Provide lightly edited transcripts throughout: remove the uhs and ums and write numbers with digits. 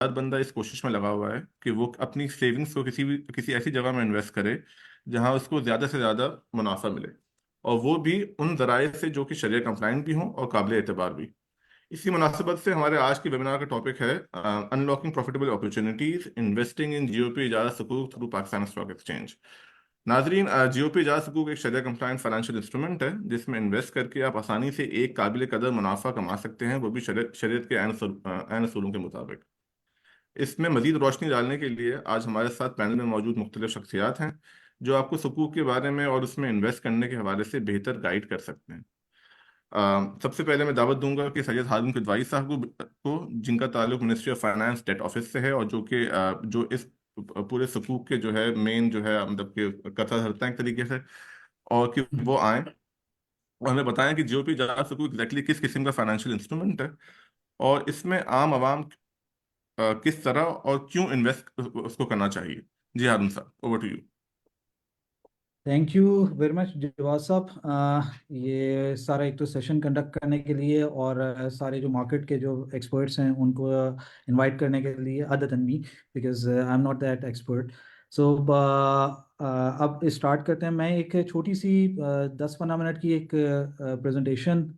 हर बंदा इस कोशिश में लगा हुआ है कि वो अपनी सेविंग्स को किसी ऐसी जगह में इन्वेस्ट करे जहां उसको ज्यादा से ज्यादा मुनाफा मिले, और वो भी उन जराए से जो कि शरिया कंप्लाइंट भी हों और काबिल एतबार भी। इसी मुनासिबत से हमारे आज की वेबिनार का टॉपिक है unlocking profitable opportunities investing in GOP इजाज़त सकूक थ्रू पाकिस्तान स्टॉक एक्सचेंज। नाजरीन, जीओपी इजाज़त सकूक एक शरिया कंप्लाइंट फाइनेंशियल इंस्ट्रूमेंट है जिसमें इन्वेस्ट करके आप आसानी से एक काबिल कदर मुनाफा कमा सकते हैं, वो भी शरीयत के ऐन असूलों के मुताबिक। इसमें मजीद रोशनी डालने के लिए आज हमारे साथ पैनल में मौजूद मुख्तलिफ शख्सियात हैं जो आपको सुकूक के बारे में और उसमें इन्वेस्ट करने के हवाले से बेहतर गाइड कर सकते हैं। सबसे पहले मैं दावत दूंगा कि सैयद हारून किदवाई साहब जिनका ताल्लुक ministry of finance debt office से है, और जो इस पूरे सुकूक के जो है मेन जो है मतलब कि कथा धरता है एक तरीके से, और कि वो आए और हमें बताएं कि जीओपी जा सुकूक एग्जैक्टली किस किस्म का फाइनेंशियल इंस्ट्रूमेंट है, और इसमें आम आवाम किस तरह और क्यों इन्वेस्ट उसको करना चाहिए। जी हारून साहब, over to you. Thank you very much Jawad साहब। ये सारा एक तो सेशन कंडक्ट करने के लिए और सारे जो मार्केट के जो एक्सपर्ट्स हैं उनको इनवाइट करने के लिए, other than me because I am not that expert. So अब स्टार्ट करते हैं। मैं एक छोटी सी 10-15 मिनट की एक प्रेजेंटेशन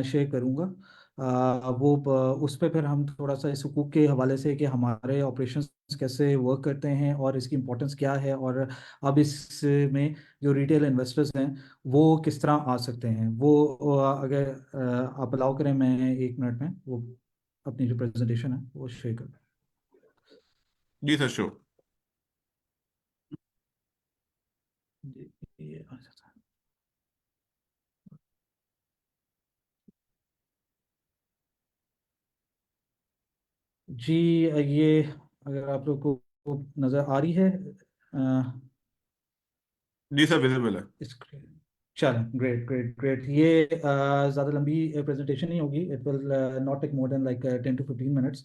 शेयर करूँगा। उस पे फिर हम थोड़ा सा इस हुकूक के हवाले से कि हमारे ऑपरेशंस कैसे वर्क करते हैं और इसकी इम्पोर्टेंस क्या है, और अब इसमें जो रिटेल इन्वेस्टर्स हैं वो किस तरह आ सकते हैं, अगर आप अलाउ करें मैं 1 मिनट में वो अपनी जो प्रेजेंटेशन है वो शेयर कर। जी सर, शो। जी, ये जी, ये अगर आप लोग को नज़र आ रही है जी सर, विजिबल है। स्क्रीन। चलो, ग्रेट ग्रेट ग्रेट। ये ज़्यादा लंबी प्रेजेंटेशन नहीं होगी। It will not take more than like 10 to 15 minutes.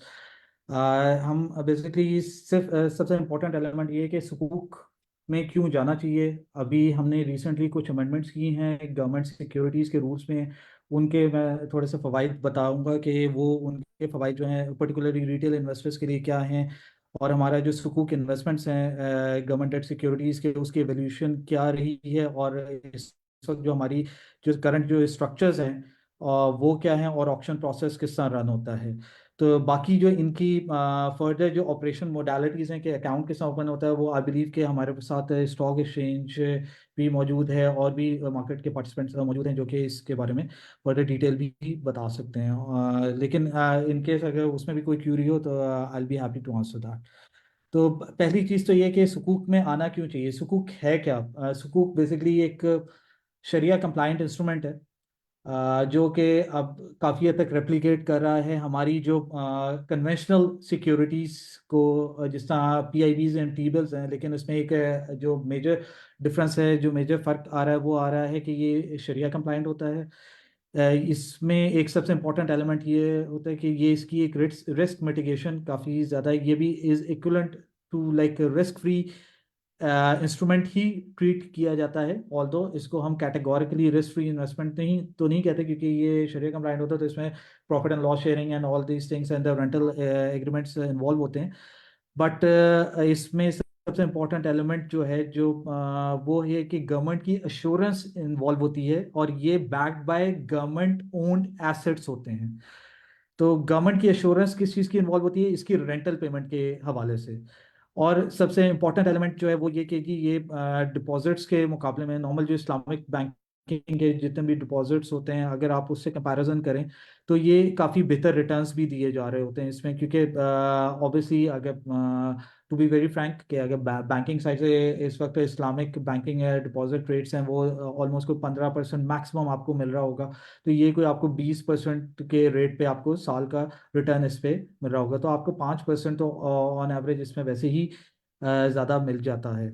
हम बेसिकली सिर्फ सबसे इम्पोर्टेंट एलिमेंट ये है कि सुकूक में क्यों जाना चाहिए। अभी हमने रिसेंटली कुछ अमेंडमेंट्स की हैं गवर्नमेंट सिक्योरिटीज़ के रूल्स में। उनके मैं थोड़े से फ़वाइद बताऊंगा कि वो उनके फ़वाइद जो हैं पर्टिकुलरली रिटेल इन्वेस्टर्स के लिए क्या हैं, और हमारा जो सुकूक इन्वेस्टमेंट्स हैं गवर्नमेंट डेट सिक्योरिटीज़ के, उसकी एवोल्यूशन क्या रही है, और इस वक्त जो हमारी जो करंट जो स्ट्रक्चर्स हैं वो क्या हैं, और ऑक्शन प्रोसेस किस तरह रन होता है। तो बाकी जो इनकी फर्दर जो ऑपरेशन मोडालिटीज़ हैं कि अकाउंट किस तरह ओपन होता है, वो आई बिलीव के हमारे साथ स्टॉक एक्सचेंज भी मौजूद है और भी मार्केट के पार्टिसिपेंट्स मौजूद हैं जो कि इसके बारे में फर्दर डिटेल भी बता सकते हैं। लेकिन इनकेस अगर उसमें भी कोई क्यूरी हो तो I will be happy to answer that. तो पहली चीज़ तो ये कि सुकूक में आना क्यों चाहिए। सुकूक है क्या? सुकूक बेसिकली एक शरिया कंप्लाइंट इंस्ट्रूमेंट है जो कि अब काफ़ी हद तक रेप्लिकेट कर रहा है हमारी जो कन्वेंशनल सिक्योरिटीज़ को, जिस तरह पीआईबीज एंड टी बिल्स हैं। लेकिन इसमें एक जो मेजर डिफरेंस है, जो मेजर फ़र्क आ रहा है, वो आ रहा है कि ये शरिया कंप्लाइंट होता है। इसमें एक सबसे इम्पोर्टेंट एलिमेंट ये होता है कि ये इसकी एक रिस्क मिटिगेशन काफ़ी ज़्यादा है। ये भी is equivalent to like risk free instrument ही ट्रीट किया जाता है। ऑल्दो इसको हम कैटेगोरिकली रिस्क फ्री इन्वेस्टमेंट नहीं कहते, क्योंकि ये शरिया कंप्लाइंट होता है तो इसमें profit and loss sharing and all these things and the rental agreements involve होते हैं। बट इसमें सबसे इम्पोर्टेंट एलिमेंट जो है वो है कि गवर्नमेंट की अश्योरेंस इन्वॉल्व होती है, और ये backed by government owned assets होते हैं। तो गवर्नमेंट की अश्योरेंस किस चीज़ की इन्वॉल्व होती है? इसकी रेंटल पेमेंट के हवाले से। और सबसे इम्पोर्टेंट एलिमेंट जो है वो ये कि ये डिपॉजिट्स के मुकाबले में नॉर्मल जो इस्लामिक बैंकिंग के जितने भी डिपॉजिट्स होते हैं, अगर आप उससे कंपैरिजन करें तो ये काफ़ी बेहतर रिटर्न्स भी दिए जा रहे होते हैं इसमें। क्योंकि ऑब्वियसली अगर टू बी वेरी फ्रैंक कि अगर बैंकिंग साइड से इस वक्त इस्लामिक बैंकिंग डिपॉजिट रेट्स हैं वो ऑलमोस्ट कोई 15% मैक्सिमम आपको मिल रहा होगा। तो ये कोई आपको 20% के रेट पे आपको साल का रिटर्न इस पे मिल रहा होगा। तो आपको 5% तो ऑन एवरेज इसमें वैसे ही ज़्यादा मिल जाता है।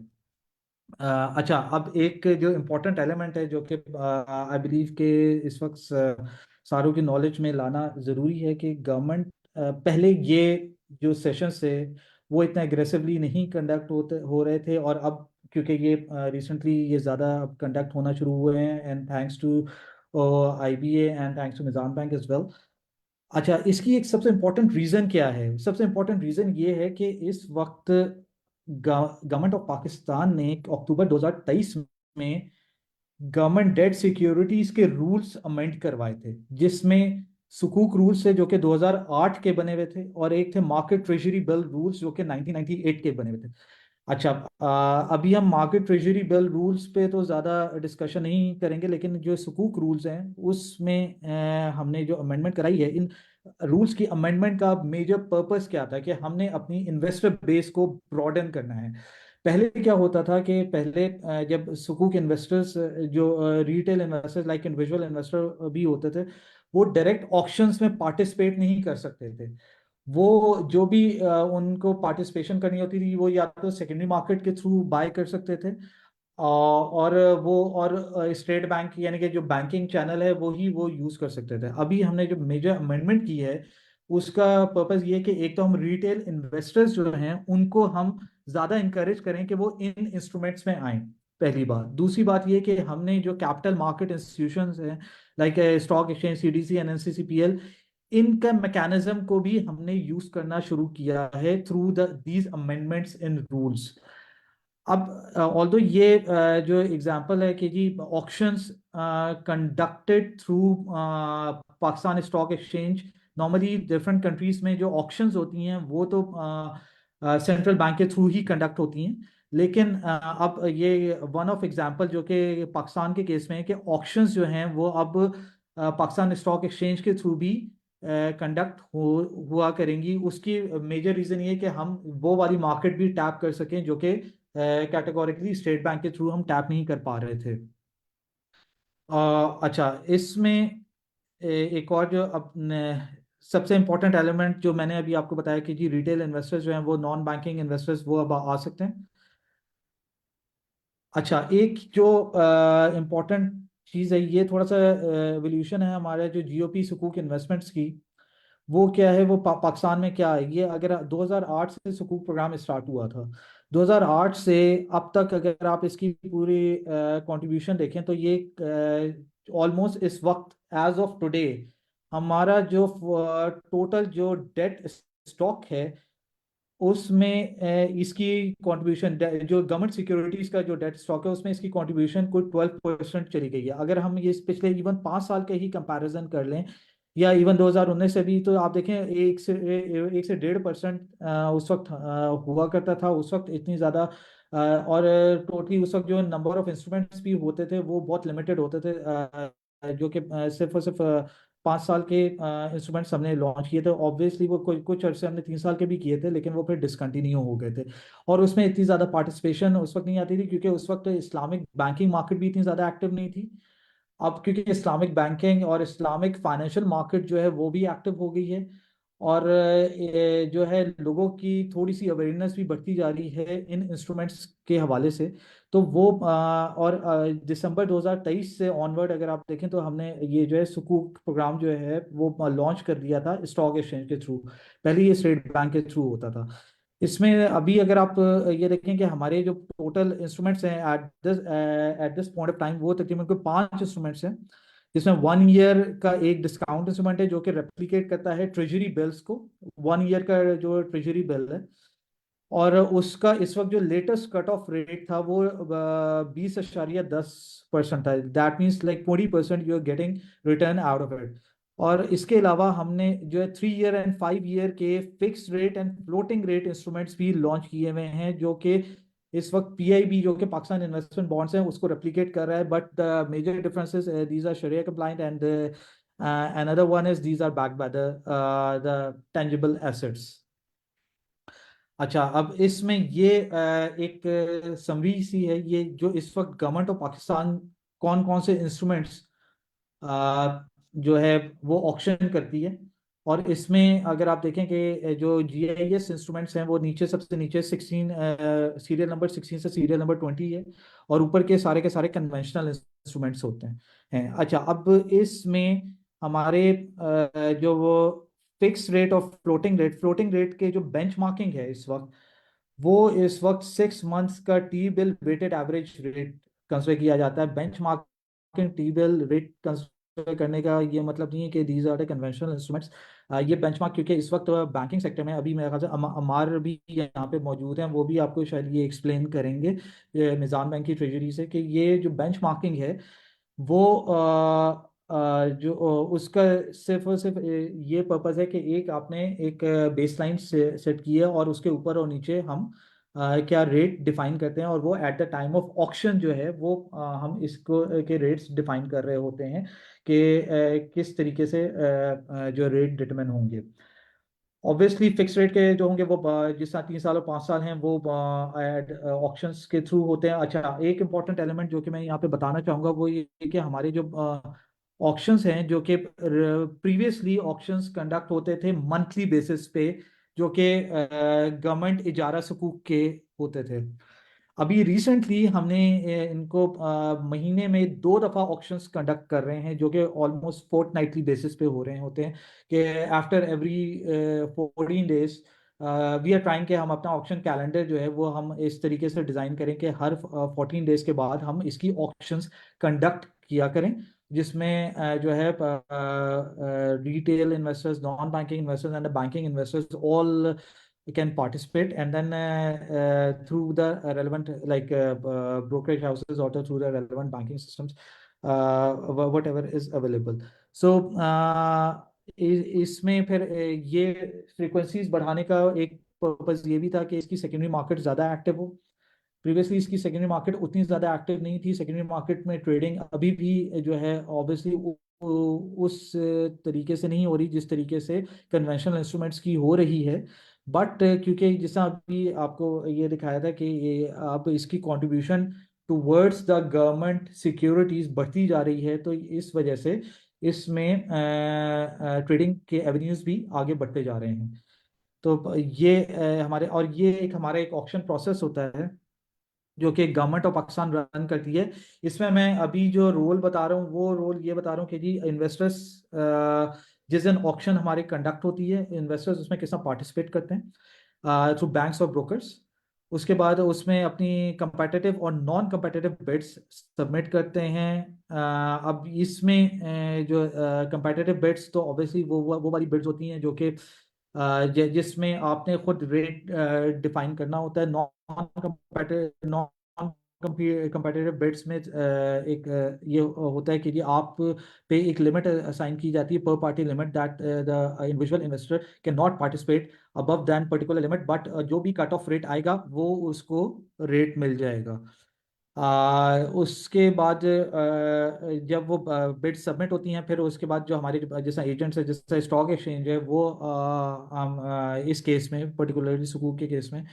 अच्छा, अब एक जो इम्पोर्टेंट एलिमेंट है जो कि आई बिलीव के इस वक्त सारों की नॉलेज में लाना ज़रूरी है कि गवर्नमेंट पहले ये जो सेशंस थे वो इतना एग्रेसिवली नहीं कंडक्ट हो रहे थे, और अब क्योंकि ये रिसेंटली ये ज़्यादा अब कंडक्ट होना शुरू हुए हैं, and thanks to IBA and thanks to Nizam bank as well. अच्छा, इसकी एक सबसे इम्पोर्टेंट रीज़न क्या है? सबसे इम्पोर्टेंट रीज़न ये है कि इस वक्त गवर्नमेंट ऑफ पाकिस्तान ने अक्टूबर 2023 में गवर्नमेंट डेट सिक्योरिटीज के रूल्स अमेंड करवाए थे, जिसमें सुकूक रूल्स है जो कि 2008 के बने हुए थे, और एक थे मार्केट ट्रेजरी बिल रूल्स जो कि 1998 के बने हुए थे। अच्छा, अभी हम मार्केट ट्रेजरी बिल रूल्स पे तो ज़्यादा डिस्कशन नहीं करेंगे, लेकिन जो सुकूक रूल्स हैं उसमें हमने जो अमेंडमेंट कराई है, इन रूल्स की अमेंडमेंट का मेजर पर्पस क्या था कि हमने अपनी इन्वेस्टर बेस को ब्रॉडन करना है। पहले क्या होता था कि पहले जब सुकूक इन्वेस्टर्स, जो retail investors like individual investor भी होते थे, वो डायरेक्ट ऑक्शंस में पार्टिसिपेट नहीं कर सकते थे। वो जो भी उनको पार्टिसिपेशन करनी होती थी, वो या तो सेकेंडरी मार्केट के थ्रू बाय कर सकते थे, और वो और स्टेट बैंक यानी कि जो बैंकिंग चैनल है वो ही वो यूज कर सकते थे। अभी हमने जो मेजर अमेंडमेंट की है उसका पर्पस ये है कि एक तो हम रिटेल इन्वेस्टर्स जो हैं उनको हम ज्यादा इंकरेज करें कि वो इन इंस्ट्रूमेंट्स में आए। पहली बात। दूसरी बात ये कि हमने जो कैपिटल मार्केट इंस्टीट्यूशंस हैं लाइक स्टॉक एक्सचेंज, सीडीसी, एनएससीसीपीएल, इनका मैकेनिज्म को भी हमने यूज करना शुरू किया है through these amendments in rules. अब ऑल्दो ये जो एग्जांपल है कि जी auctions conducted through Pakistan stock exchange, normally different countries में जो ऑक्शंस होती हैं वो तो सेंट्रल बैंक के थ्रू ही कंडक्ट होती हैं, लेकिन अब ये वन ऑफ एग्जांपल जो कि पाकिस्तान के केस में है कि ऑक्शंस जो हैं वो अब पाकिस्तान स्टॉक एक्सचेंज के थ्रू भी कंडक्ट हुआ करेंगी। उसकी मेजर रीजन ये कि हम वो वाली मार्केट भी टैप कर सकें जो कि कैटेगोरिकली स्टेट बैंक के थ्रू हम टैप नहीं कर पा रहे थे। अच्छा, इसमें एक और जो अपने सबसे इम्पोर्टेंट एलिमेंट जो मैंने अभी आपको बताया कि जी रिटेल इन्वेस्टर्स जो हैं वो नॉन बैंकिंग इन्वेस्टर्स वो अब आ सकते हैं। अच्छा, एक जो इम्पोर्टेंट चीज़ है, ये थोड़ा सा एवोल्यूशन है हमारे जो जीओपी सुकूक इन्वेस्टमेंट्स की। वो क्या है, वो पाकिस्तान में क्या है, ये अगर 2008 से सुकूक प्रोग्राम स्टार्ट हुआ था, 2008 से अब तक अगर आप इसकी पूरी कंट्रीब्यूशन देखें तो ये ऑलमोस्ट इस वक्त एज ऑफ टुडे हमारा जो टोटल जो डेट स्टॉक है उसमें इसकी कंट्रीब्यूशन, जो गवर्नमेंट सिक्योरिटीज का जो डेट स्टॉक है उसमें इसकी कंट्रीब्यूशन कोई 12% चली गई है। अगर हम ये पिछले इवन 5 साल के ही कंपैरिजन कर लें या इवन 2019 से भी, तो आप देखें 1 से 1.5% उस वक्त हुआ करता था। उस वक्त इतनी ज़्यादा और टोटली उस वक्त जो नंबर ऑफ इंस्ट्रूमेंट्स भी होते थे वो बहुत लिमिटेड होते थे, जो कि सिर्फ और सिर्फ 5 साल के इंस्ट्रूमेंट्स हमने लॉन्च किए थे। ऑब्वियसली वो कुछ अरसे हमने 3 साल के भी किए थे, लेकिन वो फिर डिसकंटिन्यू हो गए थे। और उसमें इतनी ज़्यादा पार्टिसिपेशन उस वक्त नहीं आती थी क्योंकि उस वक्त इस्लामिक बैंकिंग मार्केट भी इतनी ज़्यादा एक्टिव नहीं थी। अब क्योंकि इस्लामिक बैंकिंग और इस्लामिक फाइनेंशियल मार्केट जो है वो भी एक्टिव हो गई है, और जो है लोगों की थोड़ी सी अवेयरनेस भी बढ़ती जा रही है इन इंस्ट्रूमेंट्स के हवाले से। तो वो और दिसंबर 2023 से ऑनवर्ड अगर आप देखें तो हमने ये जो है सुकूक प्रोग्राम जो है वो लॉन्च कर दिया था स्टॉक एक्सचेंज के थ्रू। पहले ये स्टेट बैंक के थ्रू होता था। इसमें अभी अगर आप ये देखें कि हमारे जो टोटल इंस्ट्रूमेंट्स हैं at this point of time, वो तकरीबन कोई 5 इंस्ट्रूमेंट्स हैं, जिसमें 1 ईयर का एक डिस्काउंट इंस्ट्रूमेंट है जो कि रेप्लिकेट करता है ट्रेजरी बिल्स को। 1 ईयर का जो ट्रेजरी बिल है, और उसका इस वक्त जो लेटेस्ट कट ऑफ रेट था वो 20.10% था। That means like 20% you are getting return out of it. और इसके अलावा हमने जो है 3 ईयर एंड 5 ईयर के fix rate and floating rate instruments भी लॉन्च किए हुए हैं, जो कि इस वक्त पीआईबी जो कि पाकिस्तान इन्वेस्टमेंट बॉन्ड्स हैं उसको रेप्लिकेट कर रहा है। But the major differences, these are sharia compliant and another one is these are backed by the tangible assets। अच्छा, अब इसमें ये एक समरी सी है, ये जो इस वक्त गवर्नमेंट ऑफ पाकिस्तान कौन कौन से इंस्ट्रूमेंट्स जो है वो ऑक्शन करती है। और इसमें अगर आप देखें कि जो जीआईएस इंस्ट्रूमेंट्स हैं वो नीचे सबसे नीचे 16, सीरियल नंबर 16 से सीरियल नंबर 20 है, और ऊपर के सारे कन्वेंशनल इंस्ट्रूमेंट्स होते हैं। अच्छा, अब इसमें हमारे जो वो फिक्स रेट और फ्लोटिंग रेट के जो बेंचमार्किंग है इस वक्त, वो इस वक्त 6 मंथ्स का T bill weighted average rate consider किया जाता है। Benchmarking T bill rate consider करने का ये मतलब नहीं है कि these are the conventional instruments. ये बेंचमार्क क्योंकि इस वक्त बैंकिंग सेक्टर में अभी मेरे ख्याल से अमार भी यहाँ पे मौजूद हैं, वो भी आपको शायद ये एक्सप्लेन करेंगे निज़ाम बैंक की ट्रेजरी से कि ये जो बेंचमार्किंग है वो जो उसका सिर्फ और सिर्फ ये पर्पस है कि एक आपने एक बेसलाइन सेट की है और उसके ऊपर और नीचे हम क्या रेट डिफाइन करते हैं, और वो at the time of auction जो है वो हम इसको के रेट्स डिफाइन कर रहे होते हैं कि किस तरीके से जो रेट डिटरमिन होंगे। ऑब्वियसली फिक्स रेट के जो होंगे वो जिस तरह 3 साल और 5 साल हैं वो ऑक्शंस के थ्रू होते हैं। अच्छा, एक इम्पॉर्टेंट एलिमेंट जो कि मैं यहाँ पे बताना चाहूँगा वो ये कि हमारे जो ऑक्शंस हैं जो कि प्रीवियसली ऑक्शंस कंडक्ट होते थे मंथली बेसिस पे, जो कि गवर्नमेंट इजारा सुकूक के होते थे। अभी रिसेंटली हमने इनको महीने में 2 दफ़ा ऑक्शंस कंडक्ट कर रहे हैं जो कि ऑलमोस्ट फोर्टनाइटली बेसिस पे हो रहे होते हैं कि after every 14 days we are trying कि हम अपना ऑक्शन कैलेंडर जो है वो हम इस तरीके से डिज़ाइन करें कि हर 14 डेज के बाद हम इसकी ऑक्शंस कंडक्ट किया करें, जिसमें जो है retail investors, non banking investors and banking investors all can participate, and then through the relevant brokerage houses or through the relevant banking systems, whatever is available. So इसमें फिर ये फ्रीक्वेंसीज बढ़ाने का एक पर्पस ये भी था कि इसकी सेकेंडरी मार्केट ज़्यादा एक्टिव हो। प्रीवियसली इसकी सेकेंडरी मार्केट उतनी ज़्यादा एक्टिव नहीं थी। सेकेंडरी मार्केट में ट्रेडिंग अभी भी जो है ऑब्वियसली उस तरीके से नहीं हो रही जिस तरीके से कन्वेंशनल इंस्ट्रूमेंट्स की हो रही है। बट क्योंकि जैसा अभी आपको ये दिखाया था कि ये अब इसकी contribution towards the government securities बढ़ती जा रही है, तो इस वजह से इसमें ट्रेडिंग के एवेन्यूज भी आगे बढ़ते जा रहे हैं। तो ये हमारे और ये एक हमारा एक ऑक्शन प्रोसेस होता है जो कि गवर्नमेंट ऑफ पाकिस्तान रन करती है। इसमें मैं अभी जो रोल बता रहा हूँ वो रोल ये बता रहा हूँ कि जी इन्वेस्टर्स जिस दिन ऑक्शन हमारी कंडक्ट होती है, इन्वेस्टर्स उसमें किस तरह पार्टिसिपेट करते हैं थ्रू बैंक्स और ब्रोकर्स। उसके बाद उसमें अपनी कंपेटिटिव और नॉन कंपेटिटिव बिड्स सबमिट करते हैं। अब इसमें जो कंपेटिटिव बिड्स तो ऑब्वियसली वो वाली बिड्स होती हैं जो कि जिसमें आपने खुद रेट डिफाइन करना होता है। नॉन कंपेटिटिव बिड्स में एक ये होता है कि जी आप पे एक लिमिट असाइन की जाती है, per party limit, that the individual investor can not participate above than particular limit, but जो भी कट ऑफ रेट आएगा वो उसको रेट मिल जाएगा। उसके बाद जब वो बिड सबमिट होती हैं फिर उसके बाद जो हमारे जैसा एजेंट्स है, जैसा स्टॉक एक्सचेंज है, वो हम इस केस में पर्टिकुलरली सुकूक के केस में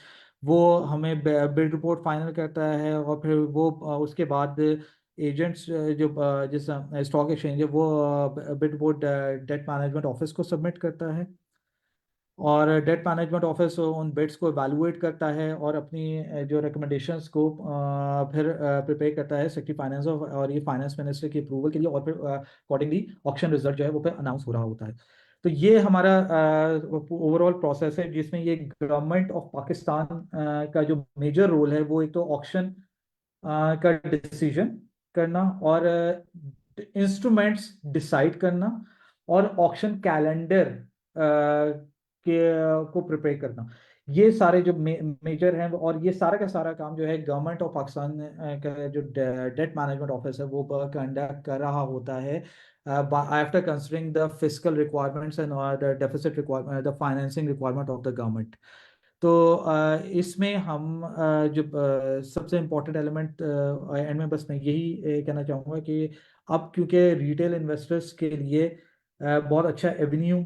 वो हमें बिड रिपोर्ट फाइनल करता है, और फिर वो उसके बाद एजेंट्स जो जैसा स्टॉक एक्सचेंज है वो bid report debt management office को सबमिट करता है, और डेट मैनेजमेंट ऑफिस उन बिड्स को एवेलुएट करता है और अपनी जो रिकमेंडेशंस को फिर प्रिपेयर करता है सेक्रेटरी फाइनेंस और ये फाइनेंस मिनिस्टर की अप्रूवल के लिए, और फिर अकॉर्डिंगली ऑक्शन रिजल्ट जो है वो फिर अनाउंस हो रहा होता है। तो ये हमारा ओवरऑल प्रोसेस है जिसमें ये गवर्नमेंट ऑफ पाकिस्तान का जो मेजर रोल है वो एक तो ऑक्शन का डिसीजन करना और इंस्ट्रूमेंट्स डिसाइड करना और ऑक्शन कैलेंडर के को प्रिपेयर करना, ये सारे जो मेजर हैं। और ये सारा का सारा काम जो है गवर्नमेंट ऑफ पाकिस्तान का जो डेट मैनेजमेंट ऑफिस है वो कंडक्ट कर रहा होता है after considering the fiscal requirements and the deficit requirement, the financing requirement of the government. तो इसमें हम जो सबसे इम्पोर्टेंट एलिमेंट एंड में बस मैं यही कहना चाहूँगा कि अब क्योंकि रिटेल इन्वेस्टर्स के लिए बहुत अच्छा एवेन्यू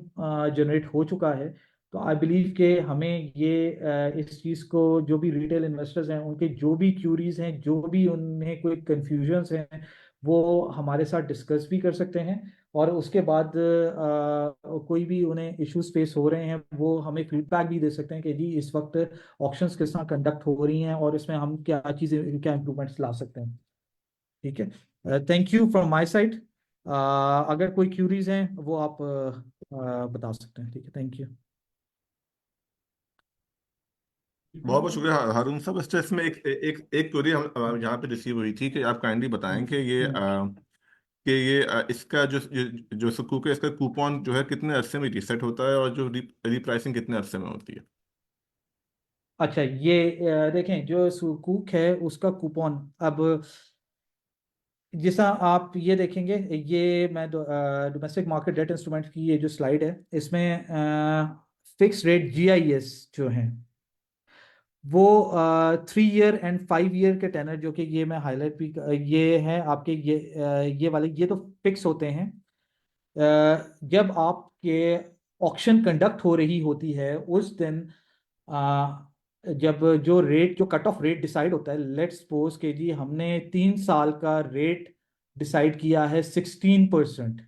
जनरेट हो चुका है, तो आई बिलीव कि हमें ये इस चीज़ को जो भी रिटेल इन्वेस्टर्स हैं उनके जो भी क्यूरीज हैं, जो भी उन्हें कोई कन्फ्यूजन्स हैं, वो हमारे साथ डिस्कस भी कर सकते हैं। और उसके बाद कोई भी उन्हें इश्यूज फेस हो रहे हैं वो हमें फीडबैक भी दे सकते हैं कि जी इस वक्त ऑक्शंस किस तरह कंडक्ट हो रही हैं और इसमें हम क्या चीज़ें, क्या इम्प्रूवमेंट्स ला सकते हैं। ठीक है, thank you from my side. अगर कोई क्यूरीज हैं वो आप बता सकते हैं। ठीक है, थैंक यू। बहुत बहुत शुक्रिया हारून साहब। इसमें एक एक एक क्वेरी हम यहाँ पे रिसीव हुई थी कि आप काइंडली बताएं कि ये कि ये इसका जो सुकूक है, इसका कूपन जो है कितने अरसे में रीसेट होता है, और जो रीप्राइसिंग कितने अरसे में होती है? अच्छा, ये देखें, जो सुकूक है उसका कूपन अब जैसा आप ये देखेंगे, ये मैं डोमेस्टिक मार्केट डेट इंस्ट्रूमेंट की ये जो स्लाइड है, इसमें फिक्स रेट जीआईएस जो है वो 3 ईयर एंड 5 ईयर के टेनर, जो कि ये मैं हाईलाइट भी ये है आपके, ये वाले ये तो फिक्स होते हैं। जब आपके ऑक्शन कंडक्ट हो रही होती है उस दिन, जब जो रेट, जो कट ऑफ रेट डिसाइड होता है, लेट्स सपोज के जी हमने 3 साल का रेट डिसाइड किया है 16%।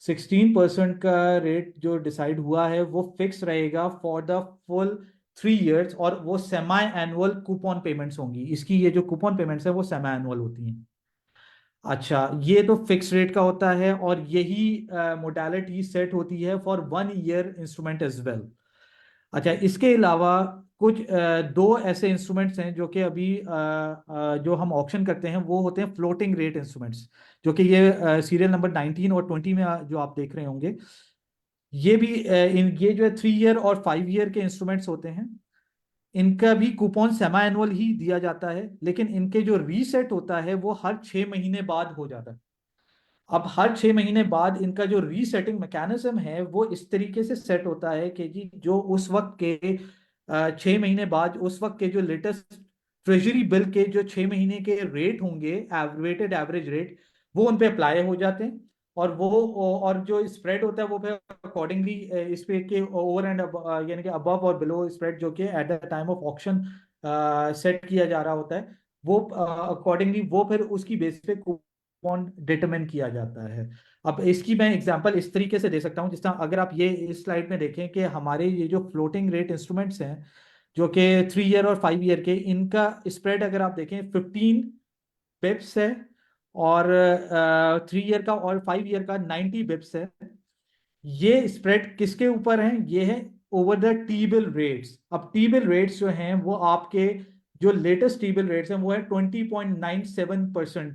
16% का रेट जो डिसाइड हुआ है वो फिक्स रहेगा फॉर द फुल 3 ईयर्स, और वो सेमी एनुअल कूपन पेमेंट्स होंगी। इसकी ये जो कूपन पेमेंट्स है वो सेमी एनुअल होती हैं। अच्छा, ये तो फिक्स रेट का होता है, और यही मोडालिटी सेट होती है for 1 year instrument as well. अच्छा, इसके अलावा कुछ दो ऐसे इंस्ट्रूमेंट्स हैं जो कि अभी जो हम ऑक्शन करते हैं वो होते हैं फ्लोटिंग रेट इंस्ट्रूमेंट्स, जो कि ये सीरियल नंबर 19 और 20 में जो आप देख रहे होंगे। ये भी ये जो है 3 ईयर और 5 ईयर के इंस्ट्रूमेंट्स होते हैं। इनका भी कूपन सेमा एनुअल ही दिया जाता है, लेकिन इनके जो रीसेट होता है वो हर 6 महीने बाद हो जाता है। अब हर 6 महीने बाद इनका जो रीसेटिंग मैकेनिज्म है वो इस तरीके से सेट होता है कि जी जो उस वक्त के 6 महीने बाद उस वक्त के जो लेटेस्ट ट्रेजरी बिल के जो 6 महीने के रेट होंगे, वेटेड एवरेज रेट, वो उन पे अप्लाई हो जाते हैं। और वो और जो स्प्रेड होता है वो फिर अकॉर्डिंगली इस पे के ओवर एंड यानी कि अबव और बिलो स्प्रेड जो कि at the time of auction set किया जा रहा होता है, वो अकॉर्डिंगली वो फिर उसकी बेस पे कौन डिटरमिन किया जाता है। अब इसकी मैं एग्जांपल इस तरीके से दे सकता हूँ, जिस तरह अगर आप ये इस स्लाइड में देखें कि हमारे ये जो फ्लोटिंग रेट इंस्ट्रूमेंट्स हैं जो कि 3 ईयर और 5 ईयर के, इनका स्प्रेड अगर आप देखें 15 पिप्स है, और 3 ईयर का और 5 ईयर का 90 पिप्स है। ये स्प्रेड किसके ऊपर है? ये है over the T bill rates. अब टी बिल रेट्स जो हैं वो आपके जो लेटेस्ट टी बिल रेट्स हैं वो है 20.97%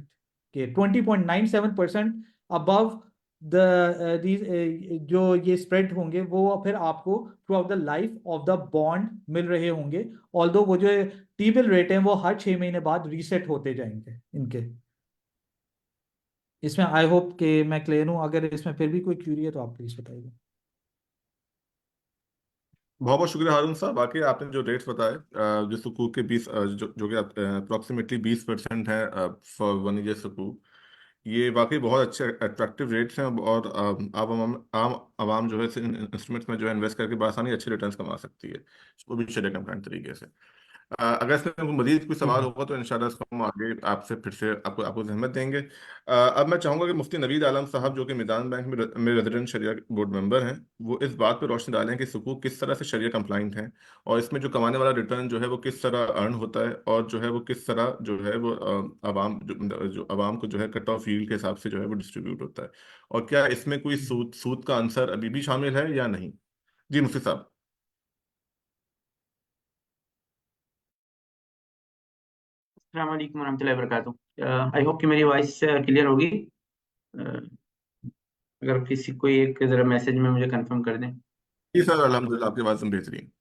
के, 20.97% अबव द जो ये स्प्रेड होंगे वो फिर आपको throughout the life of the bond मिल रहे होंगे। ऑल्दो वो जो टी बिल रेट है वो हर 6 महीने बाद रीसेट होते जाएंगे इनके। इसमें आई होप कि मैं क्लियर हूँ। अगर इसमें फिर भी कोई क्यूरी है तो आप प्लीज बताइए। बहुत बहुत शुक्रिया हारून साहब। बाकी आपने जो रेट्स बताए, जो सुकूक के 20, जो कि अप्रोक्सीमेटली 20% है फॉर 1 ईयर सुकूक, ये वाकई बहुत अच्छे अट्रैक्टिव रेट्स हैं। और आप आम आवाम जो है इन इंस्ट्रूमेंट्स में जो है इन्वेस्ट करके बआसानी अच्छे रिटर्न्स कमा सकती है, वो भी शरिया कंप्लायंट तरीके से। अगर इसमें कोई मजीद कोई जी सवाल जी। होगा तो इंशाल्लाह इसको हम आगे आपसे फिर से आपको आपको जहमत देंगे। अब मैं चाहूंगा कि मुफ्ती नवीद आलम साहब, जो कि मैदान बैंक में रेजिडेंट शरिया बोर्ड मेंबर हैं, वो इस बात पर रोशनी डालें कि सुकूक किस तरह से शरिया कंप्लाइंट हैं, और इसमें जो कमाने वाला रिटर्न जो है वो किस तरह अर्न होता है, और जो है वो किस तरह जो है वो आवाम जो आवाम को जो है कट ऑफ यील्ड के हिसाब से जो है वो डिस्ट्रीब्यूट होता है, और क्या इसमें कोई सूद सूद का आंसर अभी भी शामिल है या नहीं। जी मुफ्ती साहब। अस्सलाम वालेकुम वरहमतुल्लाहि वबरकातुहू। आई होप कि मेरी वॉइस क्लियर होगी। अगर किसी कोई एक ज़रा मैसेज में मुझे कंफर्म कर दें। जी सर, अल्हम्दुलिल्लाह आपकी आवाज़ बेहतरीन।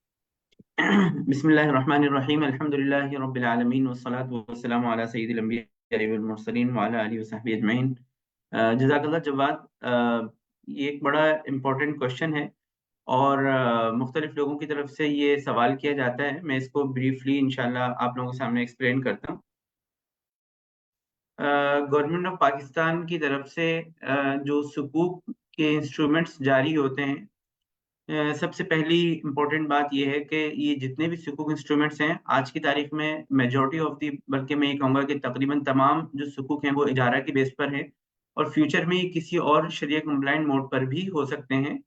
बिस्मिल्लाहिर्रहमानिर्रहीम, अल्हम्दुलिल्लाहि रब्बिल आलमीन, वस्सलातु वस्सलामु अला सय्यिदिल अंबिया वल मुरसलीन व अला आलिहि व सहबिहि अजमईन। जज़ाकल्लाह जवाद। ये एक बड़ा इम्पोर्टेंट क्वेश्चन है, और मुख्तलिफ लोगों की तरफ से ये सवाल किया जाता है। मैं इसको ब्रीफली इंशाल्लाह आप लोगों के सामने एक्सप्लेन करता हूँ। गवर्नमेंट ऑफ पाकिस्तान की तरफ से जो सुकूक के इंस्ट्रूमेंट्स जारी होते हैं, सबसे पहली इम्पोर्टेंट बात यह है कि ये जितने भी सुकूक इंस्ट्रूमेंट्स हैं आज की तारीख में मेजॉरिटी ऑफ दी, बल्कि मैं ये कहूँगा कि तकरीबन तमाम जो सुकूक हैं वो इजारा की बेस पर है, और फ्यूचर में ये किसी और शरिया कंप्लाइंट मोड पर भी हो सकते हैं।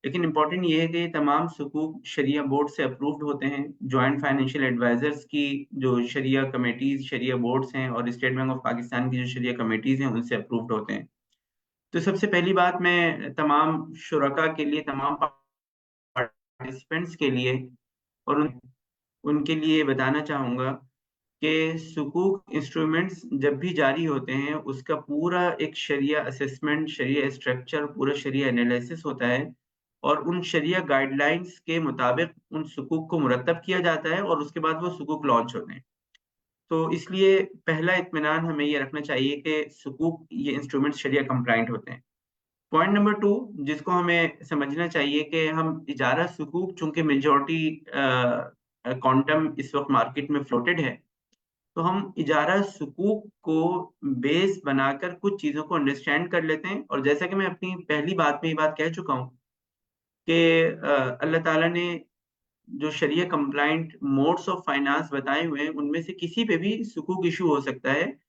लेकिन इम्पोर्टेंट ये है कि ये तमाम सुकूक शरिया बोर्ड से अप्रूव्ड होते हैं। जॉइंट फाइनेंशियल एडवाइजर्स की जो शरिया कमेटीज, शरिया बोर्ड्स हैं, और स्टेट बैंक ऑफ पाकिस्तान की जो शरिया कमेटीज हैं उनसे अप्रूव्ड होते हैं। तो सबसे पहली बात मैं तमाम शुरका के लिए, तमाम पार्टिसिपेंट्स के लिए और उनके लिए बताना चाहूँगा कि सुकूक इंस्ट्रूमेंट्स जब भी जारी होते हैं उसका पूरा एक शरिया असेसमेंट, शरिया स्ट्रक्चर, पूरा शरिया एनालिसिस होता है और उन शरिया गाइडलाइंस के मुताबिक उन सुकूक को मुरतब किया जाता है और उसके बाद वो सुकूक लॉन्च होते हैं। तो इसलिए पहला इत्मीनान हमें ये रखना चाहिए कि सुकूक ये इंस्ट्रूमेंट्स शरिया कंप्लायंट होते हैं। पॉइंट नंबर 2 जिसको हमें समझना चाहिए कि हम इजारा सुकूक चूँकि मेजॉरिटी क्वांटम इस वक़्त मार्केट में फ्लोटेड है, तो हम इजारा सुकूक को बेस बनाकर कुछ चीज़ों को अंडरस्टैंड कर लेते हैं और जैसा कि मैं अपनी पहली बात में ये बात कह चुका हूँ कि अल्लाह ताला ने जो शरिया कंप्लायंट मोड्स ऑफ फाइनेंस बताए हुए हैं, उनमें से किसी पे भी सुकूक इश्यू हो सकता है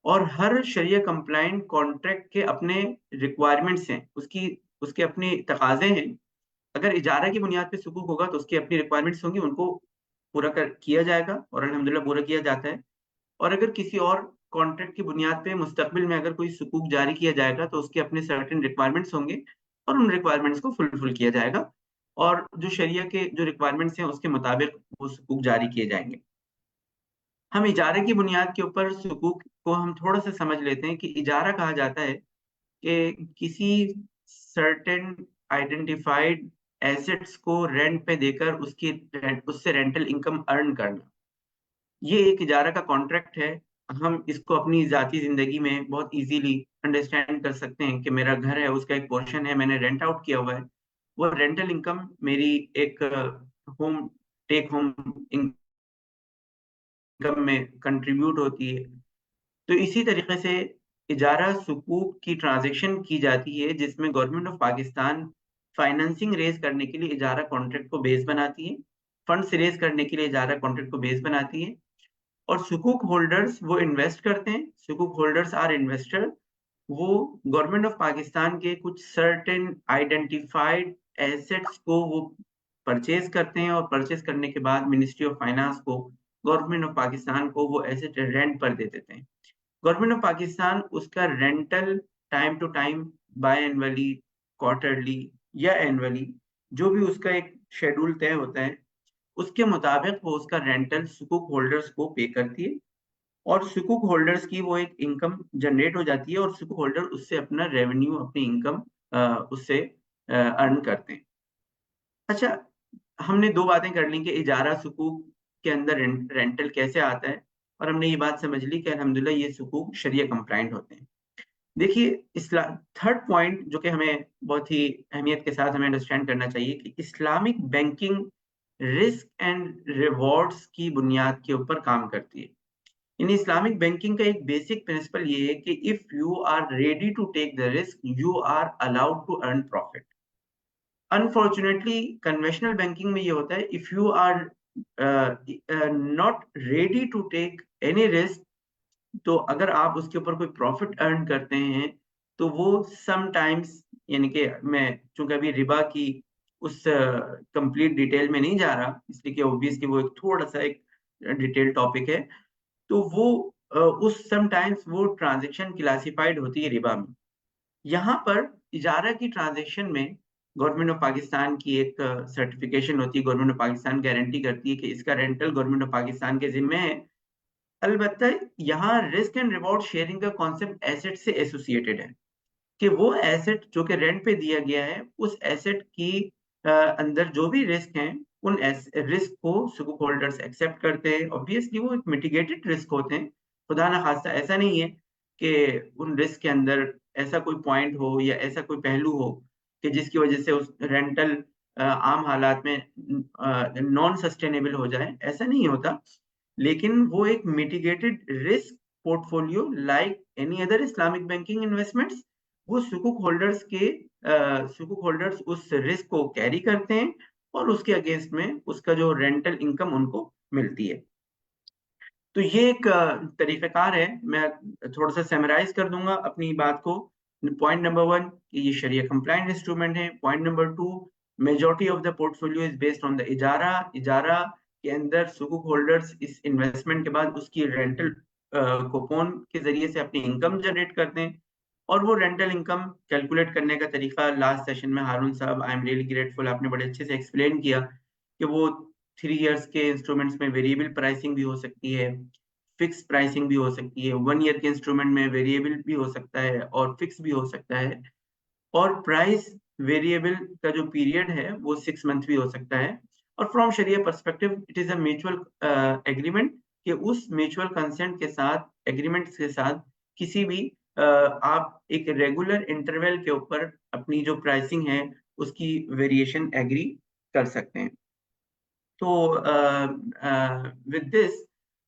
और हर शरिया कंप्लायंट कॉन्ट्रैक्ट के अपने रिक्वायरमेंट्स हैं, उसके अपने तकाज़े हैं। अगर इजारा की बुनियाद पे सुकूक होगा तो उसकी अपनी रिक्वायरमेंट्स होंगी, उनको पूरा कर किया जाएगा और अल्हम्दुलिल्लाह पूरा किया जाता है। और अगर किसी और कॉन्ट्रैक्ट की बुनियाद पे मुस्तकबिल में अगर कोई सुकूक जारी किया जाएगा तो उसके अपने सर्टेन रिक्वायरमेंट्स होंगे और उन रिक्वायरमेंट्स को फुलफिल किया जाएगा और जो शरिया के जो रिक्वायरमेंट्स हैं उसके मुताबिक वो सुकूक जारी किए जाएँगे। हम इजारे की बुनियाद के ऊपर सुकूक को हम थोड़ा-सा समझ लेते हैं कि इजारा कहा जाता है कि किसी सर्टेन आइडेंटिफाइड एसेट्स को रेंट पे देकर उससे रेंटल इनकम अर्न करना। ये एक इजारा का कॉन्ट्रैक्ट है। हम इसको अपनी ज़ाती ज़िंदगी में बहुत ईज़िली अंडरस्टैंड कर सकते हैं कि मेरा घर है, उसका एक पोर्शन है, मैंने रेंट आउट किया हुआ है। वो रेंटल इनकम मेरी एक होम टेक होम इनकम में कंट्रीब्यूट होती है। तो इसी तरीके से इजारा सुकूक की ट्रांज़ैक्शन की जाती है जिसमें government of Pakistan financing raise करने के लिए इजारा कॉन्ट्रैक्ट को बेस बनाती है। फंड्स रेज़ करने के लिए इजारा कॉन्ट्रैक्ट को बेस बनाती है और सुकूक होल्डर्स वो इन्वेस्ट करते हैं। सुकूक होल्डर्स आर इन्वेस्टर। वो गवर्नमेंट ऑफ पाकिस्तान के कुछ सर्टेन आइडेंटिफाइड एसेट्स को वो परचेज़ करते हैं और परचेज़ करने के बाद मिनिस्ट्री ऑफ फाइनेंस को, गवर्नमेंट ऑफ पाकिस्तान को वो एसेट रेंट पर दे देते हैं। गवर्नमेंट ऑफ पाकिस्तान उसका rental time to time biannually, quarterly या एनुअली जो भी उसका एक शेड्यूल तय होता है, उसके मुताबिक वो उसका रेंटल सुकूक होल्डर्स को पे करती है और सुकूक होल्डर्स की वो एक इनकम जनरेट हो जाती है और सुकूक होल्डर उससे अपना रेवेन्यू, अपनी इनकम उससे अर्न करते हैं। अच्छा, हमने 2 बातें कर ली कि इजारा सुकूक के अंदर रेंटल कैसे आता है और हमने ये बात समझ ली कि अल्हम्दुलिल्लाह ये सुकूक शरिया कंप्लायंट होते हैं। देखिए, इस्ला थर्ड पॉइंट जो कि हमें बहुत ही अहमियत के साथ हमें अंडरस्टैंड करना चाहिए कि Islamic banking risk and rewards की बुनियाद के ऊपर काम करती है। इन इस्लामिक बैंकिंग का एक बेसिक प्रिंसिपल ये है कि if you are ready to take the risk, you are allowed to earn profit. Unfortunately conventional banking में ये होता है, if you are not ready to take any risk, तो अगर आप उसके ऊपर कोई प्रॉफिट अर्न करते हैं, तो वो समटाइम्स, यानी कि मैं चूँकि अभी रिबा की उस कंप्लीट डिटेल में नहीं जा रहा, इसलिए कि ऑब्वियसली वो एक थोड़ा-सा एक डिटेल टॉपिक है। तो वो उस समटाइम्स वो ट्रांज़ैक्शन क्लासिफाइड होती है रिबा में। यहाँ पर इजारा की ट्रांज़ैक्शन में गवर्नमेंट ऑफ पाकिस्तान की एक सर्टिफ़िकेशन होती है, गवर्नमेंट ऑफ पाकिस्तान गारंटी करती है कि इसका रेंटल गवर्नमेंट ऑफ पाकिस्तान के ज़िम्मे है। अलबत्ता यहाँ रिस्क एंड रिवॉर्ड शेयरिंग का कॉन्सेप्ट एसेट से एसोसिएटेड है कि वो एसेट जो कि रेंट पे दिया गया है, उस एसेट की अंदर जो भी रिस्क हैं, उन रिस्क को सुकूक होल्डर्स एक्सेप्ट करते हैं। ऑब्वियसली वो एक मिटिगेटेड रिस्क होते हैं। खुदा ना खास्ता ऐसा नहीं है कि उन रिस्क के अंदर ऐसा कोई पॉइंट हो या ऐसा कोई पहलू हो कि जिसकी वजह से उस रेंटल आम हालात में नॉन सस्टेनेबल हो जाए, ऐसा नहीं होता। लेकिन वो एक mitigated risk portfolio like any other Islamic banking investments, वो सुकूक होल्डर्स उस रिस्क को कैरी करते हैं और उसके अगेंस्ट में उसका जो रेंटल इनकम उनको मिलती है। तो ये एक तरीक़ाकार है। मैं थोड़ा-सा समराइज़ कर दूँगा अपनी बात को। पॉइंट नंबर 1 कि ये शरिया कंप्लायंट इंस्ट्रूमेंट है। Point number 2, majority of the portfolio is based on the इजारा। इजारा के अंदर सुकूक होल्डर्स इस इन्वेस्टमेंट के बाद उसकी रेंटल कूपन के ज़रिए से अपनी इनकम जनरेट करते हैं और वो रेंटल इनकम कैलकुलेट करने का तरीका लास्ट सेशन में हारून साहब, आई एम रियली ग्रेटफुल, आपने बड़े अच्छे से एक्सप्लेन किया कि वो 3 इयर्स के इंस्ट्रूमेंट्स में वेरिएबल प्राइसिंग भी हो सकती है, फिक्स प्राइसिंग भी हो सकती है, 1 ईयर के इंस्ट्रूमेंट में वेरिएबल भी हो सकता है और फिक्स भी हो सकता है, और प्राइस वेरिएबल का जो पीरियड है वो 6 मंथ भी हो सकता है। और from sharia perspective it is a mutual agreement कि उस म्यूचुअल कंसेंट के साथ, एग्रीमेंट्स के साथ किसी भी आप एक रेगुलर इंटरवल के ऊपर अपनी जो प्राइसिंग है उसकी वेरिएशन एग्री कर सकते हैं। तो विद दिस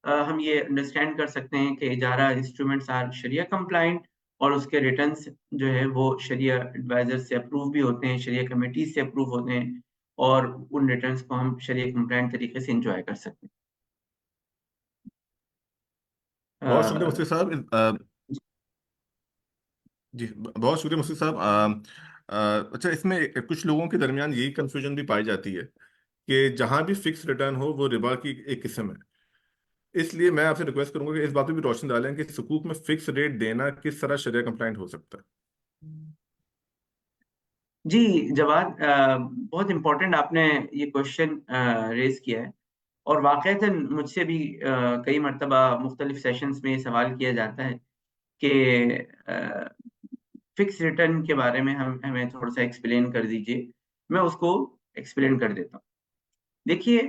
हम ये अंडरस्टैंड कर सकते हैं कि इजारा इंस्ट्रूमेंट्स आर शरिया कंप्लाइंट, और उसके रिटर्न्स जो है वो शरिया एडवाइजर से अप्रूव भी होते हैं, शरिया कमेटी से अप्रूव होते हैं, और उन रिटर्न्स को हम शरिया कंप्लाइंट तरीके से एंजॉय कर सकते बहुत शुक्रिया मुफ्ती हैं। साहब। जी बहुत शुक्रिया मुफ्ती साहब। अच्छा, इसमें कुछ लोगों के दरमियान यही कंफ्यूजन भी पाई जाती है कि जहां भी फिक्स रिटर्न हो वो रिबा की एक किस्म है। इसलिए मैं आपसे रिक्वेस्ट करूंगा कि इस बात पे भी रोशनी डालें कि सुकूक में फिक्स रेट देना किस तरह शरिया कंप्लाइंट हो सकता है। जी जवाद, बहुत इम्पोर्टेंट आपने ये क्वेश्चन रेज किया है, और वाकईतन मुझसे भी कई मरतबा मुख्तलिफ सेशंस में ये सवाल किया जाता है कि फिक्स रिटर्न के बारे में हमें थोड़ा सा एक्सप्लेन कर दीजिए। मैं उसको एक्सप्लेन कर देता हूँ। देखिए,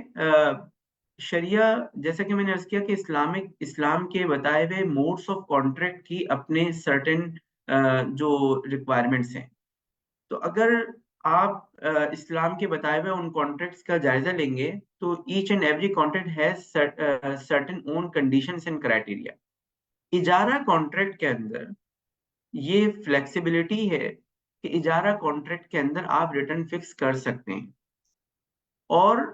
शरिया, जैसा कि मैंने अर्ज किया कि इस्लाम के बताए हुए मोड्स ऑफ कॉन्ट्रैक्ट की अपने सर्टेन जो रिक्वायरमेंट्स हैं। तो अगर आप इस्लाम के बताए हुए उन कॉन्ट्रैक्ट्स का जायजा लेंगे तो each and every contract has certain own conditions and criteria. इजारा कॉन्ट्रैक्ट के अंदर ये फ्लेक्सिबिलिटी है कि इजारा कॉन्ट्रैक्ट के अंदर आप रिटर्न फिक्स कर सकते हैं, और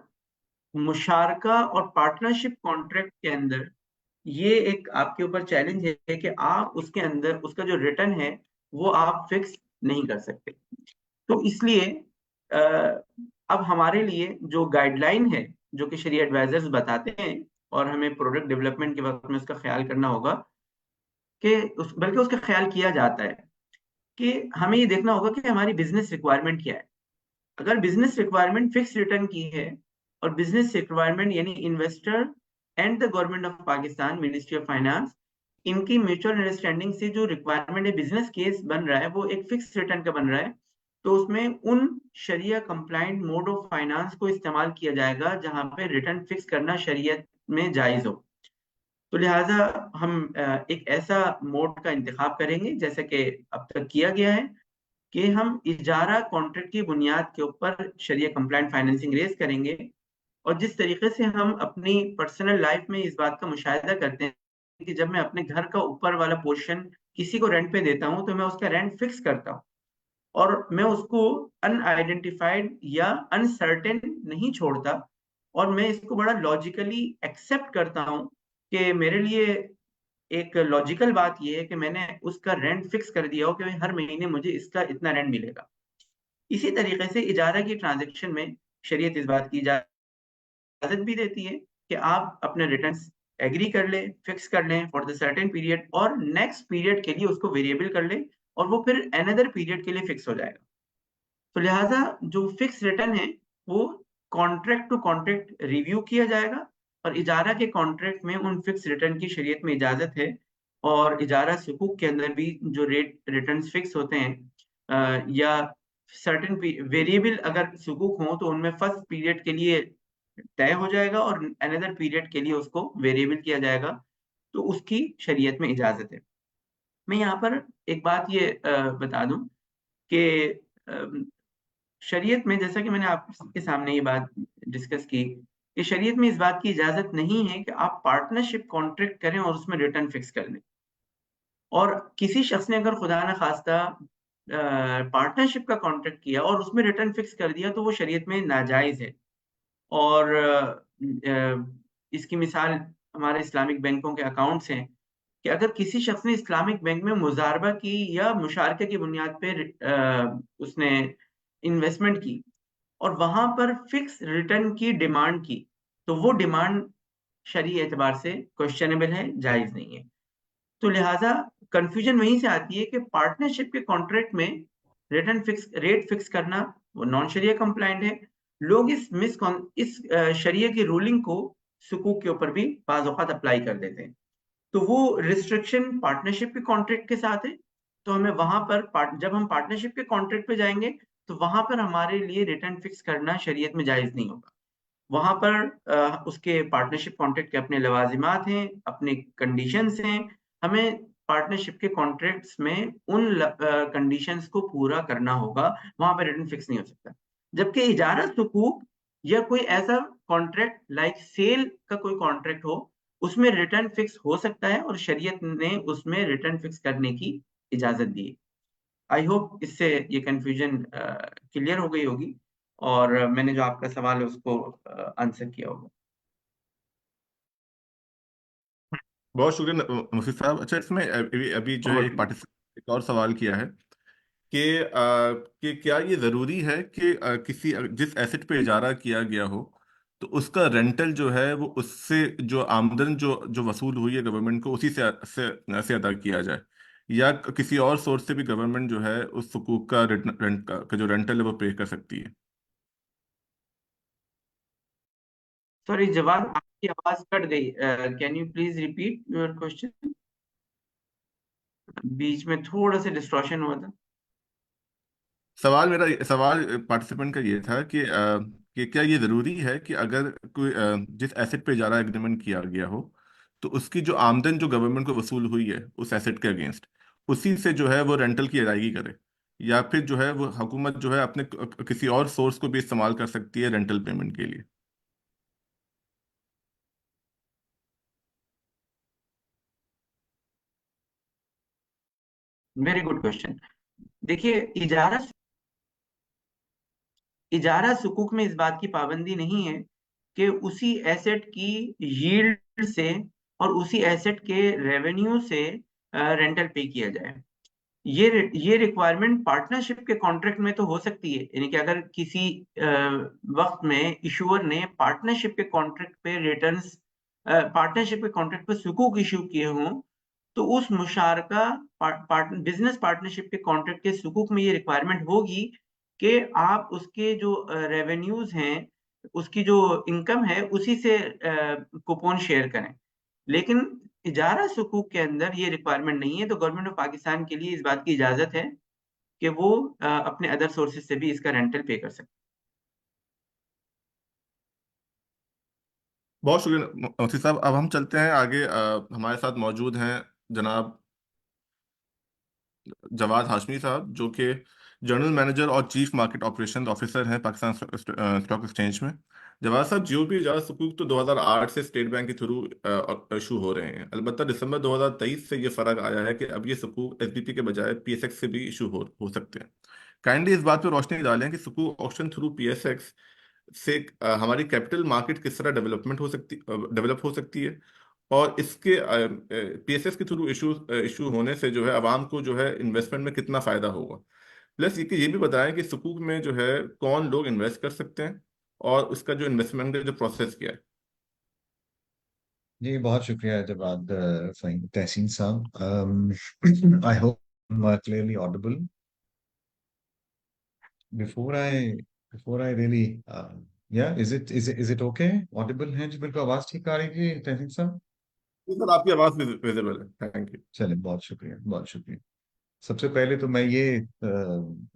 मुशारका और पार्टनरशिप कॉन्ट्रैक्ट के अंदर ये एक आपके ऊपर चैलेंज है कि आप उसके अंदर उसका जो रिटर्न है वो आप फिक्स नहीं कर सकते। तो इसलिए अब हमारे लिए जो गाइडलाइन है जो कि शरिया एडवाइजर्स बताते हैं, और हमें प्रोडक्ट डेवलपमेंट के वक्त में उसका ख्याल करना होगा कि बल्कि उसका ख्याल किया जाता है कि हमें ये देखना होगा कि हमारी बिजनेस रिक्वायरमेंट क्या है। अगर बिजनेस रिक्वायरमेंट फिक्स रिटर्न की है, और बिजनेस रिक्वायरमेंट यानी investor and the government of Pakistan, ministry of finance, इनकी म्यूचुअल अंडरस्टैंडिंग से जो रिक्वायरमेंट है, बिजनेस केस बन रहा है, वो एक फिक्स रिटर्न का बन रहा है, तो उसमें उन शरिया कंप्लाइंट मोड ऑफ फाइनेंस को इस्तेमाल किया जाएगा जहां पे रिटर्न फिक्स करना शरीयत में जायज हो। तो लिहाजा हम एक ऐसा मोड का इंतखाब करेंगे जैसे कि अब तक किया गया है, कि हम इजारा कॉन्ट्रैक्ट की बुनियाद के ऊपर शरिया कंप्लाइंट फाइनेंसिंग रेज करेंगे। और जिस तरीके से हम अपनी पर्सनल लाइफ में इस बात का मुशाहिदा करते हैं कि जब मैं अपने घर का ऊपर वाला पोर्शन किसी को रेंट पे देता हूं तो मैं उसका रेंट फिक्स करता हूं, और मैं उसको अनआइडेंटिफाइड या अनसर्टेन नहीं छोड़ता, और मैं इसको बड़ा लॉजिकली एक्सेप्ट करता हूं कि मेरे लिए एक लॉजिकल बात यह है कि मैंने उसका रेंट फिक्स कर दिया हो कि हर महीने मुझे इसका इतना रेंट मिलेगा। इसी तरीके से इजारा की ट्रांजैक्शन में शरीयत इस बात की इजाजत भी देती है कि आप अपने रिटर्न्स एग्री कर लें, फिक्स कर लें फॉर द सर्टेन पीरियड, और नेक्स्ट पीरियड के लिए उसको वेरिएबल कर लें, और वो फिर अनदर पीरियड के लिए फिक्स हो जाएगा। तो लिहाजा जो फिक्स रिटर्न है वो कॉन्ट्रैक्ट टू कॉन्ट्रैक्ट रिव्यू किया जाएगा, और इजारा के कॉन्ट्रैक्ट में उन फिक्स रिटर्न की शरीयत में इजाजत है। और इजारा सुकूक के अंदर भी जो रेट रिटर्न्स फिक्स होते हैं, या सर्टेन वेरिएबल अगर सुकूक हो तो उनमें फर्स्ट पीरियड के लिए तय हो जाएगा और अनदर पीरियड के लिए उसको वेरिएबल किया जाएगा, तो उसकी शरीयत में इजाजत है। मैं यहाँ पर एक बात ये बता दूं कि शरीयत में, जैसा कि मैंने आपके सामने ये बात डिस्कस की, कि शरीयत में इस बात की इजाजत नहीं है कि आप पार्टनरशिप कॉन्ट्रैक्ट करें और उसमें रिटर्न फिक्स कर दें। और किसी शख्स ने अगर खुदा न खास्ता पार्टनरशिप का कॉन्ट्रैक्ट किया और उसमें रिटर्न फिक्स कर दिया तो वो शरीयत में नाजायज है। और इसकी मिसाल हमारे इस्लामिक बैंकों के अकाउंट्स हैं, कि अगर किसी शख्स ने इस्लामिक बैंक में मुजारबा की या मुशारके की बुनियाद पे उसने इन्वेस्टमेंट की और वहां पर फिक्स रिटर्न की डिमांड की, तो वो डिमांड शरई एतबार से क्वेश्चनेबल है, जायज नहीं है। तो लिहाजा कंफ्यूजन वहीं से आती है कि पार्टनरशिप के कॉन्ट्रैक्ट में रिटर्न फिक्स रेट फिक्स करना वो नॉन शरिया कंप्लाइंट है। लोग इस शरिया की रूलिंग को सुकूक के ऊपर भी बाज़ औक़ात अप्लाई कर देते हैं। तो वो रिस्ट्रिक्शन पार्टनरशिप के कॉन्ट्रैक्ट के साथ है। तो हमें वहां पर जब हम पार्टनरशिप के कॉन्ट्रैक्ट पे जाएंगे तो वहां पर हमारे लिए रिटर्न फिक्स करना शरीयत में जायज नहीं होगा। वहां पर उसके पार्टनरशिप कॉन्ट्रैक्ट के अपने लवाजिमात हैं, अपने कंडीशंस हैं। हमें पार्टनरशिप के कॉन्ट्रैक्ट्स में उन कंडीशंस को पूरा करना होगा, वहां पर रिटर्न फिक्स नहीं हो सकता। जबकि इजारा सुकूक या कोई ऐसा कॉन्ट्रैक्ट लाइक सेल का कोई कॉन्ट्रैक्ट हो, उसमें रिटर्न फिक्स हो सकता है और शरीयत ने उसमें रिटर्न फिक्स करने की इजाजत दी है। आई होप इससे ये कंफ्यूजन क्लियर हो गई होगी और मैंने जो आपका सवाल है उसको आंसर किया होगा। बहुत शुक्रिया मुफी साहब। अच्छा, इसमें अभी अभी जो है ओवर एक टू यू। पार्टिसिपेंट एक और सवाल किया है कि क्या ये जरूरी है कि किसी जिस एसेट पे इजारा किया गया हो तो उसका रेंटल जो है वो उससे जो आमदन जो जो वसूल हुई है गवर्नमेंट को उसी से अदा किया जाए, या किसी और सोर्स से भी गवर्नमेंट जो है उस हुकूक का रेंट का जो रेंटल है वो पे कर सकती है। सॉरी जवाब, आपकी आवाज कट गई। Can you please repeat your question? बीच में थोड़ा सा डिस्टॉर्शन हुआ था। सवाल पार्टिसिपेंट का ये था कि क्या ये जरूरी है कि अगर कोई जिस एसेट पे इजारा एग्रीमेंट किया गया हो तो उसकी जो आमदन जो गवर्नमेंट को वसूल हुई है उस एसेट के अगेंस्ट उसी से जो है वो रेंटल की अदायगी करे, या फिर जो है वो हुकूमत जो है अपने किसी और सोर्स को भी इस्तेमाल कर सकती है रेंटल पेमेंट के लिए। Very good question. देखिए, इजारा सुकूक में इस बात की पाबंदी नहीं है कि उसी एसेट की यील्ड से और उसी एसेट के रेवेन्यू से रेंटल पे किया जाए। ये रिक्वायरमेंट पार्टनरशिप के कॉन्ट्रैक्ट में तो हो सकती है, यानी कि अगर किसी वक्त में इशूअर ने पार्टनरशिप के कॉन्ट्रैक्ट पे रिटर्न्स, पार्टनरशिप के कॉन्ट्रैक्ट पे सुकूक इशू किए हों, तो उस मुशारका बिजनेस पार्टनरशिप के कॉन्ट्रैक्ट के सुकूक में ये रिक्वायरमेंट होगी कि आप उसके जो रेवेन्यूज हैं, उसकी जो इनकम है उसी से कूपन शेयर करें। लेकिन इजारा सुकूक के अंदर ये रिक्वायरमेंट नहीं है, तो गवर्नमेंट ऑफ पाकिस्तान के लिए इस बात की इजाजत है कि वो अपने अदर सोर्सेज से भी इसका रेंटल पे कर सकते बहुत शुक्रिया मोती साहब। अब हम चलते हैं आगे। हमारे साथ मौजूद हैं जनाब जवाद हाशमी साहब, जो कि जनरल मैनेजर और चीफ मार्केट ऑपरेशन ऑफिसर हैं पाकिस्तान स्टॉक एक्सचेंज में। जवाद साहब, जीओपी इजाज़त हुकूक तो 2008 से स्टेट बैंक के थ्रू इशू हो रहे हैं। अलबत्ता दिसंबर 2023 से ये फ़र्क आया है कि अब ये सुकूक एसबीपी के बजाय पीएसएक्स से भी इशू हो सकते हैं। काइंडली इस बात पर रोशनी डालें कि सुकूक ऑक्शन थ्रू पीएसएक्स से हमारी कैपिटल मार्केट किस तरह डेवलप हो सकती है, और इसके पीएसएस के थ्रू इशू होने से जो है आवाम को जो है इन्वेस्टमेंट में कितना फायदा होगा। प्लस ये भी बताएं कि सुकूक में जो है कौन लोग इन्वेस्ट कर सकते हैं और उसका जो इन्वेस्टमेंट का जो प्रोसेस क्या है। जी बहुत शुक्रिया जवाद तहसीन साहब। I hope clearly Audible before I before I really या इज इट ओके ऑडिबल है जी? बिल्कुल आवाज ठीक आ रही है जी तहसीन साहब? जी सर, आपकी आवाज़ विजिबल है। Thank you. चलिए बहुत शुक्रिया बहुत शुक्रिया। सबसे पहले तो मैं ये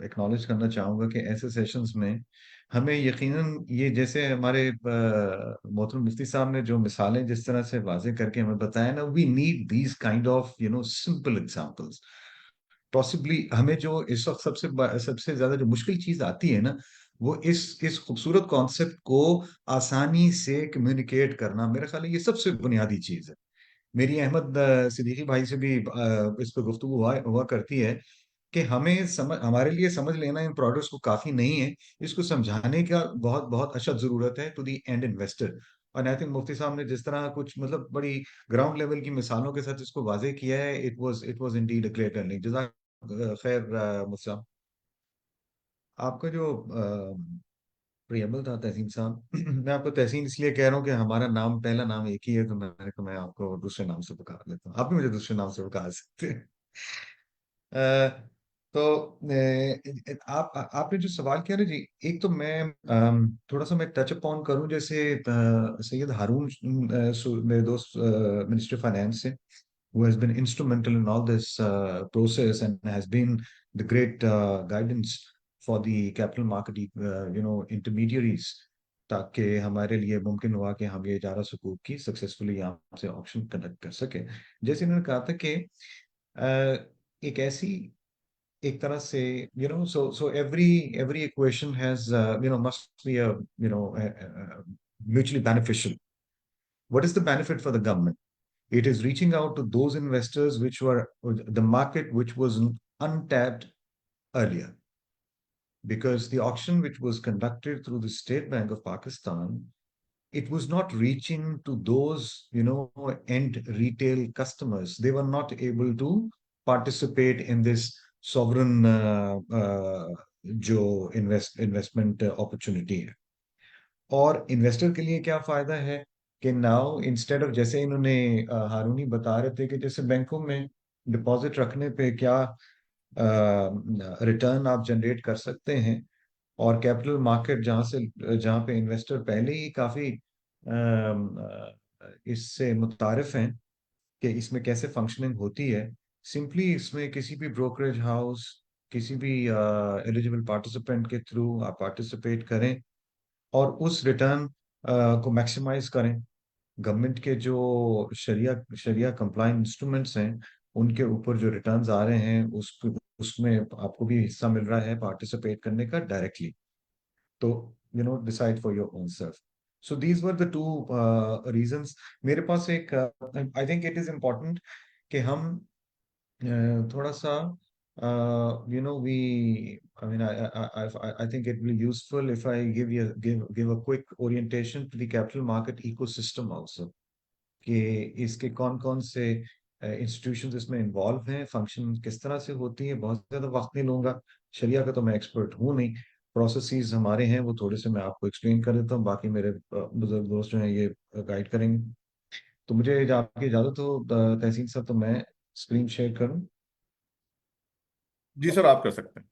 एक्नॉलेज करना चाहूँगा कि ऐसे सेशंस में हमें यकीनन ये जैसे हमारे मोहतरम मुफ्ती साहब ने जो मिसालें जिस तरह से वाजे करके हमें बताया ना, we need these kind of simple examples. Possibly हमें जो इस वक्त सबसे ज्यादा जो मुश्किल चीज आती है ना, वो इस खूबसूरत कॉन्सेप्ट को आसानी से कम्युनिकेट करना, मेरे ख्याल है ये सबसे बुनियादी चीज है। मेरी अहमद सिद्दीकी भाई से भी इस पर गुफ्तगू हुआ करती है कि हमारे लिए समझ लेना इन प्रोडक्ट्स को काफी नहीं है, इसको समझाने का बहुत बहुत अशद जरूरत है टू द एंड इन्वेस्टर। और आई थिंक मुफ्ती साहब ने जिस तरह कुछ मतलब बड़ी ग्राउंड लेवल की मिसालों के साथ इसको वाजे किया है, it was indeed a great earning. जज़ाक खैर मुफ्ती साहब। आपका जो प्रियम्बल था तहसीन साहब, मैं आपको तहसीन इसलिए कह रहा हूँ कि हमारा नाम पहला नाम एक ही है, तो मैंने कहा मैं आपको दूसरे नाम से पुकार लेता हूँ, आप भी मुझे दूसरे नाम से पुकार सकते हैं। तो आपने जो सवाल किया ना जी, एक तो मैं थोड़ा सा मैं टच अपॉन करूं, जैसे सैयद हारून मेरे दोस्त मिनिस्टर फाइनेंस से who has been instrumental in all this process and has been the great guidance for the capital market intermediaries, ताकि हमारे लिए मुमकिन हुआ कि हम ये 11 सुकूक की सक्सेसफुली यहाँ से ऑप्शन कंडक्ट कर सके। जैसे इन्होंने कहा था कि एक ऐसी एक तरह से so every equation has must be a mutually beneficial. What is the benefit for the government? It is reaching out to those investors which were the market which was untapped earlier, because the auction which was conducted through the State Bank of Pakistan, it was not reaching to those end retail customers. They were not able to participate in this sovereign जो investment opportunity है। और investor के लिए क्या फायदा है कि now instead of, जैसे इन्होंने हारूनी बता रहे थे कि जैसे बैंकों में डिपॉजिट रखने पे क्या रिटर्न आप जनरेट कर सकते हैं, और कैपिटल मार्केट जहाँ पे इन्वेस्टर पहले ही काफी इससे मुतारिफ हैं कि इसमें कैसे फंक्शनिंग होती है। सिंपली इसमें किसी भी ब्रोकरेज हाउस, किसी भी एलिजिबल पार्टिसिपेंट के थ्रू आप पार्टिसिपेट करें और उस रिटर्न को मैक्सिमाइज करें। गवर्नमेंट के जो शरिया कंप्लाइंट इंस्ट्रूमेंट्स हैं उनके ऊपर जो रिटर्न्स आ रहे हैं उसमें आपको भी हिस्सा मिल रहा है पार्टिसिपेट करने का डायरेक्टली। तो decide for your own self. So these were the two reasons. मेरे पास एक I think it is important कि हम थोड़ा सा we I mean I think it will be useful if I give a quick orientation to the capital market ecosystem also, कि इसके कौन से इंस्टीट्यूशंस इसमें इन्वॉल्व हैं, फंक्शन किस तरह से होती है। बहुत ज्यादा वक्त नहीं लूंगा, शरिया का तो मैं एक्सपर्ट हूँ नहीं, प्रोसेसेस हमारे हैं वो थोड़े से मैं आपको एक्सप्लेन कर देता हूँ, बाकी मेरे बुजुर्ग दोस्त जो हैं ये गाइड करेंगे। तो मुझे आपकी इजाजत हो तहसीन साहब, तो मैं स्क्रीन शेयर करूँ? जी सर, आप कर सकते हैं।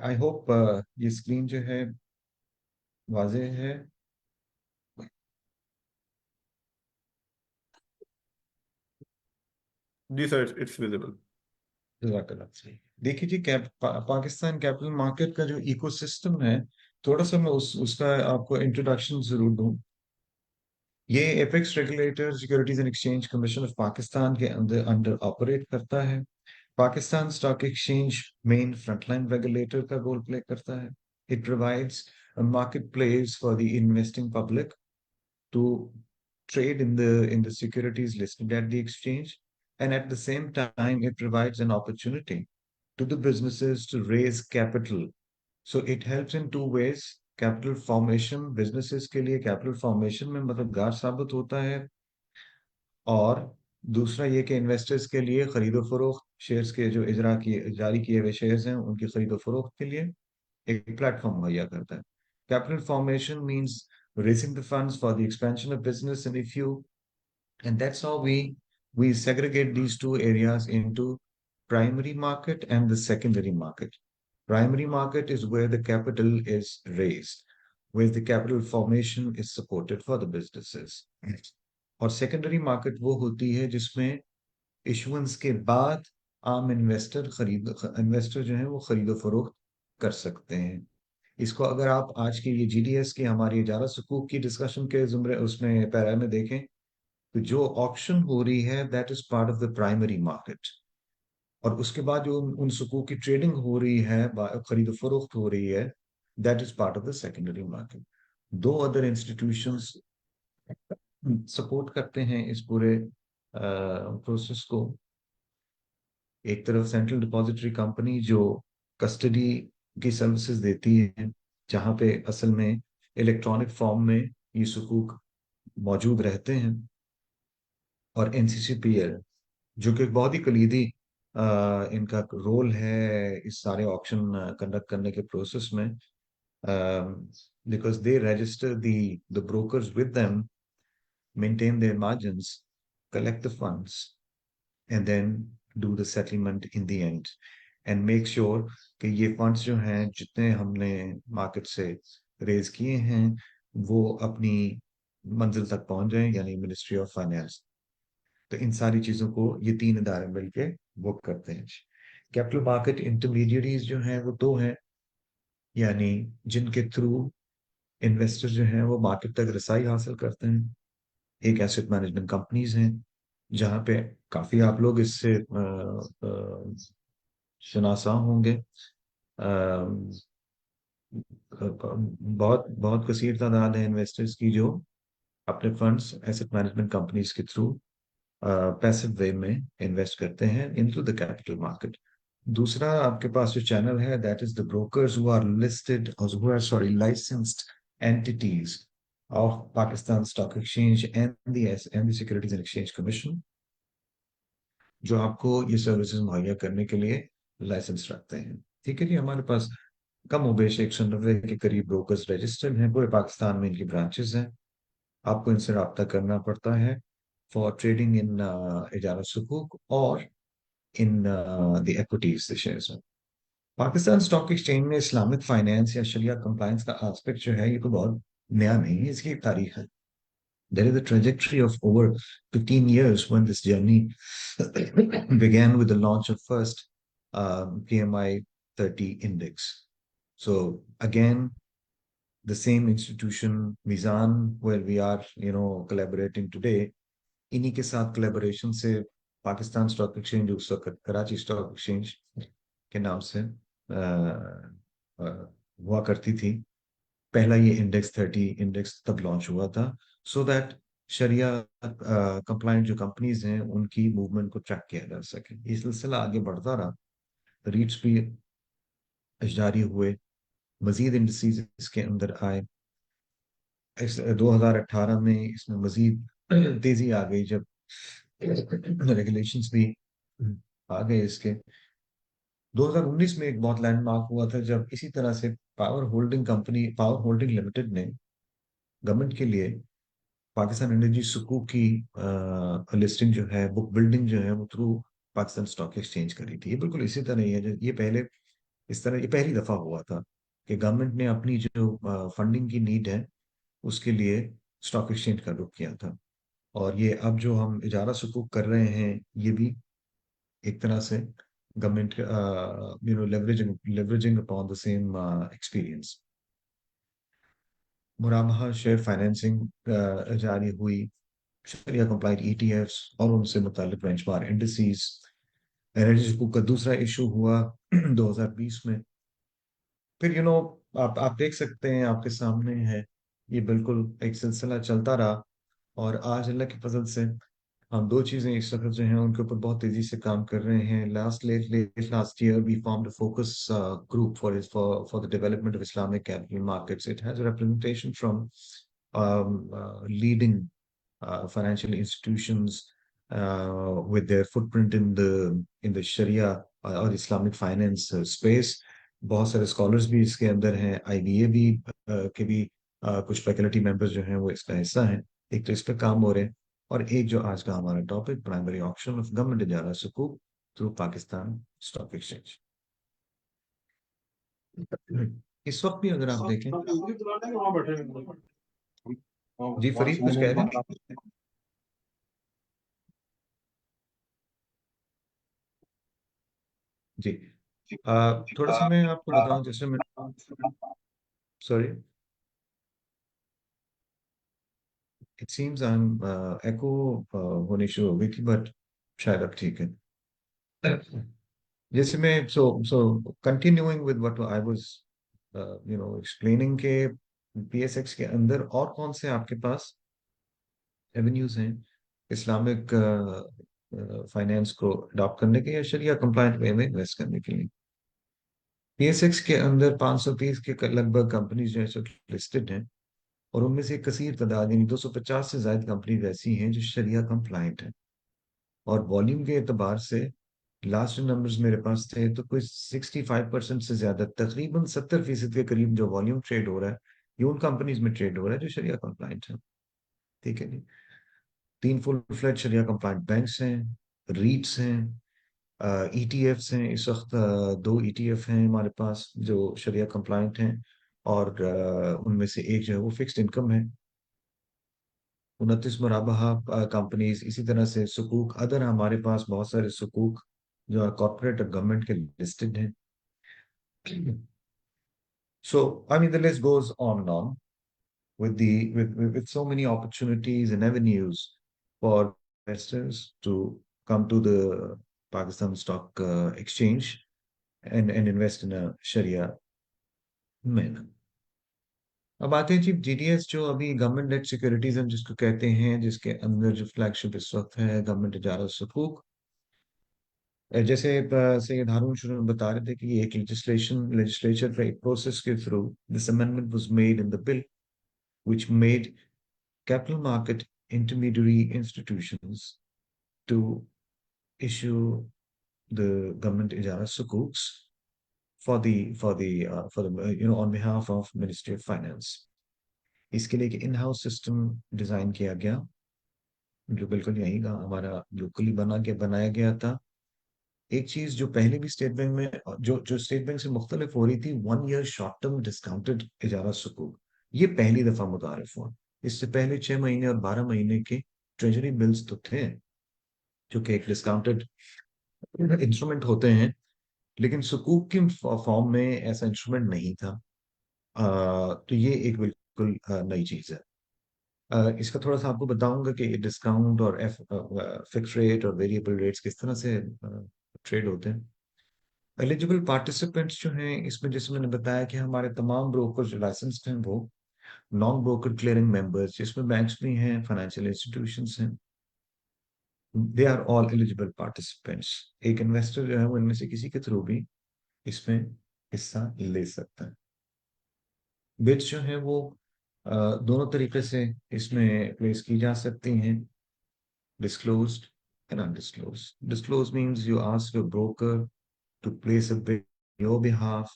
आई होप ये स्क्रीन जो है वाजे है। जी सर, इट्स विजिबल। जज़ाकल्लाह। देखिए जी, पाकिस्तान कैपिटल मार्केट का जो इकोसिस्टम है, थोड़ा सा मैं उसका आपको इंट्रोडक्शन जरूर दूं। ये apex regulator securities and exchange commission of Pakistan के अंडर ऑपरेट करता है। Pakistan stock exchange main frontline regulator का रोल प्ले करता है। It provides a marketplace for the investing public to trade in the securities listed at the exchange, and at the same time it provides an opportunity to the businesses to raise capital. So it helps in two ways. Capital formation, businesses के लिए capital formation में मददगार साबित होता है, और दूसरा ये कि इन्वेस्टर्स के लिए खरीदो फरोख्त, शेयर्स के जो जारी किए हुए शेयर्स हैं उनकी खरीदो फरोख्त के लिए एक प्लेटफॉर्म मुहैया करता है। Capital formation means raising the funds for the expansion of business, and that's how we segregate these two areas into primary market and the secondary market. Primary market is where the capital is raised, where the capital formation is supported for the businesses. और secondary market वो होती है जिसमें issuance के बाद आम investor जो है वो खरीदो फरोख्त कर सकते हैं। इसको अगर आप आज के ये GDS की हमारी 11 सुकूक की डिस्कशन के जुमरे उसमें पैरा में देखें, तो जो ऑप्शन हो रही है that is part of the primary market, और उसके बाद जो उन सुकूक की ट्रेडिंग हो रही है, खरीद फरोख्त हो रही है, that is part of the secondary market. दो अदर इंस्टीट्यूशंस सपोर्ट करते हैं इस पूरे प्रोसेस को। एक तरफ सेंट्रल डिपॉजिटरी कंपनी जो कस्टडी की सर्विसेज देती है, जहां पे असल में इलेक्ट्रॉनिक फॉर्म में ये सुकूक मौजूद रहते हैं, और NCCPL जो कि बहुत ही कलीदी इनका रोल है इस सारे ऑक्शन कंडक्ट करने के प्रोसेस में। because they register the brokers with them, maintain their margins, collect the funds, and then do the settlement in the end, and make sure कि ये funds जो हैं जितने हमने market से raise किए हैं वो अपनी मंजिल तक पहुंच जाएं, यानी मिनिस्ट्री ऑफ फाइनेंस। तो इन सारी चीजों को ये तीन इदारे मिलके वो करते हैं। कैपिटल मार्केट इंटरमीडिएरीज जो हैं वो दो हैं, यानी जिनके थ्रू इन्वेस्टर जो हैं वो मार्केट तक रसाई हासिल करते हैं। एक एसेट मैनेजमेंट कंपनीज हैं, जहाँ पे काफी आप लोग इससे शनासा होंगे। बहुत बहुत कसीर तादाद है इन्वेस्टर्स की जो अपने फंड्स एसेट मैनेजमेंट कंपनीज के थ्रू पैसिव वे में इन्वेस्ट करते हैं इनटू द कैपिटल मार्केट। दूसरा आपके पास जो चैनल है that is the brokers who are listed who are sorry licensed entities of Pakistan stock exchange and the securities and exchange commission, जो आपको ये सर्विसेज मुहैया करने के लिए लाइसेंस रखते हैं। ठीक है जी, हमारे पास कम उबेश 190 के करीब ब्रोकर्स रजिस्टर्ड हैं, पूरे पाकिस्तान में इनकी ब्रांचेस हैं। आपको इनसे रब्ता करना पड़ता है फॉर ट्रेडिंग इन इजारा सुकूक और इन द इक्विटीज शेयर्स में। पाकिस्तान स्टॉक एक्सचेंज में इस्लामिक फाइनेंस या शरिया कंप्लायंस का एस्पेक्ट जो है ये तो बहुत नया नहीं है, इसकी एक तारीख है। There is a trajectory of over 15 years when this journey began with the launch of first PMI 30 index. So again, the same institution, Mizan, where we are, collaborating today, इन्हीं के साथ collaboration से पाकिस्तान स्टॉक एक्सचेंज उस वक्त Karachi stock exchange के नाम से हुआ करती थी। पहला ये इंडेक्स 30 इंडेक्स तब लॉन्च हुआ था, सो दैट शरिया कंप्लायंट जो कंपनीज हैं उनकी मूवमेंट को ट्रैक किया जा सके। ये सिलसिला आगे बढ़ता रहा, रीट्स भी जारी हुए, मजीद इंडस्ट्रीज इसके अंदर आए। 2018 में इसमें मजीद तेजी आ गई जब रेगुलेशंस भी आ गए इसके। 2019 में एक बहुत लैंडमार्क हुआ था जब इसी तरह से पावर होल्डिंग लिमिटेड ने गवर्नमेंट के लिए पाकिस्तान एनर्जी सुकूक की लिस्टिंग जो है, बुक बिल्डिंग जो है वो थ्रू पाकिस्तान स्टॉक एक्सचेंज करी थी। ये बिल्कुल इसी तरह ही है, ये पहले इस तरह ये पहली दफा हुआ था कि गवर्नमेंट ने अपनी जो फंडिंग की नीड है उसके लिए स्टॉक एक्सचेंज का रुख किया था। और ये अब जो हम इजारा सुकूक कर रहे हैं ये भी एक तरह से government leveraging upon the same experience. मुराबाहा शेयर फाइनेंसिंग जारी हुई, शरिया कंप्लाइंट ईटीएफ्स और उनसे मुतालिक बेंचमार्क इंडिसेस। एनर्जी सुकूक का दूसरा इशू हुआ 2020 में। फिर आप देख सकते हैं, आपके सामने है, ये बिल्कुल एक सिलसिला चलता रहा। और आज अल्लाह की फजल से हम दो चीजें इस वक्त जो हैं उनके ऊपर बहुत तेजी से काम कर रहे हैं। Last year we formed a focus group for the development of Islamic capital markets. It has representation from leading financial institutions with their footprint in the Sharia और Islamic finance space। बहुत सारे स्कॉलर्स भी इसके अंदर हैं, IBA भी के भी कुछ फैकल्टी मेंबर्स जो हैं वो इसका हिस्सा हैं। एक तो इस पे काम हो रहे हैं, और एक जो आज का हमारा topic, primary auction of government इजारा सुकूक थ्रू पाकिस्तान स्टॉक एक्सचेंज। इस वक्त भी अगर आप देखें, जी फरीद कुछ कह रहे हैं? जी थोड़ा सा मैं आपको बताऊं, जैसे मैं sorry it seems I am echo होने शुरू हो गई थी, बट शायद अब ठीक है। जैसे मैं सो continuing with what I was explaining के PSX के अंदर और कौन से आपके पास एवेन्यूज हैं इस्लामिक फाइनेंस को अडॉप्ट करने के या शरिया कंप्लायंट वे में इन्वेस्ट करने के लिए। PSX के अंदर 530 के लगभग कंपनीज जो है लिस्टेड हैं, और उनमें से एक कसीर तादाद यानी 250 से ज्यादा कंपनीज ऐसी हैं जो शरिया कंप्लायंट हैं। और वॉल्यूम के एतबार से लास्ट नंबर्स मेरे पास थे तो कोई 65% से ज्यादा, तकरीबन 70% के करीब जो वॉल्यूम ट्रेड हो रहा है ये उन कंपनीज में ट्रेड हो रहा है जो शरिया कंप्लाइंट है। ठीक है जी। 3 फुल फ्लेज शरिया कंप्लाइंट बैंक्स हैं, रीट्स हैं, ईटीएफ्स हैं। इस वक्त 2 ईटीएफ हैं हमारे पास जो शरिया कंप्लाइंट हैं, और उनमें से एक जो है वो फिक्स्ड इनकम है। 29 मुराबाहा कंपनीज, इसी तरह से सुकूक अदर, हमारे पास बहुत सारे सुकूक जो कॉर्पोरेट और गवर्नमेंट के लिस्टेड हैं। So, I mean, the list goes on and on with with so many opportunities and avenues for investors to come to the Pakistan Stock Exchange and invest in a Sharia manner. अब आते हैं जी GDS, जो अभी government debt securities हम जिसको कहते हैं, जिसके अंदर जो फ्लैगशिप इस वक्त है गवर्नमेंट इजारा सुकूक। जैसे सैयद हारून शुरू में बता रहे थे कि ये एक लेजिस्लेचर का एक प्रोसेस के through this amendment was made in the bill which made capital market intermediary institutions to issue the government ijara sukuks for the on behalf of Ministry of Finance. इसके लिए एक इन हाउस सिस्टम डिजाइन किया गया जो बिल्कुल यही का हमारा लोकली बनाया गया था। एक चीज जो पहले भी स्टेट बैंक में जो स्टेट बैंक से मुख्तलिफ हो रही थी, 1 ईयर शॉर्ट टर्म डिस्काउंटेड इजारा सुकूक, ये पहली दफा मुतारिफ हुआ। इससे पहले 6 महीने और 12 महीने के ट्रेजरी बिल्स तो थे जो कि एक डिस्काउंटेड इंस्ट्रूमेंट होते हैं, लेकिन सुकूक की फॉर्म में ऐसा इंस्ट्रूमेंट नहीं था। तो ये एक बिल्कुल नई चीज है। इसका थोड़ा सा आपको बताऊंगा कि डिस्काउंट और फिक्स रेट और वेरिएबल रेट्स किस तरह से ट्रेड होते हैं। एलिजिबल पार्टिसिपेंट्स जो हैं इसमें, जैसे मैंने बताया कि हमारे तमाम ब्रोकर जो लाइसेंस्ड हैं वो नॉन ब्रोकर क्लियरिंग मेंबर्स, जिसमें बैंक्स भी हैं, फाइनेंशियल इंस्टीट्यूशंस हैं, they are all eligible participants. एक इन्वेस्टर जो है वो इनमें से किसी के थ्रू भी इसमें हिस्सा ले सकता है। बिड्स जो है वो दोनों तरीके से इसमें प्लेस की जा सकती हैं, disclosed and undisclosed. Disclosed means you ask your broker to place a bid on your behalf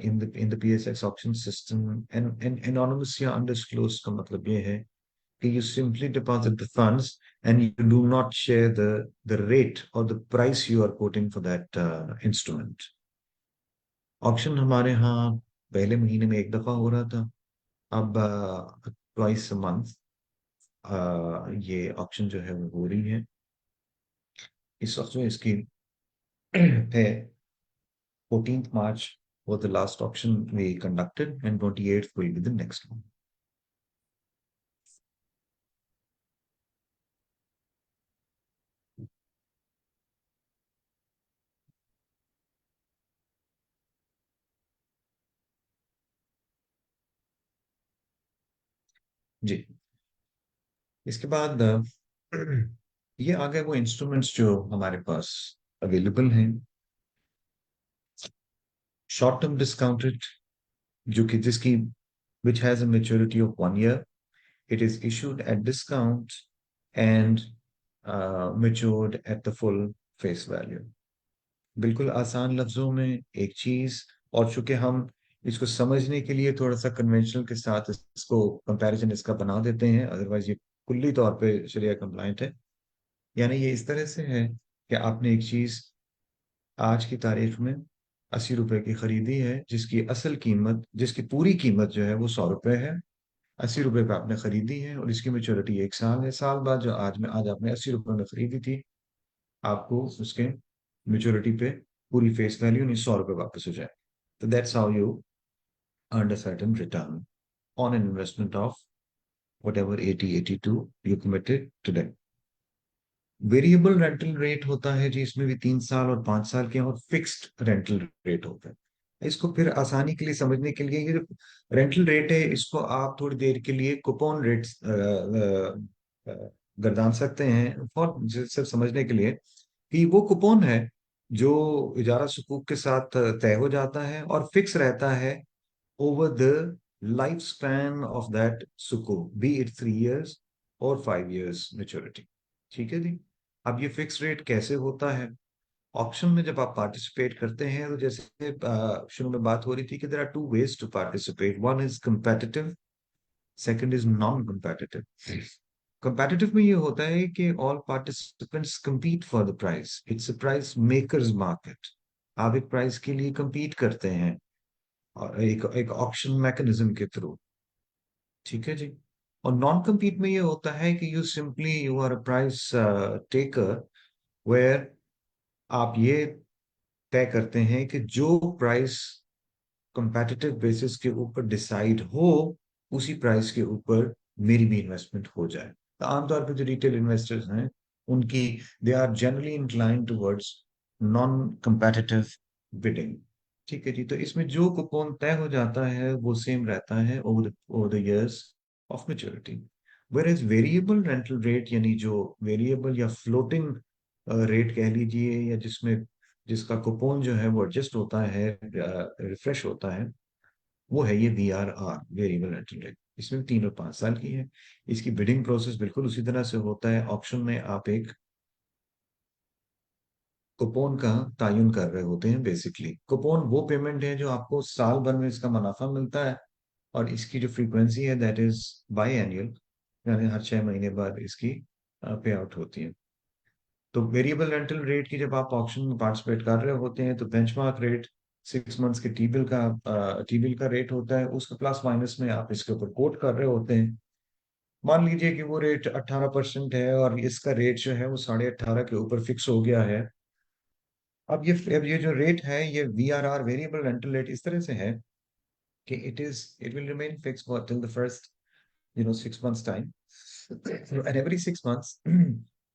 in the PSX auction system, and anonymous या undisclosed का मतलब ये है कि you simply deposit the funds and you do not share the rate or the price you are quoting for that instrument. Auction हमारे यहाँ पहले महीने में एक दफा हो रहा था, अब ट्वाइस अ मंथ ये ऑक्शन जो है वो हो रही है। इस वक्त जो इसकी है 14th March was the last auction we conducted and 28th will be the next one. जी, इसके बाद ये आ गए वो इंस्ट्रूमेंट्स जो हमारे पास अवेलेबल हैं। शॉर्ट टर्म डिस्काउंटेड, जो कि जिसकी which has a maturity of 1 year, it is issued at discount and matured at the full face value. बिल्कुल आसान लफ्जों में एक चीज, और चूंकि हम इसको समझने के लिए थोड़ा सा कन्वेंशनल के साथ इसको कंपैरिजन इसका बना देते हैं, अदरवाइज ये कुल्ली तौर पे शरिया कंप्लाइंट है। यानी ये इस तरह से है कि आपने एक चीज आज की तारीख में 80 रुपए की खरीदी है, जिसकी पूरी कीमत जो है वो 100 रुपए है। 80 रुपए पे आपने खरीदी है और इसकी मेच्योरिटी 1 साल है। साल बाद जो आज आपने 80 रुपए में खरीदी थी, आपको उसके मेच्योरिटी पे पूरी फेस वैल्यू नहीं 100 रुपए वापस हो जाए। तो that's how you earn a certain return on an investment of whatever 80-82 you committed today. Variable rental rate होता है जी, इसमें भी 3 साल और 5 साल के, और फिक्स्ड रेंटल रेट होता है। इसको फिर आसानी के लिए समझने के लिए, ये रेंटल रेट है, इसको आप थोड़ी देर के लिए कूपन रेट गर्दान सकते हैं फॉर सिर्फ समझने के लिए कि वो कूपन है जो इजारा सुकूक के साथ तय हो जाता है और फिक्स रहता है over the life span of that सुकूक, बी इट 3 years और 5 years मेच्योरिटी। ठीक है जी। अब ये फिक्स रेट कैसे होता है? ऑक्शन में जब आप पार्टिसिपेट करते हैं तो जैसे शुरू में बात हो रही थी कि there are two ways to participate, one is competitive, second is non competitive. competitive में ये होता है कि all participants compete for the price, it's a price makers market, आप एक प्राइस के लिए compete करते हैं और एक ऑक्शन मैकेनिज्म के थ्रू, ठीक है जी। और नॉन compete में ये होता है कि you are a price taker, where आप ये तय करते हैं कि जो प्राइस कंपेटिटिव बेसिस के ऊपर डिसाइड हो उसी प्राइस के ऊपर मेरी भी इन्वेस्टमेंट हो जाए। तो आमतौर पर जो रिटेल इन्वेस्टर्स हैं उनकी they are generally inclined towards non competitive bidding, ठीक है जी। तो इसमें जो कूपन तय हो जाता है वो सेम रहता है over the years of maturity. Where variable rental rate, यानी जो वेरिएबल या फ्लोटिंग रेट कह लीजिए, या जिसका कूपन जो है वो एडजस्ट होता है, रिफ्रेश होता है, वो है ये VRR, वेरिएबल रेंटल रेट। इसमें 3 और 5 साल की है। इसकी बिडिंग प्रोसेस बिल्कुल उसी तरह से होता है। ऑप्शन में आप एक कूपन का तायुन कर रहे होते हैं। बेसिकली कूपन वो पेमेंट है जो आपको साल भर में इसका मुनाफा मिलता है, और इसकी जो फ्रीक्वेंसी है दैट इज बाई एनुअल, यानी हर 6 महीने बाद इसकी पे आउट होती है। तो वेरिएबल रेंटल रेट की जब आप ऑप्शन में पार्टिसिपेट कर रहे होते हैं तो बेंचमार्क रेट 6 मंथ्स के टी बिल का रेट होता है, उसके प्लस माइनस में आप इसके ऊपर कोट कर रहे होते हैं। मान लीजिए कि वो रेट 18% है और इसका रेट जो है वो 18.5 के ऊपर फिक्स हो गया है। अब ये जो रेट है, ये VRR, वेरिएबल रेंटल रेट, इस तरह से है कि it will remain fix for till the first 6 months time. And every 6 months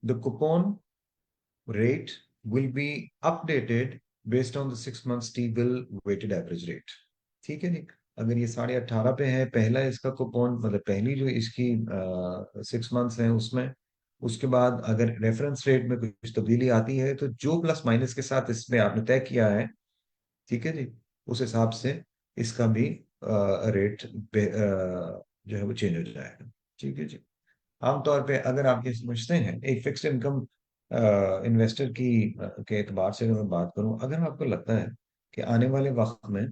the coupon rate will be updated based on the 6 months T-bill weighted average rate. ठीक है जी। अगर ये 18.5 पे है पहला इसका कूपन, मतलब पहली जो इसकी 6 मंथ्स है उसमें, उसके बाद अगर रेफरेंस रेट में कुछ तब्दीली आती है तो जो प्लस माइनस के साथ इसमें आपने तय किया है, ठीक है जी, उस हिसाब से इसका भी रेट जो है वो चेंज हो जाएगा, ठीक है जी। आमतौर पे अगर आप ये समझते हैं एक फिक्स्ड इनकम इन्वेस्टर के एतबार से, अगर मैं बात करूं, अगर आपको लगता है कि आने वाले वक्त में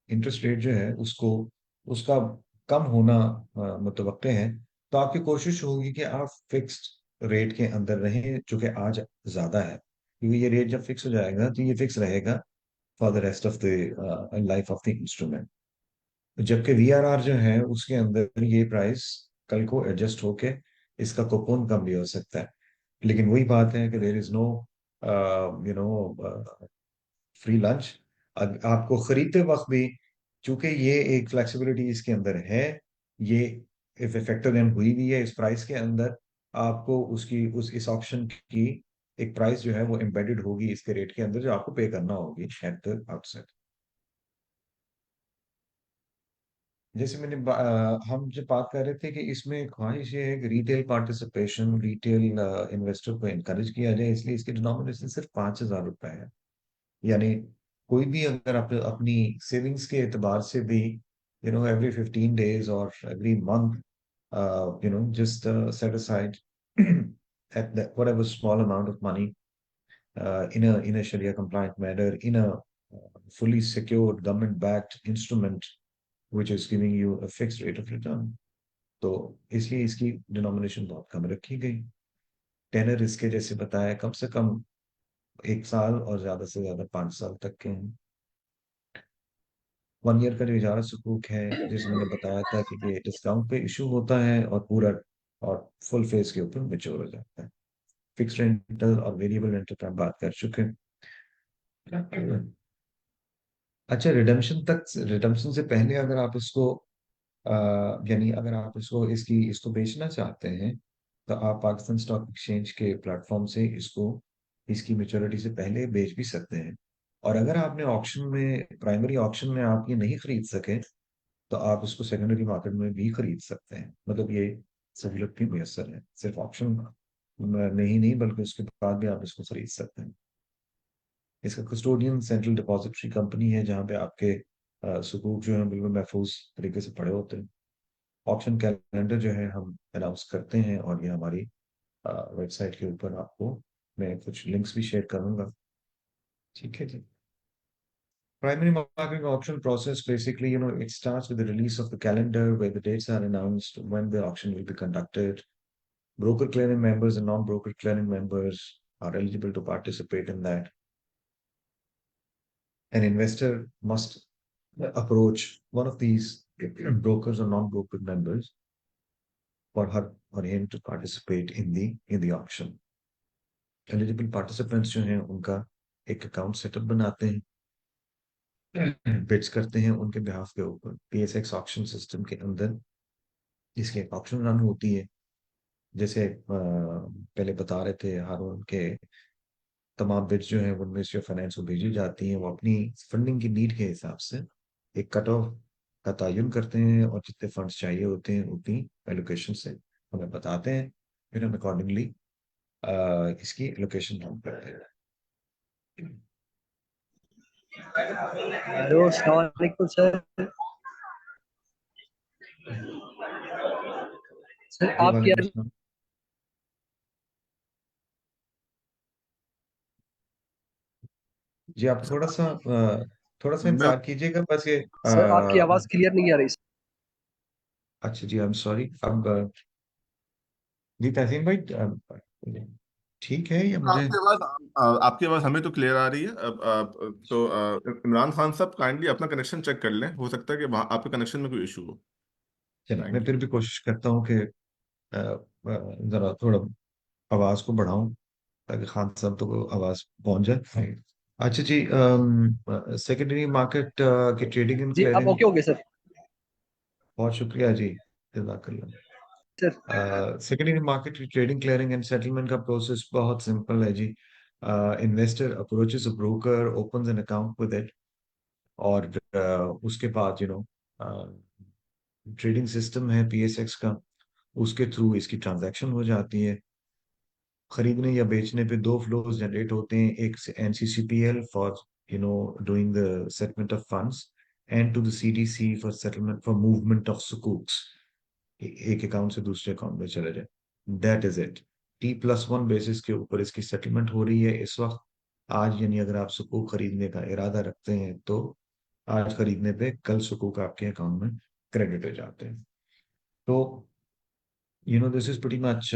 इंटरेस्ट रेट जो है उसका कम होना मुतवक्के है, तो आपकी कोशिश होगी कि आप फिक्स्ड रेट के अंदर रहें, जो कि आज ज्यादा है, क्योंकि ये रेट जब फिक्स हो जाएगा तो ये फिक्स रहेगा for the rest of the life of the instrument. जबकि VRR जो है उसके अंदर ये प्राइस कल को एडजस्ट होके इसका कूपन कम भी हो सकता है। लेकिन वही बात है कि there is no you know free lunch. आपको खरीदते वक्त भी, चूंकि ये एक फ्लेक्सिबिलिटी इसके अंदर है, ये इफ फैक्टर इन हुई भी है इस प्राइस के अंदर, आपको उसकी उस इस ऑप्शन की एक प्राइस जो है वो एम्बेडेड होगी इसके रेट के अंदर, जो आपको पे करना होगी एट द आउटसेट। जैसे हम जब बात कर रहे थे कि इसमें ख्वाहिश ये है कि रिटेल पार्टिसिपेशन, रिटेल इन्वेस्टर को इनकरेज किया जाए, इसलिए इसकी डिनोमिनेशन सिर्फ 5,000 रुपए है। यानी कोई भी अगर आप अपनी सेविंग्स के एतबार से भी एवरी 15 days और every month just set aside at the whatever small amount of money in a Sharia compliant manner, in a fully secured government backed instrument which is giving you a fixed rate of return, तो इसलिए इसकी denomination बहुत कम रखी गई। Tenor इसके जैसे बताया कम से कम 1 साल और ज्यादा से ज्यादा 5 साल तक के हैं। 1 ईयर का जो इजारा सुकूक है, जिस मैंने बताया था कि ये डिस्काउंट पे इशू होता है और पूरा और फुल फेज के ऊपर मेच्योर हो जाता है। फिक्स रेंटल और वेरिएबल रेंटल पर हम बात कर चुके हैं। अच्छा, रिडम्पशन से पहले अगर आप इसको यानी अगर आप इसको बेचना चाहते हैं, तो आप पाकिस्तान स्टॉक एक्सचेंज के प्लेटफॉर्म से इसकी मेच्योरिटी से पहले बेच भी सकते हैं। और अगर आपने प्राइमरी ऑक्शन में आप ये नहीं खरीद सके, तो आप इसको सेकेंडरी मार्केट में भी खरीद सकते हैं। मतलब ये सहूलत भी मुयसर है, सिर्फ ऑप्शन में ही नहीं बल्कि उसके बाद भी आप इसको खरीद सकते हैं। इसका कस्टोडियन सेंट्रल डिपॉजिटरी कंपनी है, जहाँ पे आपके सुकूक जो है बिल्कुल महफूज तरीके से पड़े होते हैं। ऑप्शन कैलेंडर जो है हम अनाउंस करते हैं और ये हमारी वेबसाइट के ऊपर आपको मैं कुछ लिंक्स भी शेयर करूंगा। ठीक है जी। Primary marketing auction process basically, it starts with the release of the calendar where the dates are announced, when the auction will be conducted. Broker clearing members and non-broker clearing members are eligible to participate in that. An investor must approach one of these brokers or non-broker members for her or him to participate in the auction. Eligible participants जो हैं उनका एक account setup बनाते हैं, beads करते हैं उनके behalf के ऊपर PSX ऑक्शन सिस्टम के अंदर, जिसकी ऑक्शन रन होती है। जैसे पहले बता रहे थे हारून के तमाम बिड्स जो हैं वो मिनिस्ट्री ऑफ फाइनेंस को भेजी जाती हैं, वो अपनी फंडिंग की नीड के हिसाब से एक कट ऑफ का तयन करते हैं और जितने फंड्स चाहिए होते हैं उतनी एलोकेशन से हमें बताते हैं, फिर हम अकॉर्डिंगली इसकी एलोकेशन हम करते हैं। हेलो अस्सलाम वालेकुम सर। सर जी आपकी वालेकुम अस्सलाम। जी आप थोड़ा सा मैं इंतजार कीजिएगा बस ये सर आपकी आवाज क्लियर नहीं आ रही। अच्छा जी, आई एम सॉरी। अब जी तहसीन भाई, ठीक है या मुझे? आपकी आवाज़ हमें तो क्लियर आ रही है। तो इमरान खान साहब काइंडली अपना कनेक्शन चेक कर लें, हो सकता है कि वहाँ आपके कनेक्शन में कोई इशू हो। चलिए थैंक मैं यू। फिर भी कोशिश करता हूँ कि जरा थोड़ा आवाज को बढ़ाऊं ताकि खान साहब तो आवाज पहुंच जाए। अच्छा जी, सेकेंडरी मार्केट की ट्रेडिंग एंड जी अब क्लियरिंग। ओके हो गए सर। बहुत शुक्रिया जी, जज़ाकल्लाह। सर सेकेंडरी मार्केट की ट्रेडिंग क्लियरिंग एंड सेटलमेंट का प्रोसेस बहुत सिंपल है जी। Investor approaches a broker, opens an account with it, और उसके बाद ट्रेडिंग सिस्टम है PSX का, उसके थ्रू इसकी ट्रांजैक्शन हो जाती है। खरीदने या बेचने पे दो फ्लोज जनरेट होते हैं, एक से NCCPL for doing the settlement of funds, and to the CDC for settlement for movement of सुकूक्स, एक अकाउंट से दूसरे अकाउंट में चले जाए। That is it. T+1 basis के ऊपर इसकी सेटलमेंट हो रही है इस वक्त आज, यानी अगर आप सुकूक खरीदने का इरादा रखते हैं तो आज खरीदने पे कल सुकूक आपके अकाउंट में क्रेडिट हो जाते हैं। तो this is pretty much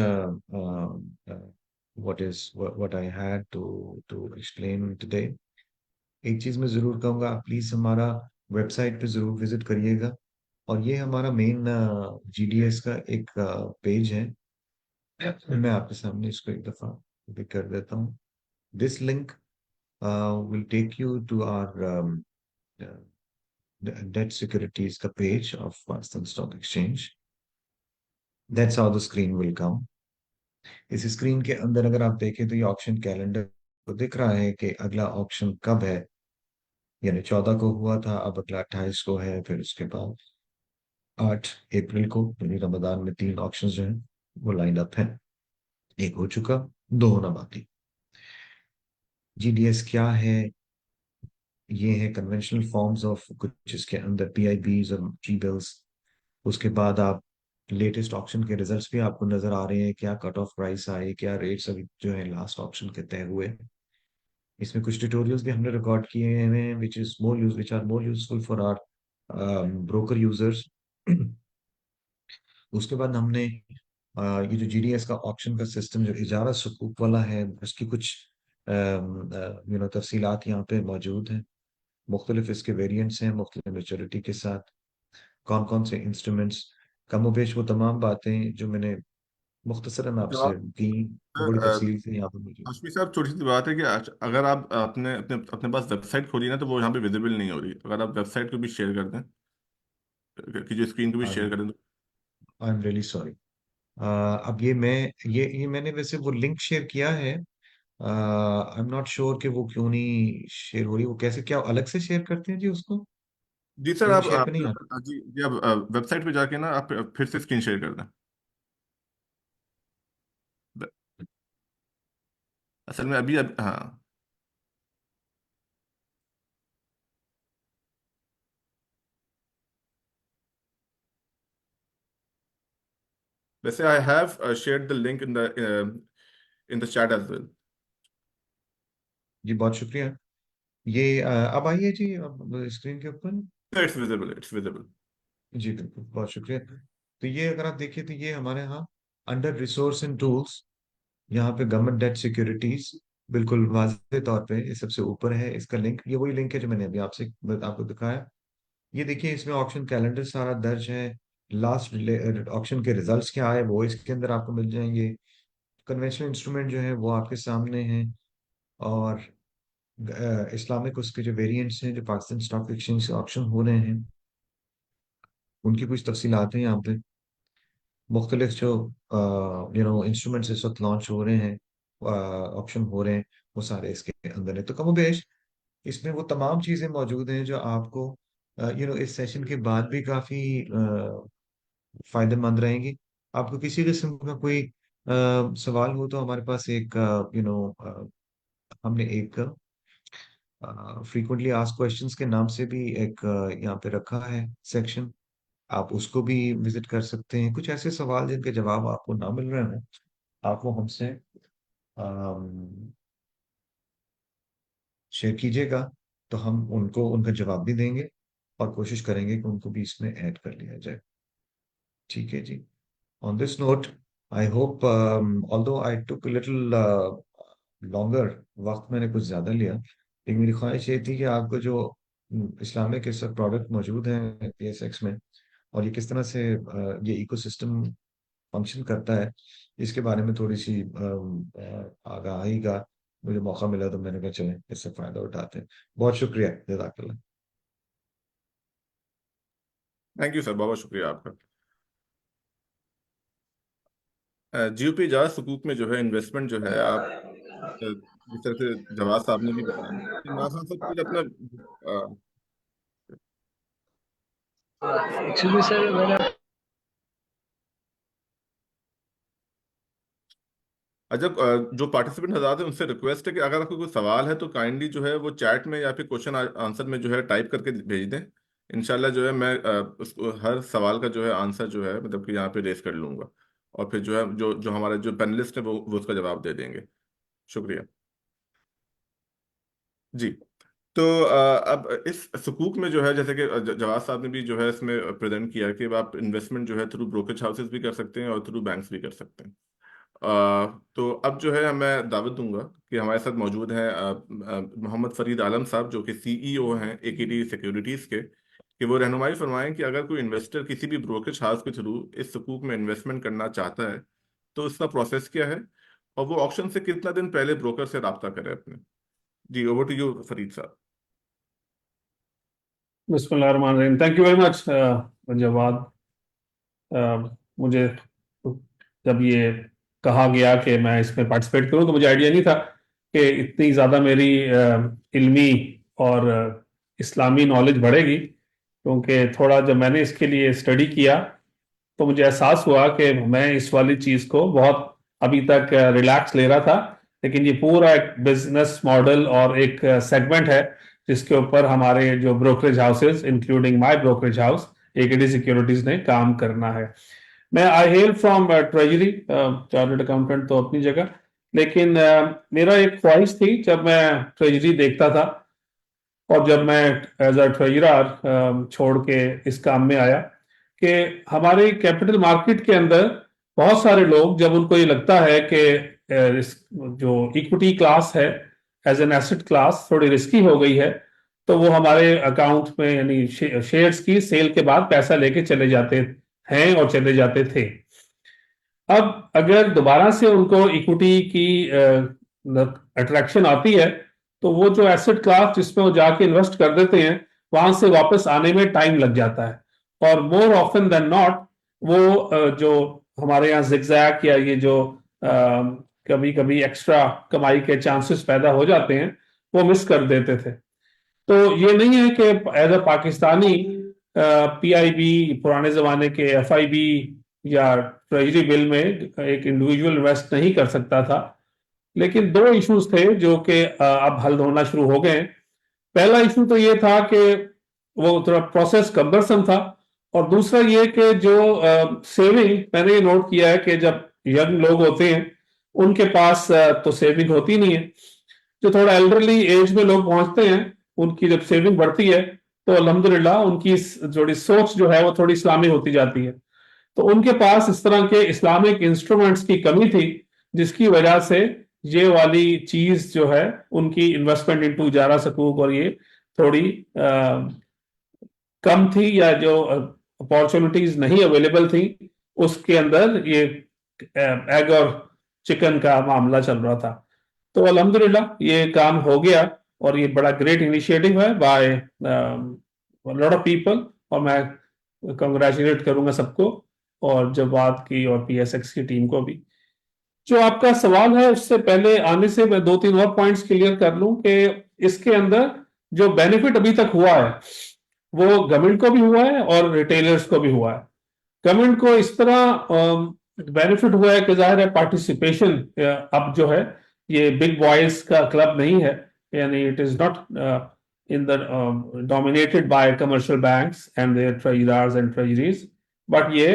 what I had to explain today. एक चीज मैं जरूर कहूंगा, आप प्लीज हमारा वेबसाइट पे जरूर विजिट करिएगा, और ये हमारा मेन GDS का एक पेज है। मैं आपके सामने इसको एक दफा भी कर देता हूँ। This link will take you to our debt securities का page of Pakistan stock exchange. That's how the screen will come. इस स्क्रीन के अंदर अगर आप देखें तो ये ऑप्शन कैलेंडर तो दिख रहा है कि अगला ऑप्शन कब है, यानी 14 को हुआ था, अब अगला 28 को है, फिर उसके बाद 8 अप्रैल को, यानी रमजान में 3 ऑप्शन जो हैं वो लाइन अप है। एक हो चुका, 2 होना बाकी। GDS क्या है? ये है कन्वेंशनल फॉर्म्स ऑफ कुछ इसके अंदर PIBs और T-bills। उसके बाद आप लेटेस्ट ऑप्शन के रिजल्ट्स भी आपको नजर आ रहे हैं, क्या कट ऑफ प्राइस आए, क्या रेट्स अभी जो है लास्ट ऑप्शन के तय हुए। इसमें कुछ ट्यूटोरियल्स भी हमने रिकॉर्ड किए हैं which are more useful for our broker users. उसके बाद हमने ये जो GDS का ऑप्शन का सिस्टम जो इजारा सुकूक वाला है उसकी कुछ तफसीलात यहाँ पे मौजूद हैं। मुख्तलिफ इसके वेरिएंट्स हैं मुख्तलिफ मेच्योरिटी के साथ, कौन कौन से इंस्ट्रूमेंट्स, कमोबेश वो तमाम बातें जो मैंने मुख्तसरन आपसे जवाब की, वो बड़ी तफसील से यहाँ पर मौजूद। हाशमी साहब, छोटी सी बात है कि अगर आप अपने अपने अपने पास वेबसाइट खोली ना तो वो यहाँ पे विजिबल नहीं हो रही। अगर आप वेबसाइट को भी शेयर कर दें, कि जो स्क्रीन को भी आई शेयर कर दें एम रियली सॉरी। अब ये मैंने वैसे वो लिंक शेयर किया है। आई एम नॉट श्योर कि वो क्यों नहीं शेयर हो रही, वो कैसे, क्या अलग से शेयर करते हैं जी उसको? जी सर, स्क्रीन आप शेयर पे नहीं आता? जी आप वेबसाइट पे जाके ना आप फिर से स्क्रीन शेयर कर दें। असल में अभी हाँ, वैसे I have shared the link in the chat as well. जी बहुत शुक्रिया। ये अब आइए जी, अब स्क्रीन के ऊपर। It's visible, it's visible. जी बिल्कुल, बहुत शुक्रिया। तो ये अगर आप देखिए तो ये हमारे यहाँ अंडर रिसोर्स एंड टूल्स, यहाँ पे गवर्नमेंट डेट सिक्योरिटीज बिल्कुल वाज़ेह तौर पे ये सबसे ऊपर है। इसका लिंक, ये वही लिंक है जो मैंने अभी आपसे आपको दिखाया। ये देखिए, इसमें ऑक्शन कैलेंडर सारा दर्ज है। लास्ट ऑक्शन के रिजल्ट्स क्या आए वो इसके अंदर आपको मिल जाएंगे। कन्वेंशनल इंस्ट्रूमेंट जो है वो आपके सामने है। और इस्लामिक उसके जो वेरिएंट्स हैं जो पाकिस्तान स्टॉक एक्सचेंज से ऑक्शन हो रहे हैं, उनकी कुछ तफसीलात हैं यहाँ पे। मुख्तलिफ जो इंस्ट्रूमेंट्स इस वक्त लॉन्च हो रहे हैं, ऑप्शन हो रहे हैं, वो सारे इसके अंदर है। तो कमोबेश इसमें वो तमाम चीज़ें मौजूद हैं जो आपको इस सेशन के बाद भी काफ़ी फायदेमंद रहेंगी। आपको किसी किस्म का कोई सवाल हो तो हमारे पास एक हमने एक फ्रीक्वेंटली आस्क्ड क्वेश्चंस के नाम से भी एक यहाँ पे रखा है सेक्शन। आप उसको भी विजिट कर सकते हैं। कुछ ऐसे सवाल जिनके जवाब आपको ना मिल रहे हैं, आप वो हमसे शेयर कीजिएगा, तो हम उनको उनका जवाब भी देंगे और कोशिश करेंगे कि उनको भी इसमें ऐड कर लिया जाए। ठीक है जी। On this note, I hope, although I took little longer, वक्त मैंने कुछ ज्यादा लिया, लेकिन मेरी ख्वाहिश ये थी कि आपको जो इस्लामिक के सब प्रोडक्ट मौजूद हैं PSX में, और ये किस तरह से ये इकोसिस्टम फंक्शन करता है, इसके बारे में थोड़ी सी आगाही का मुझे मौका मिला, तो मैंने कहा चलें इससे फायदा उठाते हैं। बहुत शुक्रिया, जज़ाकल्लाह। थैंक यू सर, बहुत शुक्रिया आपका। GOP जाज सुकूक में जो है इन्वेस्टमेंट जो है, आप जिस तरह से जवाद साहब ने भी बताया कि नाज़र साहब कुछ अपना एक्सक्यूज मी सर, मैंने अजब, जो पार्टिसिपेंट हजरात हैं उनसे रिक्वेस्ट है कि अगर आपको कोई सवाल है तो काइंडली जो है वो चैट में या फिर क्वेश्चन आंसर में जो है टाइप करके भेज दें। इंशाल्लाह जो है मैं हर सवाल का जो है आंसर जो है मतलब कि यहाँ पे रेस कर लूंगा, और फिर जो है जो जो हमारे जो पैनलिस्ट है वो उसका जवाब दे देंगे। शुक्रिया जी। तो अब इस सुकूक में जो है, जैसे कि जवाद साहब ने भी जो है इसमें प्रेजेंट किया कि आप इन्वेस्टमेंट जो है थ्रू ब्रोकरेज हाउसेस भी कर सकते हैं और थ्रू बैंक्स भी कर सकते हैं। तो अब जो है मैं दावत दूंगा कि हमारे साथ मौजूद हैं मोहम्मद फरीद आलम साहब, जो कि CEO हैं AKT सिक्योरिटीज़ के, कि वो रहनुमाई फरमाएं कि अगर कोई इन्वेस्टर किसी भी ब्रोकरेज हाउस के थ्रू इस सुकूक में इन्वेस्टमेंट करना चाहता है तो उसका प्रोसेस क्या है, और वो ऑक्शन से कितना दिन पहले ब्रोकर से रब्ता करे अपने। जी, ओवर टू यू फरीद साहब। बिस्मिल्लाहिर्रहमानिर्रहीम। Thank you very much Jawad. मुझे जब ये कहा गया कि मैं इसमें पार्टिसिपेट करूं तो मुझे आइडिया नहीं था कि इतनी ज़्यादा मेरी इल्मी और इस्लामी नॉलेज बढ़ेगी, क्योंकि थोड़ा जब मैंने इसके लिए स्टडी किया तो मुझे एहसास हुआ कि मैं इस वाली चीज़ को बहुत अभी तक रिलैक्स ले रहा था, लेकिन ये पूरा एक बिजनेस मॉडल और एक सेगमेंट है जिसके ऊपर हमारे जो brokerage houses including my brokerage house AKT securities ने काम करना है। मैं I hail from treasury, chartered accountant तो अपनी जगह, लेकिन मेरा एक ख्वाहिश थी जब मैं ट्रेजरी देखता था और जब मैं एज अ ट्रेजरर छोड़ के इस काम में आया, कि हमारे कैपिटल मार्केट के अंदर बहुत सारे लोग, जब उनको ये लगता है कि जो इक्विटी क्लास है एज एन एसेट क्लास थोड़ी रिस्की हो गई है, तो वो हमारे अकाउंट में यानी शेयर्स की सेल के बाद पैसा लेके चले जाते हैं और चले जाते थे। अब अगर दोबारा से उनको इक्विटी की अट्रैक्शन आती है तो वो जो एसेट क्लास जिसमें वो जाके इन्वेस्ट कर देते हैं वहां से वापस आने में टाइम लग जाता है, और मोर ऑफन देन नॉट वो जो हमारे यहाँ जिगजैग या ये जो कभी कभी एक्स्ट्रा कमाई के चांसेस पैदा हो जाते हैं वो मिस कर देते थे। तो ये नहीं है कि एज अ पाकिस्तानी PIB पुराने जमाने के FIB या ट्रेजरी बिल में एक इंडिविजुअल इन्वेस्ट नहीं कर सकता था, लेकिन दो इश्यूज थे जो कि अब हल होना शुरू हो गए। पहला इशू तो ये था कि वो थोड़ा प्रोसेस कम्बरसम था, और दूसरा ये कि जो सेविंग, मैंने ये नोट किया है कि जब यंग लोग होते हैं उनके पास तो सेविंग होती नहीं है। जो थोड़ा एल्डरली एज में लोग पहुंचते हैं, उनकी जब सेविंग बढ़ती है तो अल्हम्दुलिल्लाह उनकी थोड़ी सोच जो है वो थोड़ी इस्लामी होती जाती है। तो उनके पास इस तरह के इस्लामिक इंस्ट्रूमेंट्स की कमी थी, जिसकी वजह से ये वाली चीज जो है उनकी इन्वेस्टमेंट इनटू इजारा सकूक और ये थोड़ी कम थी, या जो अपॉर्चुनिटीज नहीं अवेलेबल थी उसके अंदर ये एग और चिकन का मामला चल रहा था। तो अल्हम्दुलिल्लाह ये काम हो गया और ये बड़ा ग्रेट इनिशिएटिव है बाय लॉट ऑफ पीपल, और मैं कंग्रेचुलेट करूंगा सबको और जवाद की और पीएसएक्स की टीम को भी। जो आपका सवाल है उससे पहले आने से मैं 2-3 और पॉइंट्स क्लियर कर लूं कि इसके अंदर जो बेनिफिट अभी तक हुआ है वो गवर्नमेंट को भी हुआ है और रिटेलर्स को भी हुआ है। गवर्नमेंट को इस तरह बेनिफिट हुआ है कि जाहिर है पार्टिसिपेशन अब जो है ये बिग बॉयज का क्लब नहीं है, यानी it is not in the dominated by commercial banks and their treasurers and treasuries, but ये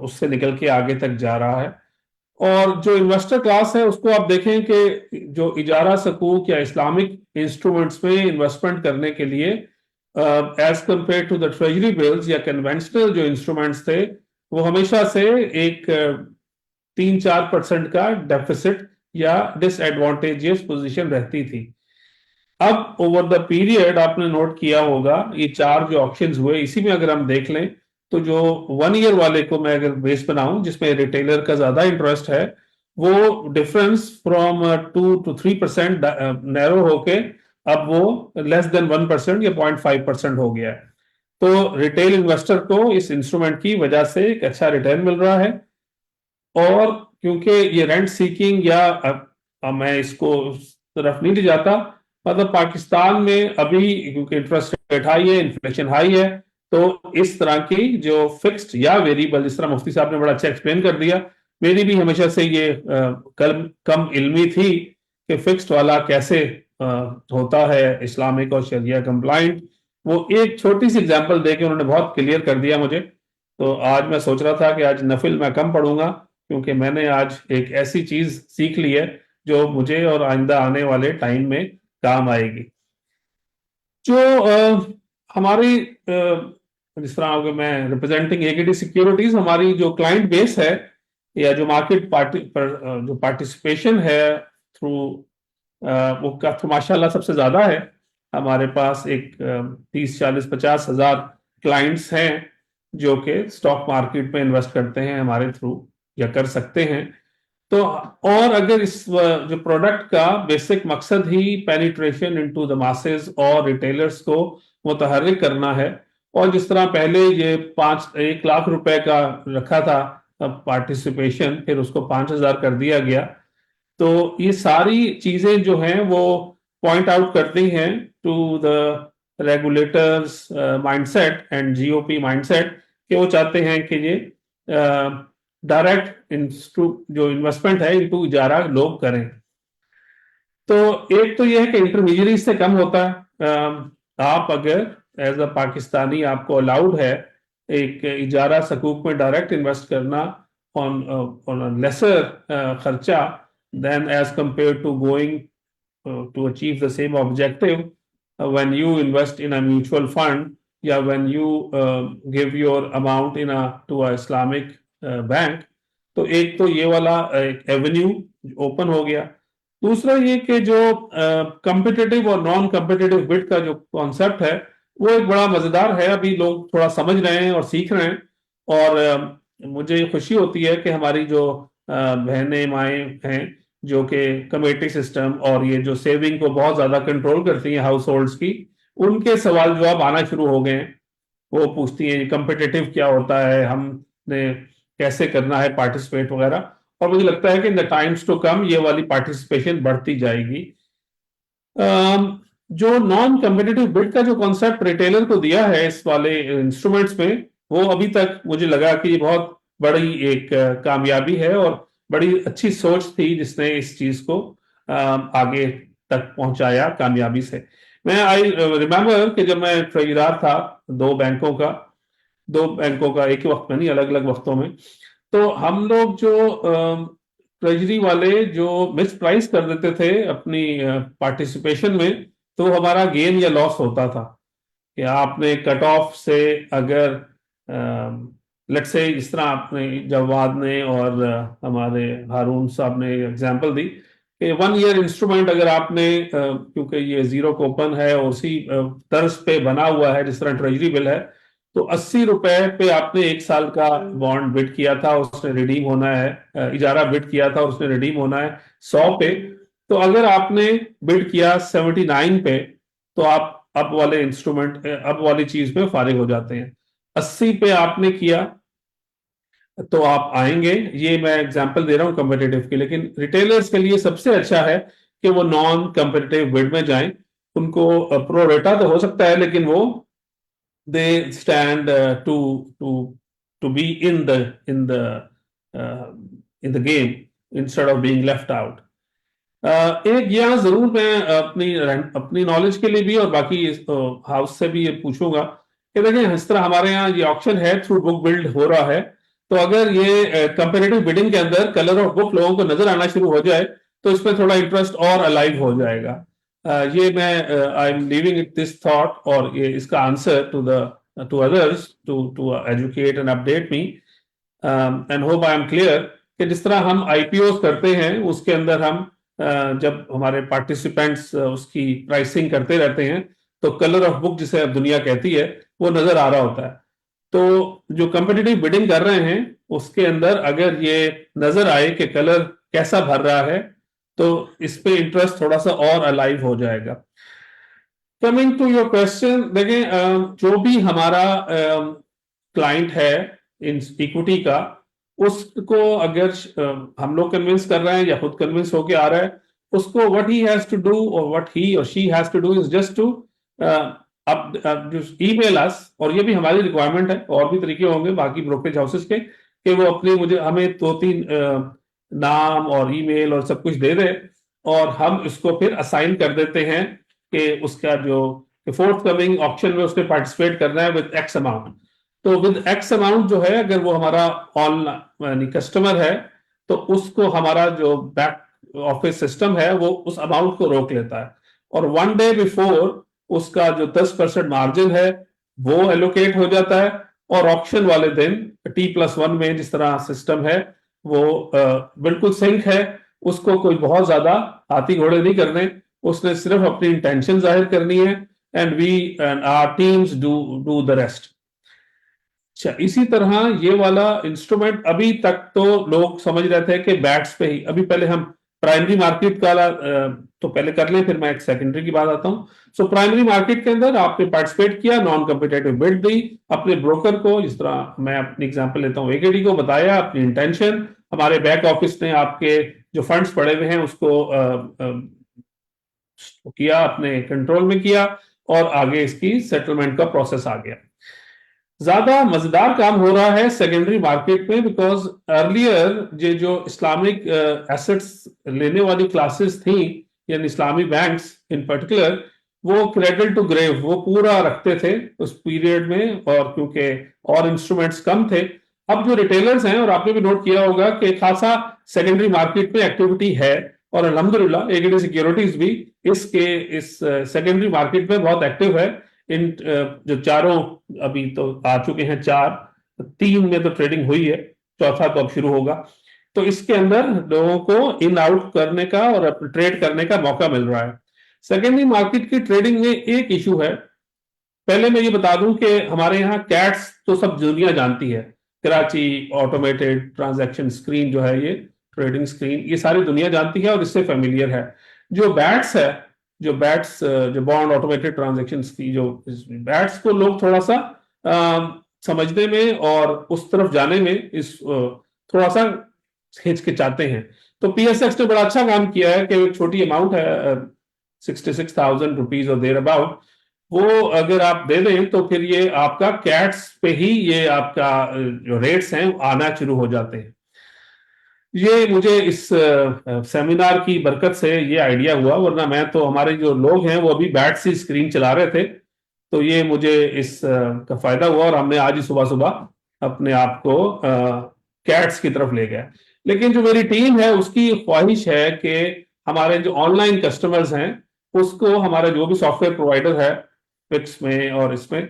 उससे निकल के आगे तक जा रहा है। और जो इन्वेस्टर क्लास है उसको आप देखें कि जो इजारा सकूक या इस्लामिक इंस्ट्रूमेंट्स में इन्वेस्टमेंट करने के लिए as compare to the treasury bills या कन्वेंशनल जो इंस्ट्रूमेंट्स थे वो हमेशा से एक 3-4% का डेफिसिट या डिसएडवांटेजियस पोजीशन रहती थी। अब ओवर द पीरियड आपने नोट किया होगा ये 4 जो ऑक्शंस हुए, इसी में अगर हम देख लें तो जो 1 ईयर वाले को मैं अगर बेस बनाऊं जिसमें रिटेलर का ज्यादा इंटरेस्ट है, वो डिफरेंस फ्रॉम 2 to 3% नैरो होके अब वो लेस देन 1% या 0.5% हो गया है। तो रिटेल इन्वेस्टर को इस इंस्ट्रूमेंट की वजह से एक अच्छा रिटर्न मिल रहा है। और क्योंकि ये रेंट सीकिंग या मैं इसको उस तरफ नहीं ले जाता, मतलब पाकिस्तान में अभी क्योंकि इंटरेस्ट रेट हाई है, इन्फ्लेशन हाई है, तो इस तरह की जो फिक्स्ड या वेरिएबल, जिस तरह मुफ्ती साहब ने बड़ा अच्छा एक्सप्लेन कर दिया, मेरी भी हमेशा से ये कम इल्मी थी कि फिक्स्ड वाला कैसे होता है इस्लामिक और शरिया कंप्लाइंट। वो एक छोटी सी एग्जांपल देके उन्होंने बहुत क्लियर कर दिया मुझे। तो आज मैं सोच रहा था कि आज नफिल मैं कम पढ़ूंगा क्योंकि मैंने आज एक ऐसी चीज सीख ली है जो मुझे और आइंदा आने वाले टाइम में काम आएगी। जो हमारी जिस तरह अगर मैं रिप्रेजेंटिंग एकेडी सिक्योरिटीज, हमारी जो क्लाइंट बेस है या जो मार्केट जो पार्टिसिपेशन है थ्रू वो का तो माशाल्लाह सबसे ज्यादा है। हमारे पास एक 30-40-50 हजार क्लाइंट्स हैं जो कि स्टॉक मार्केट में इन्वेस्ट करते हैं हमारे थ्रू या कर सकते हैं। तो और अगर इस जो प्रोडक्ट का बेसिक मकसद ही पेनिट्रेशन इनटू द मासेस और रिटेलर्स को मुतहर्रिक करना है, और जिस तरह पहले ये 1 लाख रुपए का रखा था पार्टिसिपेशन, फिर उसको 5,000 कर दिया गया, तो ये सारी चीजें जो हैं वो पॉइंट आउट करती हैं to the regulators mindset and GOP mindset कि वो चाहते हैं कि ये डायरेक्ट जो इन्वेस्टमेंट है इनटू इजारा लोग करें। तो एक तो यह है कि इंटरमीडियरी से कम होता है। आप अगर एज अ पाकिस्तानी आपको अलाउड है एक इजारा सकूक में डायरेक्ट इन्वेस्ट करना ऑन लेसर खर्चा than as compare to going to achieve the same objective when you invest in a mutual fund या when you give your amount in to a Islamic bank, तो एक तो ये वाला एक Avenue open हो गया। दूसरा ये कि जो कम्पिटिटिव और नॉन कम्पिटिटिव बिड का जो कॉन्सेप्ट है वो एक बड़ा मजेदार है, अभी लोग थोड़ा समझ रहे हैं और सीख रहे हैं। और मुझे खुशी होती है कि हमारी जो बहनें माएँ हैं जो कि कमेटी सिस्टम और ये जो सेविंग को बहुत ज्यादा कंट्रोल करती हैं हाउस होल्ड्स की, उनके सवाल जवाब आना शुरू हो गए हैं। वो पूछती हैं कम्पिटिटिव क्या होता है, हमने कैसे करना है पार्टिसिपेट वगैरह, और मुझे लगता है कि in the times to come ये वाली पार्टिसिपेशन बढ़ती जाएगी। जो नॉन कम्पिटिटिव बिड का जो कॉन्सेप्ट रिटेलर को दिया है इस वाले इंस्ट्रूमेंट्स में, वो अभी तक मुझे लगा कि ये बहुत बड़ी एक कामयाबी है और बड़ी अच्छी सोच थी जिसने इस चीज को आगे तक पहुंचाया कामयाबी से। मैं आई रिमेम्बर कि जब मैं ट्रेजरर था 2 बैंकों का एक ही वक्त में नहीं, अलग अलग वक्तों में, तो हम लोग जो ट्रेजरी वाले जो मिस प्राइस कर देते थे अपनी पार्टिसिपेशन में, तो हमारा गेन या लॉस होता था कि आपने कट ऑफ से अगर लेट्स से इस तरह आपने जवाद ने और हमारे हारून साहब ने एग्जांपल दी कि 1 ईयर इंस्ट्रूमेंट अगर आपने क्योंकि ये जीरो कोपन है और उसी तर्ज पे बना हुआ है जिस तरह ट्रेजरी बिल है, तो 80 रुपए पे आपने 1 साल का बॉन्ड बिड किया था, उसने रिडीम होना है, इजारा बिड किया था और उसने रिडीम होना है 100 पे। तो अगर आपने बिड किया 79 पे, तो आप अब वाले इंस्ट्रूमेंट अब वाली चीज पे फारिग हो जाते हैं। 80 पे आपने किया तो आप आएंगे, ये मैं एग्जांपल दे रहा हूं कम्पिटिटिव के, लेकिन रिटेलर्स के लिए सबसे अच्छा है कि वो नॉन कम्पिटिटिव बिड में जाएं। उनको प्रो रेटा तो हो सकता है, लेकिन वो they stand to be in the game instead of being left out. एक यहाँ जरूर मैं अपनी नॉलेज के लिए भी और बाकी हाउस से भी ये पूछूंगा कि देखें, इस तरह हमारे यहाँ ये ऑक्शन है थ्रू बुक बिल्ड हो रहा है, तो अगर ये कंपेरेटिव बिडिंग के अंदर कलर ऑफ बुक लोगों को नजर आना शुरू हो जाए तो इसमें थोड़ा इंटरेस्ट और अलाइव हो जाएगा। ये मैं I am leaving it this thought, और ये इसका answer to others to educate and update me and hope I am clear कि जिस तरह हम आईपीओ करते हैं उसके अंदर हम जब हमारे पार्टिसिपेंट्स उसकी प्राइसिंग करते रहते हैं तो कलर ऑफ बुक जिसे अब दुनिया कहती है वो नजर आ रहा होता है। तो जो कंपेटिटिव बिडिंग कर रहे हैं उसके अंदर अगर ये नजर आए कि कलर कैसा भर रहा है तो इस पे इंटरेस्ट थोड़ा सा और अलाइव हो जाएगा। कमिंग टू योर क्वेश्चन, देखें जो भी हमारा क्लाइंट है इन इक्विटी का, उसको अगर हम लोग कन्विंस कर रहे हैं या खुद कन्विंस होके आ रहा है, उसको what he has to do और व्हाट ही और she has to do is just to email us, और ये भी हमारी रिक्वायरमेंट है, और भी तरीके होंगे बाकी ब्रोकरेज हाउसेस के कि वो अपने हमें 2-3 नाम और ईमेल और सब कुछ दे दे और हम इसको फिर असाइन कर देते हैं कि उसका जो फोर्थ कमिंग ऑप्शन में उसने पार्टिसिपेट करना है विद एक्स अमाउंट। तो विद एक्स अमाउंट जो है, अगर वो हमारा ऑनलाइन कस्टमर है तो उसको हमारा जो बैक ऑफिस सिस्टम है वो उस अमाउंट को रोक लेता है, और 1 डे बिफोर उसका जो 10% मार्जिन है वो एलोकेट हो जाता है, और ऑप्शन वाले दिन T+1 में जिस तरह सिस्टम है वो बिल्कुल सिंक है, उसको कोई बहुत ज्यादा हाथी घोड़े नहीं करने, उसने सिर्फ अपनी इंटेंशन जाहिर करनी है, and we and our teams do the rest. अच्छा, इसी तरह ये वाला इंस्ट्रूमेंट अभी तक तो लोग समझ रहे थे कि बैट्स पे ही, अभी पहले हम प्राइमरी मार्केट का तो पहले कर ले, फिर मैं एक सेकेंडरी की बात आता हूँ। सो प्राइमरी मार्केट के अंदर आपने पार्टिसिपेट किया, नॉन कॉम्पिटिटिव बिड दी, अपने ब्रोकर को, जिस तरह मैं अपनी एग्जांपल लेता हूँ एकेडी को, बताया अपनी इंटेंशन, हमारे बैक ऑफिस ने आपके जो फंड्स पड़े हुए हैं उसको किया, अपने कंट्रोल में किया, और आगे इसकी सेटलमेंट का प्रोसेस आ गया। ज्यादा मजेदार काम हो रहा है सेकेंडरी मार्केट में, बिकॉज अर्लियर ये जो इस्लामिक एसेट्स लेने वाली क्लासेस थी, यानी इस्लामी बैंक्स इन पर्टिकुलर, वो क्रेडल टू ग्रेव वो पूरा रखते थे उस पीरियड में, और क्योंकि और इंस्ट्रूमेंट्स कम थे। अब जो रिटेलर्स हैं, और आपने भी नोट किया होगा कि खासा सेकेंडरी मार्केट में एक्टिविटी है, और अल्हम्दुलिल्लाह एकेडी सिक्योरिटीज भी इस सेकेंडरी मार्केट में बहुत एक्टिव है। इन जो चारों अभी तो आ चुके हैं 4, 3 में तो ट्रेडिंग हुई है, चौथा तो अब शुरू होगा, तो इसके अंदर लोगों को इन आउट करने का और ट्रेड करने का मौका मिल रहा है। सेकेंडरी मार्केट की ट्रेडिंग में एक इशू है, पहले मैं ये बता दूं कि हमारे यहाँ कैट्स तो सब दुनिया जानती है, कराची ऑटोमेटेड ट्रांजैक्शन स्क्रीन जो है, ये ट्रेडिंग स्क्रीन, ये सारी दुनिया जानती है और इससे फेमिलियर है। जो बैट्स है, जो बॉन्ड ऑटोमेटेड ट्रांजैक्शन की जो बैट्स को लोग थोड़ा सा समझने में और उस तरफ जाने में थोड़ा सा हिचकिचाते हैं। तो पीएसएक्स ने बड़ा अच्छा काम किया है कि एक छोटी अमाउंट है 66,000 रुपीज और देयर अबाउट, वो अगर आप दे दें तो फिर ये आपका कैट्स पे ही ये आपका जो रेट्स हैं आना शुरू हो जाते हैं। ये मुझे इस सेमिनार की बरकत से ये आइडिया हुआ, वरना मैं तो, हमारे जो लोग हैं वो अभी बैट सी स्क्रीन चला रहे थे, तो ये मुझे इस का फायदा हुआ, और हमने आज ही सुबह सुबह अपने आप को कैट्स की तरफ ले गया। लेकिन जो मेरी टीम है उसकी ख्वाहिश है कि हमारे जो ऑनलाइन कस्टमर्स हैं उसको हमारा जो भी सॉफ्टवेयर प्रोवाइडर है फिक्स में और इसमें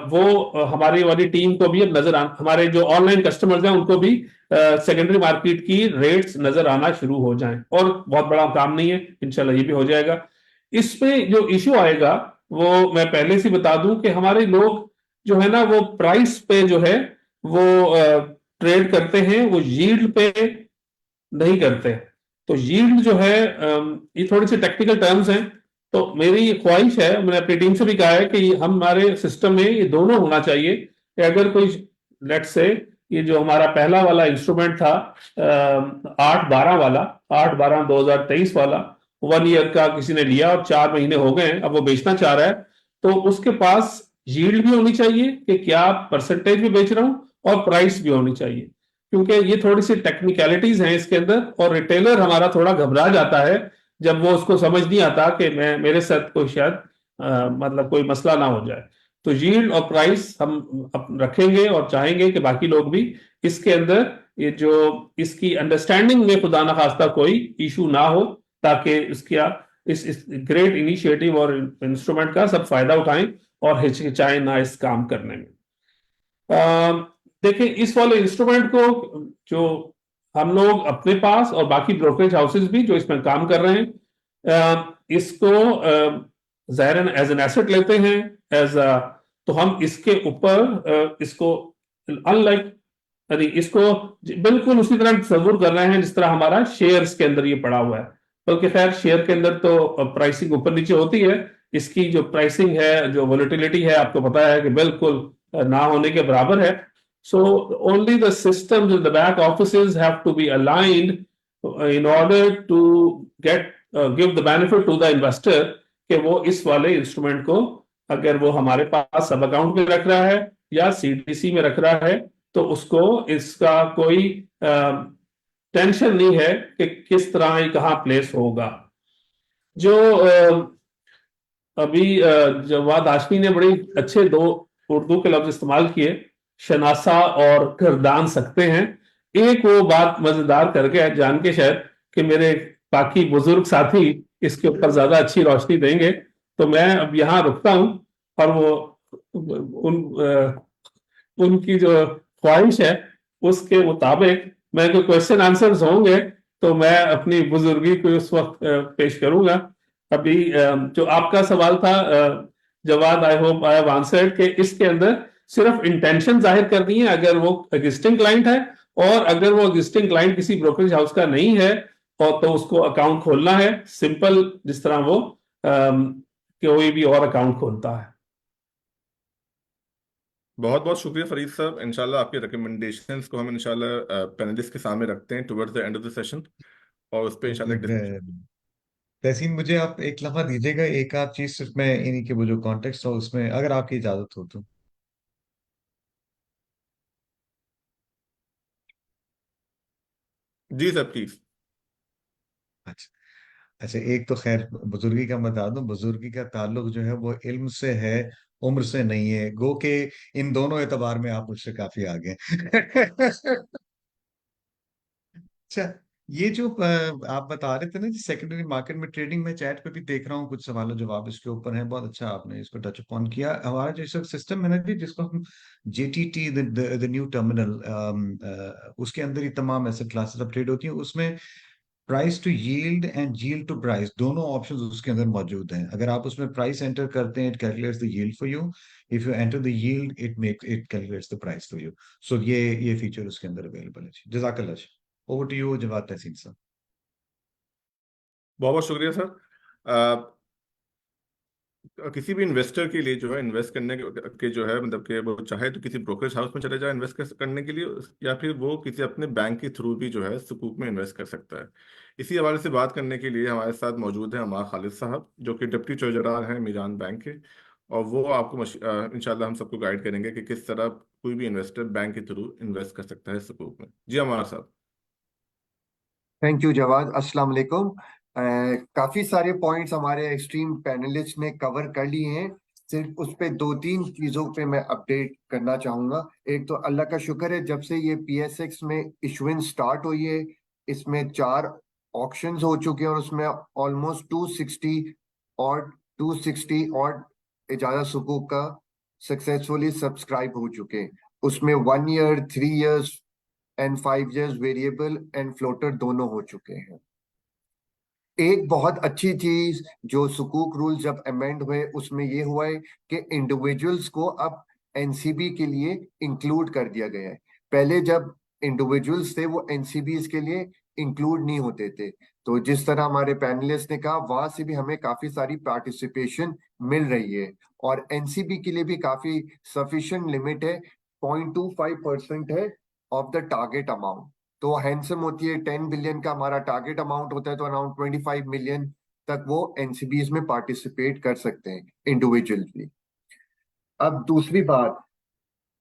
वो हमारी वाली टीम को भी अब नजर आ, हमारे जो ऑनलाइन कस्टमर्स हैं उनको भी सेकेंडरी मार्केट की रेट्स नजर आना शुरू हो जाएं। और बहुत बड़ा काम नहीं है, इंशाल्लाह ये भी हो जाएगा। इसमें जो इशू आएगा वो मैं पहले से बता दूं कि हमारे लोग जो है ना वो प्राइस पे जो है वो ट्रेड करते हैं, वो यील्ड पे नहीं करते। तो यील्ड जो है ये थोड़ी सी टेक्निकल टर्म्स हैं। तो मेरी ख्वाहिश है, मैंने अपनी टीम से भी कहा है कि हमारे सिस्टम में ये दोनों होना चाहिए कि अगर कोई लेट से ये जो हमारा पहला वाला इंस्ट्रूमेंट था 8/12 वाला 8/12/2023 वाला 1 ईयर का किसी ने लिया और 4 महीने हो गए हैं, अब वो बेचना चाह रहा है, तो उसके पास यील्ड भी होनी चाहिए कि क्या परसेंटेज में बेच रहा हूं और प्राइस भी होनी चाहिए, क्योंकि ये थोड़ी सी टेक्निकलिटीज हैं इसके अंदर। और रिटेलर हमारा थोड़ा घबरा जाता है जब वो उसको समझ नहीं आता कि मैं मेरे साथ कोई शायद मतलब कोई मसला ना हो जाए। तो यील्ड और प्राइस हम रखेंगे और चाहेंगे कि बाकी लोग भी इसके अंदर ये जो इसकी अंडरस्टैंडिंग में खुदा ना खास्ता कोई इशू ना हो, ताकि इसका इस ग्रेट इनिशिएटिव और इंस्ट्रूमेंट का सब फायदा उठाएं और हिचकिचाएं ना इस काम करने में। देखिए इस वाले इंस्ट्रूमेंट को जो हम लोग अपने पास और बाकी ब्रोकरेज हाउसेस भी जो इसमें काम कर रहे हैं इसको ज़ाहिरन एज एन एसेट लेते हैं एज तो हम इसके ऊपर इसको अनलाइक यानी इसको बिल्कुल उसी तरह तस्वुर कर रहे हैं जिस तरह हमारा शेयर्स के अंदर ये पड़ा हुआ है। बल्कि खैर शेयर के अंदर तो प्राइसिंग ऊपर नीचे होती है, इसकी जो प्राइसिंग है जो वोलेटिलिटी है आपको पता है कि बिल्कुल ना होने के बराबर है। So only the systems in the back offices have to be aligned in order to give the benefit to the investor कि वो इस वाले इंस्ट्रूमेंट को अगर वो हमारे पास सब अकाउंट में रख रहा है या सीडीसी में रख रहा है तो उसको इसका कोई टेंशन नहीं है कि किस तरह ये कहाँ प्लेस होगा। जो अभी जवाद हाशमी ने बड़े अच्छे 2 उर्दू के लफ्ज इस्तेमाल किए, शनासा और गर्दान सकते हैं। एक वो बात मजेदार करके जान के शायद कि मेरे बाकी बुजुर्ग साथी इसके ऊपर ज्यादा अच्छी रोशनी देंगे, तो मैं अब यहाँ रुकता हूं और उनकी जो ख्वाहिश है उसके मुताबिक मैं कोई क्वेश्चन आंसर्स होंगे तो मैं अपनी बुजुर्गी को उस वक्त पेश करूंगा। अभी जो आपका सवाल था Jawad, I hope I have answered कि इसके अंदर सिर्फ इंटेंशन जाहिर करनी है अगर वो एग्जिस्टिंग क्लाइंट है, और अगर वो एग्जिस्टिंग क्लाइंट किसी ब्रोकरेज हाउस का नहीं है और तो उसको अकाउंट खोलना है सिंपल जिस तरह वो कोई भी और अकाउंट खोलता है। बहुत बहुत शुक्रिया फरीद साहब। इंशाल्लाह आपके रिकमेंडेशंस को हम इंशाल्लाह पैनलिस्ट के सामने रखते हैं towards the end of the session और उस पे इंशाल्लाह तहसीन मुझे आप एक लम्हा दीजिएगा, एक आध चीज सिर्फ मैं इन्हीं के वो जो कॉन्टेक्स्ट हो उसमें अगर आपकी इजाजत हो तो। जी सर प्लीज। अच्छा अच्छा, एक तो खैर बुजुर्गी का बता दूं, बुजुर्गी का ताल्लुक जो है वो इल्म से है, उम्र से नहीं है। गो के इन दोनों एतबार में आप मुझसे काफी आगे हैं। अच्छा, ये जो आप बता रहे थे ना सेकेंडरी मार्केट में ट्रेडिंग में, चैट पे भी देख रहा हूँ कुछ सवालों जवाब इसके ऊपर है। बहुत अच्छा आपने इसको टच अपॉन किया। हमारा जो सिस्टम है ना जी जिसको हम जेटीटी द न्यू टर्मिनल, उसके अंदर ही तमाम एसेट क्लासेस अब ट्रेड होती हैं। उसमें price to yield and yield to price दोनों ऑप्शंस उसके अंदर मौजूद हैं। अगर आप उसमें प्राइस एंटर करते हैं it calculates the yield for you, if you enter the yield it calculates the price for you. So ये फीचर उसके अंदर अवेलेबल है जी। जज़ाकल्लाह जी। Over to you Jawad Tahseen साहब। बहुत बहुत शुक्रिया सर। किसी भी इन्वेस्टर के लिए जो है इन्वेस्ट करने के जो है मतलब कि वो चाहे तो किसी ब्रोकरेज हाउस में चले जाए इन्वेस्ट करने के लिए, या फिर वो किसी अपने बैंक के थ्रू भी जो है सुकूक में इन्वेस्ट कर सकता है। इसी हवाले से बात करने के लिए हमारे साथ मौजूद हैं अमार खालिद साहब जो कि डिप्टी ट्रेजरर हैं मीरान बैंक के, और वो आपको इंशाल्लाह हम सबको गाइड करेंगे कि किस तरह कोई भी इन्वेस्टर बैंक के थ्रू इन्वेस्ट कर सकता है सुकूक में। जी अमार साहब। Thank you Jawad. अस्सलाम वालेकुम। काफी सारे पॉइंट्स हमारे एक्सट्रीम पैनलिस्ट ने कवर कर लिए हैं। सिर्फ उस पे दो तीन चीजों पे मैं अपडेट करना चाहूंगा। एक तो अल्लाह का शुक्र है, जब से ये PSX में इशुएंस स्टार्ट हुई है, इसमें 4 ऑक्शंस हो चुके हैं और उसमें ऑलमोस्ट 260 और इजाजत सुकूक का सक्सेसफुली सब्सक्राइब हो चुके हैं। उसमें 1 year, 3 years and 5 years variable and floater दोनों हो चुके हैं। एक बहुत अच्छी चीज जो सुकूक रूल जब अमेंड हुए उसमें ये हुआ है कि इंडिविजुअल्स को अब एनसीबी के लिए इंक्लूड कर दिया गया है। पहले जब इंडिविजुअल्स थे वो एनसीबीज के लिए इंक्लूड नहीं होते थे। तो जिस तरह हमारे पैनलिस्ट ने कहा, वहां से भी हमें काफी सारी पार्टिसिपेशन मिल रही है और एनसीबी के लिए भी काफी सफिशिएंट लिमिट है, 0.25% है ऑफ द टारगेट अमाउंट। तो हैंडसम होती है, 10 बिलियन का हमारा टारगेट अमाउंट होता है, तो अराउंड 25 मिलियन तक वो एनसीबीज में पार्टिसिपेट कर सकते हैं इंडिविजुअली। अब दूसरी बात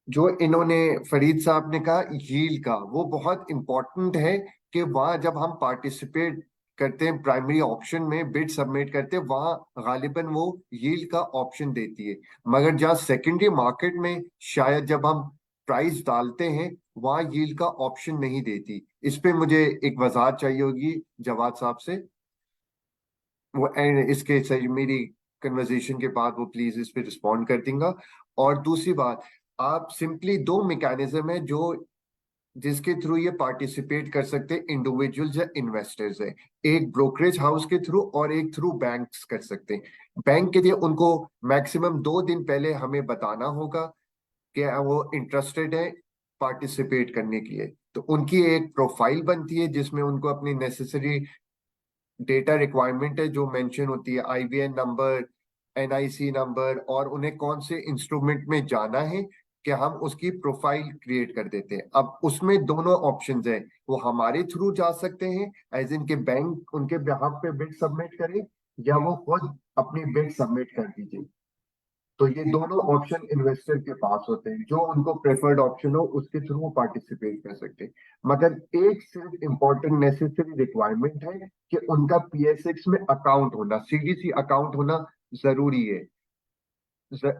जो इन्होंने फरीद साहब ने कहा यील्ड का, वो बहुत इंपॉर्टेंट है कि वहां जब हम पार्टिसिपेट करते हैं प्राइमरी ऑप्शन में बिड सबमिट करते हैं, वहां गालिबन वो यील्ड का ऑप्शन देती है। मगर जहाँ सेकेंडरी मार्केट में शायद जब हम प्राइस डालते हैं वहां यील्ड का ऑप्शन नहीं देती। इस पे मुझे एक वजाहत चाहिए होगी जवाद साहब से। वो इसके सही मेरी कन्वर्सेशन के बाद वो प्लीज इस पे रिस्पॉन्ड कर देंगे। और दूसरी बात, आप सिंपली 2 मैकेनिज्म है जो जिसके थ्रू ये पार्टिसिपेट कर सकते हैं इंडिविजुअल्स या इन्वेस्टर्स है। एक ब्रोकरेज हाउस के थ्रू और एक थ्रू बैंक्स कर सकते हैं। बैंक के लिए उनको मैक्सिमम 2 दिन पहले हमें बताना होगा कि वो इंटरेस्टेड है पार्टिसिपेट करने के लिए। तो उनकी एक प्रोफाइल बनती है जिसमें उनको अपनी नेसेसरी डेटा रिक्वायरमेंट है जो मेंशन होती है, IBN नंबर, NIC नंबर, और उन्हें कौन से इंस्ट्रूमेंट में जाना है कि हम उसकी प्रोफाइल क्रिएट कर देते हैं। अब उसमें दोनों ऑप्शंस हैं, वो हमारे थ्रू जा सकते हैं एज इन के बैंक उनके बिहाफ पे बिड सबमिट करें, या वो खुद अपनी बिड सबमिट कर दीजिए। तो ये दोनों ऑप्शन इन्वेस्टर के पास होते हैं, जो उनको प्रेफर्ड ऑप्शन हो उसके थ्रू वो पार्टिसिपेट कर सकते हैं। मगर एक सिर्फ इम्पोर्टेंट नेसेसरी रिक्वायरमेंट है कि उनका PSX में अकाउंट होना, CDC अकाउंट होना जरूरी है।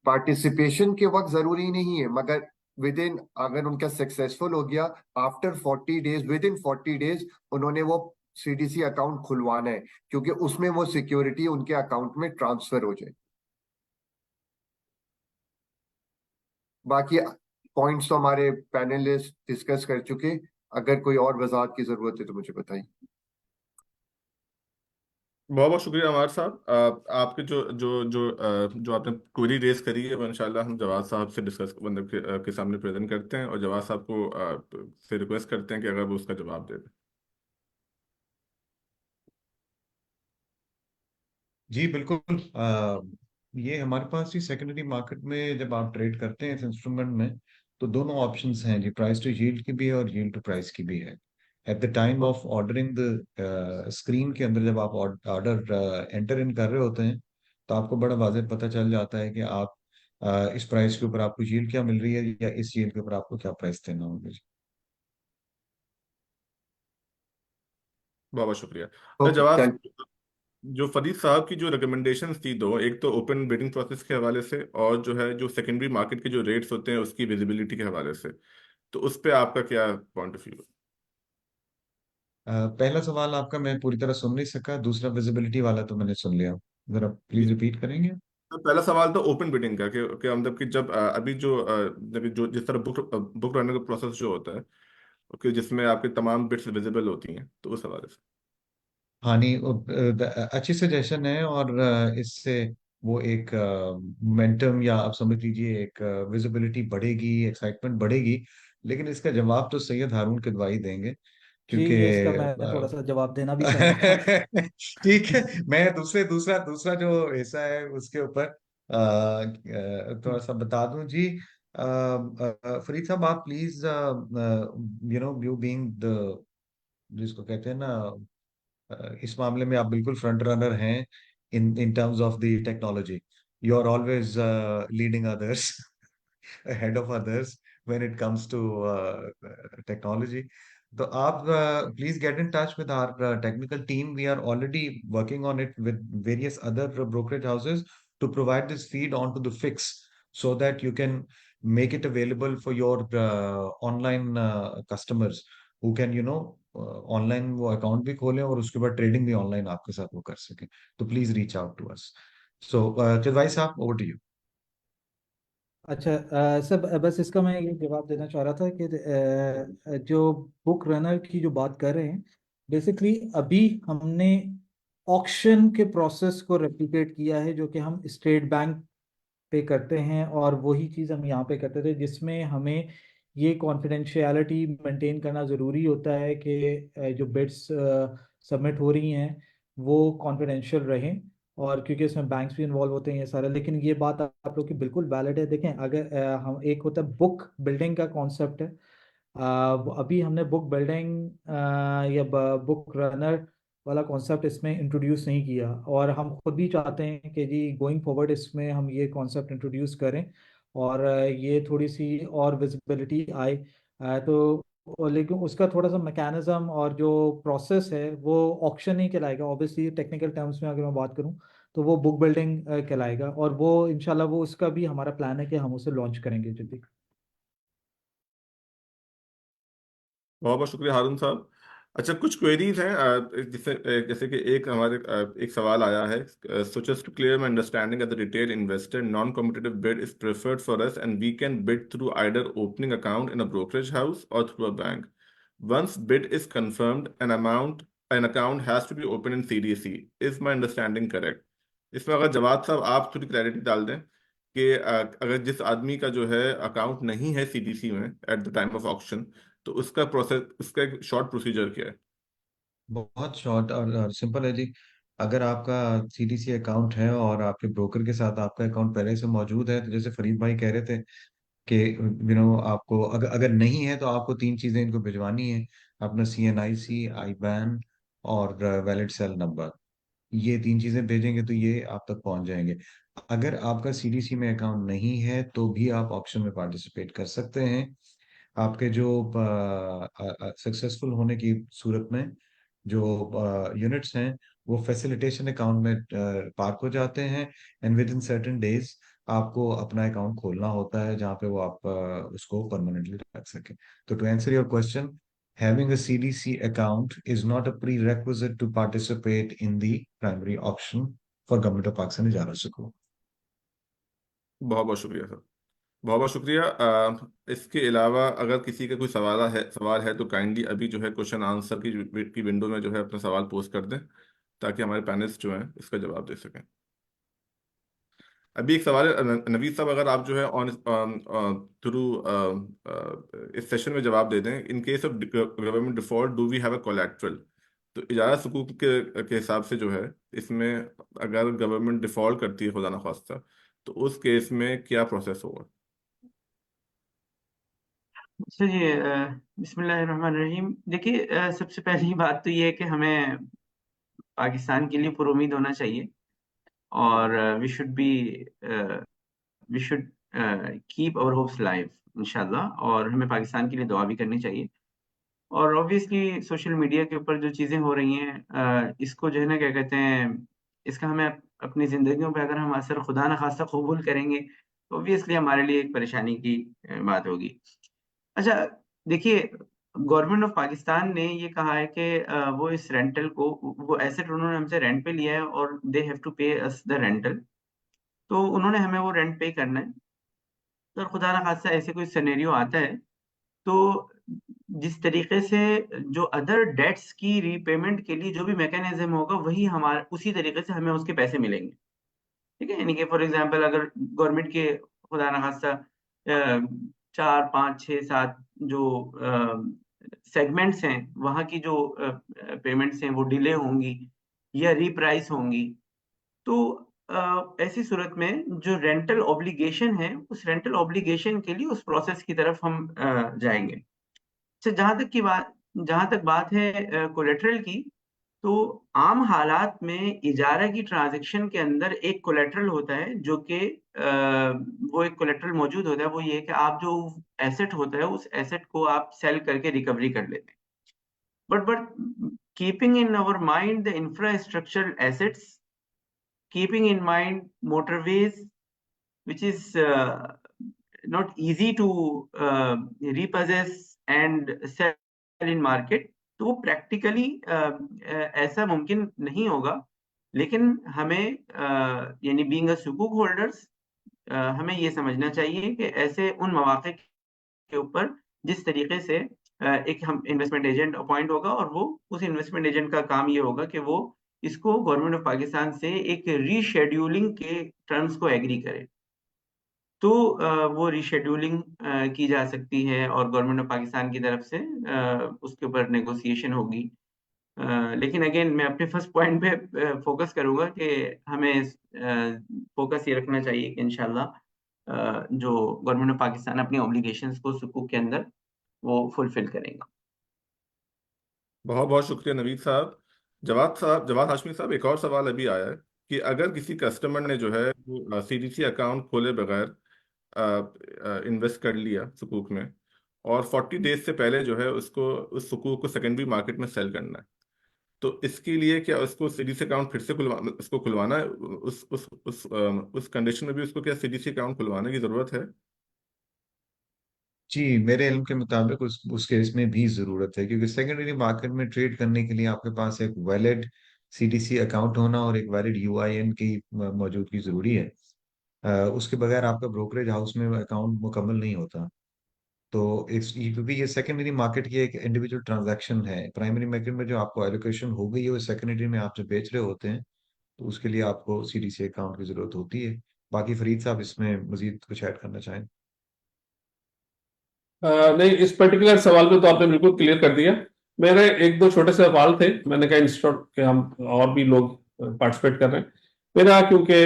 पार्टिसिपेशन के वक्त जरूरी नहीं है, मगर विद इन, अगर उनका सक्सेसफुल हो गया, after 40 days, with in 40 days उन्होंने वो CDC अकाउंट खुलवाना है, क्योंकि उसमें वो सिक्योरिटी उनके अकाउंट में ट्रांसफर हो जाए। बाकी पॉइंट्स तो हमारे पैनलिस्ट डिस्कस कर चुके। अगर कोई और वजाहत की जरूरत है तो मुझे बताइए। बहुत बहुत शुक्रिया अमार साहब। आपके जो आपने क्वेरी रेज करी है वो इंशाल्लाह हम जवाद साहब से डिस्कस मतलब के सामने प्रेजेंट करते हैं और जवाद साहब को से रिक्वेस्ट करते हैं कि अगर वो उसका जवाब दे दें। जी बिल्कुल। ये हमारे पास ही सेकेंडरी मार्केट में जब आप ट्रेड करते हैं इस इंस्ट्रूमेंट में, तो दोनों ऑप्शंस हैं जी, प्राइस टू यील्ड की भी है और यील्ड टू प्राइस की भी है। At the time of ordering the screen के अंदर जब आप ऑर्डर एंटर इन कर रहे होते हैं, तो आपको बड़ा वाज़ेह पता चल जाता है कि आप इस प्राइस के ऊपर आपको यील्ड क्या मिल रही है या इस यील्ड के ऊपर आपको क्या प्राइस देना होगा जी। बहुत बहुत शुक्रिया। तो ओके, जवाब थैंक जो फरीद साहब की जो रिकमेंडेशंस थी दो, एक तो ओपन बिडिंग प्रोसेस के हवाले से और जो है जो सेकेंडरी मार्केट के जो रेट्स होते हैं उसकी विजिबिलिटी के हवाले से, तो उस पे आपका क्या पॉइंट ऑफ व्यू है? पहला सवाल आपका मैं पूरी तरह सुन नहीं सका, दूसरा विजिबिलिटी वाला तो मैंने सुन लिया, जरा प्लीज रिपीट करेंगे। तो पहला सवाल तो ओपन बिडिंग का कि मतलब कि जब अभी जो जिस तरह बुक रनर का प्रोसेस जो होता है कि जिसमें आपकी तमाम बिट्स विजिबल होती हैं, तो उस हवाले से। हाँ नहीं, अच्छी सजेशन है और इससे वो एक मोमेंटम या आप समझ लीजिए एक विजिबिलिटी बढ़ेगी, एक्साइटमेंट बढ़ेगी। लेकिन इसका जवाब तो सैयद हारून किदवाई देंगे, जी, क्योंकि इसका मैं थोड़ा सा जवाब देना भी चाहूंगा। ठीक है। मैं दूसरा दूसरा जो हिस्सा है उसके ऊपर थोड़ा सा बता दूं जी। फरीद साहब आप प्लीज, यू बीइंग द, जिसको कहते हैं ना, इस मामले में आप बिल्कुल फ्रंट रनर हैं in in terms of the technology. You are always leading others ahead of others when it comes to technology. So आप please get in touch with our technical team. We are already working on it with various other brokerage houses to provide this feed onto the fix so that you can make it available for your online customers who can, you know, online वो account भी खोलें और उसके बाद trading भी online आपके साथ वो कर सकें. तो please reach out to us. So भाई साहब, ओवर टू यू. अच्छा, सब बस इसका मैं ये जवाब देना चाह रहा था कि जो बुक रनर की जो बात कर रहे हैं, बेसिकली अभी हमने ऑक्शन के प्रोसेस को रेप्लिकेट किया है जो कि हम स्टेट बैंक पे करते हैं, और वही चीज़ हम यहाँ पे करते थे, जिसमें हमें ये कॉन्फिडेंशियलिटी मेंटेन करना ज़रूरी होता है कि जो बिड्स सबमिट हो रही हैं वो कॉन्फिडेंशियल रहें, और क्योंकि इसमें बैंक्स भी इन्वॉल्व होते हैं ये सारे। लेकिन ये बात आप लोग की बिल्कुल वैलिड है। देखें, अगर हम, एक होता है बुक बिल्डिंग का कॉन्सेप्ट है, अभी हमने बुक बिल्डिंग या बुक रनर वाला कॉन्सेप्ट इसमें इंट्रोड्यूस नहीं किया, और हम खुद भी चाहते हैं कि जी गोइंग फॉरवर्ड इसमें हम ये कॉन्सेप्ट इंट्रोड्यूस करें, और ये थोड़ी सी और विजिबिलिटी आए। लेकिन उसका थोड़ा सा मैकेनिज्म और जो प्रोसेस है वो ऑक्शन नहीं कहलाएगा, ऑब्वियसली टेक्निकल टर्म्स में अगर मैं बात करूं तो वो बुक बिल्डिंग कहलाएगा, और वो इंशाल्लाह वो उसका भी हमारा प्लान है कि हम उसे लॉन्च करेंगे जल्दी। बहुत बहुत शुक्रिया हारून साहब। अच्छा, कुछ क्वेरीज हैं, जैसे कि एक हमारे एक सवाल आया है, so just to clear my understanding, as a retail investor non competitive bid is preferred for us and we can bid through either opening account in a brokerage house और through a bank. Once bid is confirmed an account has to be opened in CDC. Is my understanding correct? इसमें अगर जवाब साहब आप थोड़ी clarity डाल दें कि अगर जिस आदमी का जो है अकाउंट नहीं है CDC में at the time of auction, तो उसका प्रोसेस, उसका एक शॉर्ट प्रोसीजर क्या है? बहुत शॉर्ट और सिंपल है जी. अगर आपका सीडीसी अकाउंट है और आपके ब्रोकर के साथ आपका अकाउंट पहले से मौजूद है, तो जैसे फरीद भाई कह रहे थे कि आपको अगर अगर नहीं है तो आपको तीन चीजें इनको भिजवानी है: अपना CNIC, IBAN और वैलिड सेल नंबर. ये तीन चीजें भेजेंगे तो ये आप तक पहुंच जाएंगे. अगर आपका सीडीसी में अकाउंट नहीं है तो भी आप ऑप्शन में पार्टिसिपेट कर सकते हैं. आपके जो सक्सेसफुल होने की सूरत में जो यूनिट्स हैं वो फैसिलिटेशन अकाउंट में पार्क हो जाते हैं, and with in certain days आपको अपना अकाउंट खोलना होता है जहाँ पे वो आप उसको परमानेंटली रख सकें. तो to answer your question, having a CDC account is not a prerequisite to participate in the primary auction for Government of Pakistan Ijara Sukuk. बहुत बहुत शुक्रिया सर, बहुत बहुत शुक्रिया। इसके अलावा अगर किसी का कोई सवाल है तो काइंडली अभी जो है क्वेश्चन आंसर की विंडो में जो है अपना सवाल पोस्ट कर दें, ताकि हमारे पैनलिस्ट जो हैं इसका जवाब दे सकें। अभी एक सवाल है, नवीद साहब, अगर आप जो है ऑन थ्रू इस सेशन में जवाब दे दें, in case of government default do we have a collateral? तो इजारा सुकूक के हिसाब से जो है, इसमें अगर गवर्नमेंट डिफॉल्ट करती है खुदा न खास्ता, तो उस केस में क्या प्रोसेस होगा? चलिए, बिस्मिल्लाहिर्रहमानिर्रहीम। देखिए, सबसे पहली बात तो ये है कि हमें पाकिस्तान के लिए पुरुमीद होना चाहिए, और we should keep our hopes live इंशाल्लाह, और हमें पाकिस्तान के लिए दुआ भी करनी चाहिए। और ऑब्वियसली सोशल मीडिया के ऊपर जो चीज़ें हो रही हैं, इसको जो है ना, क्या कहते हैं, इसका हमें अपनी ज़िंदगियों पे अगर हम असर खुदा न खास्ता कबूल करेंगे तो ऑब्वियसली हमारे लिए एक परेशानी की बात होगी। अच्छा, देखिए, गवर्नमेंट ऑफ पाकिस्तान ने ये कहा है कि वो इस रेंटल को, वो एसेट उन्होंने हमसे रेंट पे लिया है और दे हैव टू पे अस द रेंटल, तो उन्होंने हमें वो रेंट पे करना है। तो खुदा न खास्ता ऐसे कोई सिनेरियो आता है, तो जिस तरीके से जो अदर डेट्स की रीपेमेंट के लिए जो भी मैकेनिज्म होगा, वही हमारा उसी तरीके से हमें उसके पैसे मिलेंगे। ठीक है? यानी कि फॉर एग्जांपल, अगर गवर्नमेंट के खुदा न खास्ता 4, 5, 6, 7 जो सेगमेंट्स हैं, वहाँ की जो पेमेंट्स हैं वो डिले होंगी या रीप्राइस होंगी, तो ऐसी सूरत में जो रेंटल ऑब्लिगेशन है, उस रेंटल ऑब्लिगेशन के लिए उस प्रोसेस की तरफ हम जाएंगे। अच्छा, जहाँ तक बात है कोलेटरल की, तो आम हालात में इजारा की ट्रांजैक्शन के अंदर एक कोलेटरल होता है, जो कि वो एक कोलेटरल मौजूद होता है, वो ये है कि आप जो एसेट होता है उस एसेट को आप सेल करके रिकवरी कर लेते हैं। But keeping in our mind the infrastructural assets keeping in mind motorways, which is not easy to repossess and sell in market, तो वो practically ऐसा मुमकिन नहीं होगा, लेकिन हमें यानी being a sukuk holders हमें ये समझना चाहिए कि ऐसे उन मौके के ऊपर जिस तरीके से एक हम इन्वेस्टमेंट एजेंट अपॉइंट होगा, और वो उस इन्वेस्टमेंट एजेंट का काम ये होगा कि वो इसको गवर्नमेंट ऑफ पाकिस्तान से एक रीशेड्यूलिंग के टर्म्स को एग्री करे, तो वो रीशेड्यूलिंग की जा सकती है और गवर्नमेंट ऑफ पाकिस्तान की तरफ से उसके ऊपर नेगोशिएशन होगी। लेकिन अगेन मैं अपने फर्स्ट पॉइंट पे फोकस करूंगा कि हमें फोकस ये रखना चाहिए कि इंशाल्लाह जो गवर्नमेंट ऑफ पाकिस्तान अपनी ऑब्लिगेशंस को सुकूक के अंदर वो फुलफिल करेगा। बहुत बहुत शुक्रिया नवीद साहब। जवाद हाशमी साहब, एक और सवाल अभी आया है कि अगर किसी कस्टमर ने जो है वो सीडीसी अकाउंट खोले बगैर इन्वेस्ट कर लिया सुकूक में, और 40 डेज से पहले जो है उसको उस सुकूक को सेकेंडरी मार्केट में सेल करना है, तो इसके लिए क्या उसको सीडीसी अकाउंट फिर से खुलवाना है? उस कंडीशन में भी उसको क्या सीडीसी अकाउंट खुलवाने की जरूरत है? जी, मेरे इल्म के मुताबिक उस केस में भी जरूरत है, क्योंकि सेकेंडरी मार्केट में ट्रेड करने के लिए आपके पास एक वैलिड सीडीसी अकाउंट होना और एक वैलिड यूआईएन की मौजूदगी जरूरी है। उसके बगैर आपका ब्रोकरेज हाउस में अकाउंट मुकम्मल नहीं होता। तो क्योंकि ये सेकेंडरी मार्केट की एक इंडिविजुअल ट्रांजैक्शन है, प्राइमरी मार्केट में जो आपको एलोकेशन हो गई है वो सेकेंडरी में आप जो बेच रहे होते हैं, तो उसके लिए आपको सीडीसी अकाउंट की जरूरत होती है। बाकी फरीद साहब इसमें मजीद कुछ ऐड करना चाहें? नहीं, इस पर्टिकुलर सवाल पे तो आपने बिल्कुल क्लियर कर दिया। मेरे एक दो छोटे से सवाल थे, मैंने कहा इंस्टीट्यूट के हम और भी लोग पार्टिसिपेट कर रहे हैं। मेरा क्योंकि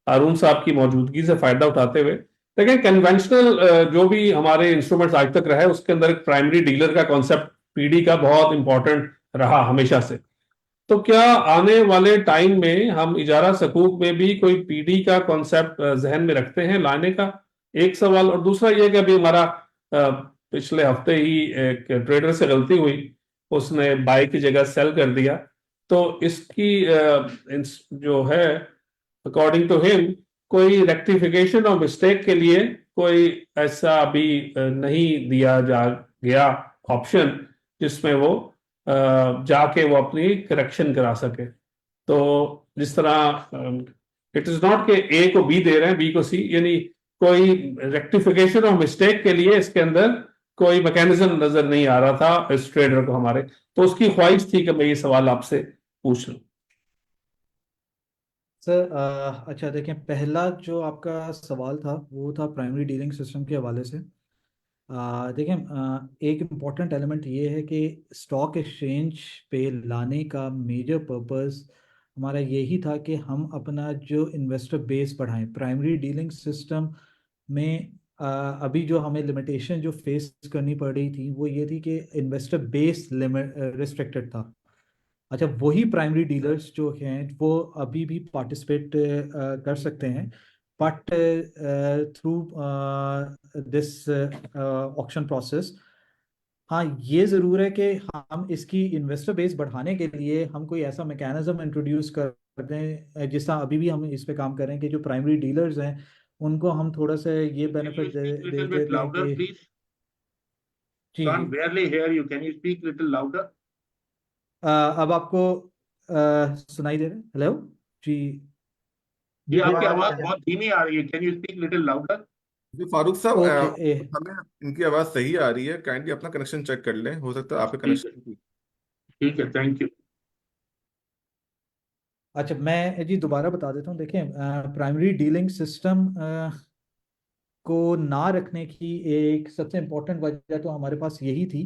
हारून साहब की मौजूदगी से फायदा उठाते हुए, देखिए कन्वेंशनल जो भी हमारे इंस्ट्रूमेंट्स आज तक रहे उसके अंदर एक प्राइमरी डीलर का कॉन्सेप्ट पीडी का बहुत इंपॉर्टेंट रहा हमेशा से। तो क्या आने वाले टाइम में हम इजारा सकूक में भी कोई पीडी का कॉन्सेप्ट जहन में रखते हैं लाने का? एक सवाल। और दूसरा ये कि अभी हमारा पिछले हफ्ते ही एक ट्रेडर से गलती हुई, उसने बाय की जगह सेल कर दिया, तो इसकी जो है अकॉर्डिंग टू हिम कोई रेक्टिफिकेशन और मिस्टेक के लिए कोई ऐसा अभी नहीं दिया जा गया ऑप्शन जिसमें वो जाके वो अपनी करेक्शन करा सके। तो जिस तरह इट इज नॉट कि ए को बी दे रहे हैं बी को सी, यानी कोई रेक्टिफिकेशन और मिस्टेक के लिए इसके अंदर कोई मैकेनिज्म नजर नहीं आ रहा था इस ट्रेडर को हमारे। तो उसकी ख्वाहिश थी कि मैं ये सवाल आपसे पूछ लूं। सर अच्छा देखें, पहला जो आपका सवाल था वो था प्राइमरी डीलिंग सिस्टम के हवाले से। देखें, एक इम्पॉर्टेंट एलिमेंट ये है कि स्टॉक एक्सचेंज पे लाने का मेजर पर्पस हमारा यही था कि हम अपना जो इन्वेस्टर बेस बढ़ाएं। प्राइमरी डीलिंग सिस्टम में अभी जो हमें लिमिटेशन जो फेस करनी पड़ रही थी वो ये थी कि इन्वेस्टर बेस लिमिट रिस्ट्रिक्टेड था। अच्छा, वही प्राइमरी डीलर्स जो हैं वो अभी भी पार्टिसिपेट कर सकते हैं, but through this auction process. हाँ, ये ज़रूर है कि हम इसकी इन्वेस्टर बेस बढ़ाने के लिए हम कोई ऐसा मैकेनिज्म इंट्रोड्यूस कर दें, जिस तरह अभी भी हम इस पे काम कर रहे हैं कि जो प्राइमरी डीलर्स हैं उनको हम थोड़ा सा ये बेनिफिट दे देते हैं कि जी जी अब आपको सुनाई दे रहा है? हेलो जी जी, आपकी आवाज बहुत धीमी आ रही है। Can you speak little louder? जी फारूक साहब, ओके। हमें इनकी आवाज सही आ रही है, काइंडली अपना कनेक्शन चेक कर लें, हो सकता है आपका कनेक्शन। ठीक है, थैंक यू। अच्छा, मैं जी दोबारा बता देता हूँ। देखें, प्राइमरी डीलिंग सिस्टम को ना रखने की एक सबसे इम्पोर्टेंट वजह तो हमारे पास यही थी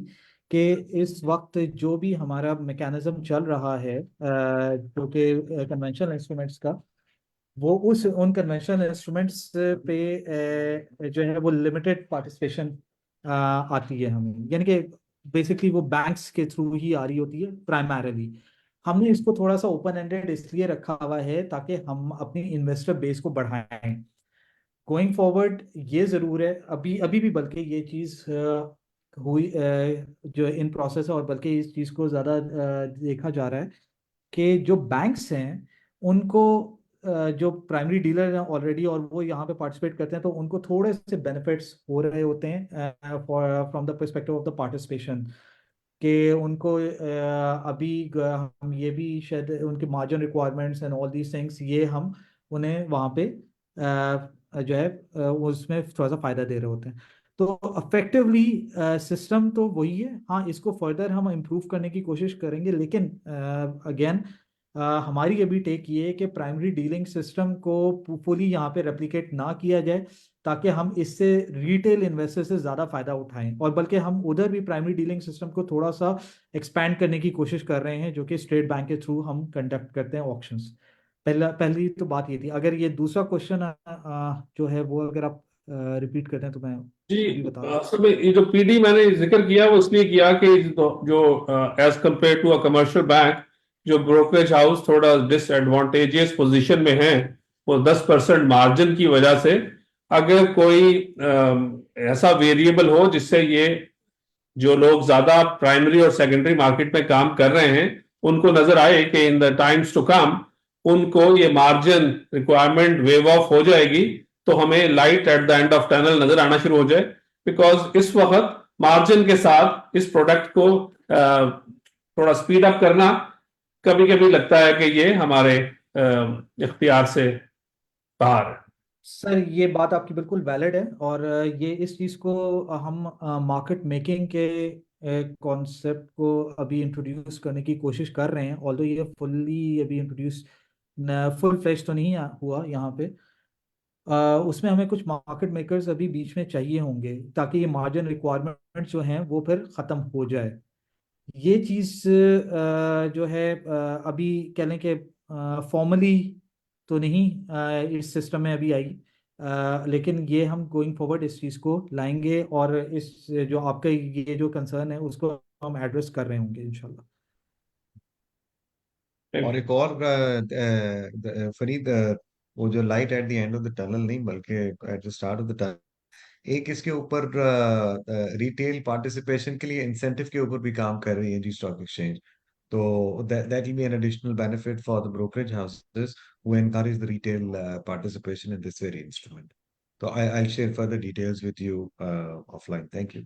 कि इस वक्त जो भी हमारा मैकेनिज्म चल रहा है जो कि कन्वेंशनल इंस्ट्रूमेंट्स का, वो उन कन्वेंशनल इंस्ट्रूमेंट्स पे जो है वो लिमिटेड पार्टिसिपेशन आती है हमें, यानी कि बेसिकली वो बैंक्स के थ्रू ही आ रही होती है प्राइमरीली। हमने इसको थोड़ा सा ओपन एंडेड इसलिए रखा हुआ है ताकि हम अपनी इन्वेस्टर बेस को बढ़ाएं। गोइंग फॉरवर्ड ये ज़रूर है, अभी अभी भी बल्कि ये चीज़ हुई जो इन प्रोसेस है, और बल्कि इस चीज़ को ज़्यादा देखा जा रहा है कि जो बैंक्स हैं उनको जो प्राइमरी डीलर हैं ऑलरेडी और वो यहाँ पे पार्टिसिपेट करते हैं, तो उनको थोड़े से बेनिफिट्स हो रहे होते हैं from the perspective of the participation, कि उनको अभी हम ये भी शायद उनके margin requirements and all these things, ये हम उन्हें वहाँ पे जो है उसमें थोड़ा सा फ़ायदा दे रहे होते हैं। तो अफेक्टिवली सिस्टम तो वही है। हाँ, इसको फर्दर हम इम्प्रूव करने की कोशिश करेंगे, लेकिन अगेन हमारी अभी टेक ये है कि प्राइमरी डीलिंग सिस्टम को फुली यहाँ पे रेप्लिकेट ना किया जाए, ताकि हम इससे रिटेल इन्वेस्टर से ज़्यादा फ़ायदा उठाएं, और बल्कि हम उधर भी प्राइमरी डीलिंग सिस्टम को थोड़ा सा एक्सपैंड करने की कोशिश कर रहे हैं, जो कि स्टेट बैंक के थ्रू हम कंडक्ट करते हैं ऑक्शंस। पहली तो बात ये थी। अगर ये दूसरा क्वेश्चन जो है वो अगर आप रिपीट करते हैं तो मैं जी, अभी बता दूं। असल में ये जो पीडी मैंने जिक्र किया वो इसलिए किया कि जो as compare to a commercial bank, जो ब्रोकरेज हाउस थोड़ा डिसएडवांटेजियस पोजीशन में है, वो 10% मार्जिन की वजह से, अगर कोई ऐसा वेरिएबल हो जिससे ये जो लोग ज्यादा प्राइमरी और सेकेंडरी मार्केट में काम कर रहे हैं उनको नजर आए कि in the times to come उनको ये मार्जिन रिक्वायरमेंट वेव ऑफ हो जाएगी, तो हमें light at the end of tunnel नजर आना शुरू हो जाए। बिकॉज इस वक्त मार्जिन के साथ इस प्रोडक्ट को थोड़ा स्पीड अप करना कभी कभी लगता है कि ये हमारे इख्तियार से बाहर है। सर, ये बात आपकी बिल्कुल वैलिड है, और ये इस चीज़ को हम मार्केट मेकिंग के कॉन्सेप्ट को अभी इंट्रोड्यूस करने की कोशिश कर रहे हैं। ऑल्दो ये फुल्ली अभी इंट्रोड्यूस फुल फ्लेश तो नहीं हुआ यहाँ पे। उसमें हमें कुछ मार्केट मेकर्स अभी बीच में चाहिए होंगे, ताकि ये मार्जिन रिक्वायरमेंट जो हैं वो फिर ख़त्म हो जाए। ये चीज़ जो है अभी कह लें कि फॉर्मली तो नहीं इस सिस्टम में अभी आई, लेकिन ये हम गोइंग फॉरवर्ड इस चीज़ को लाएंगे, और इस जो आपका ये जो कंसर्न है उसको हम एड्रेस कर रहे होंगे इंशाल्लाह। और एक और फरीद, वो जो light at the end of the tunnel नहीं बल्कि at the start of the tunnel, एक इसके ऊपर रिटेल पार्टिसिपेशन के लिए इंसेंटिव के ऊपर भी काम कर रही है जी स्टॉक एक्सचेंज। तो that will be an additional benefit for the brokerage houses who encourage the retail participation in this very instrument. So I'll share further details with you offline. Thank you.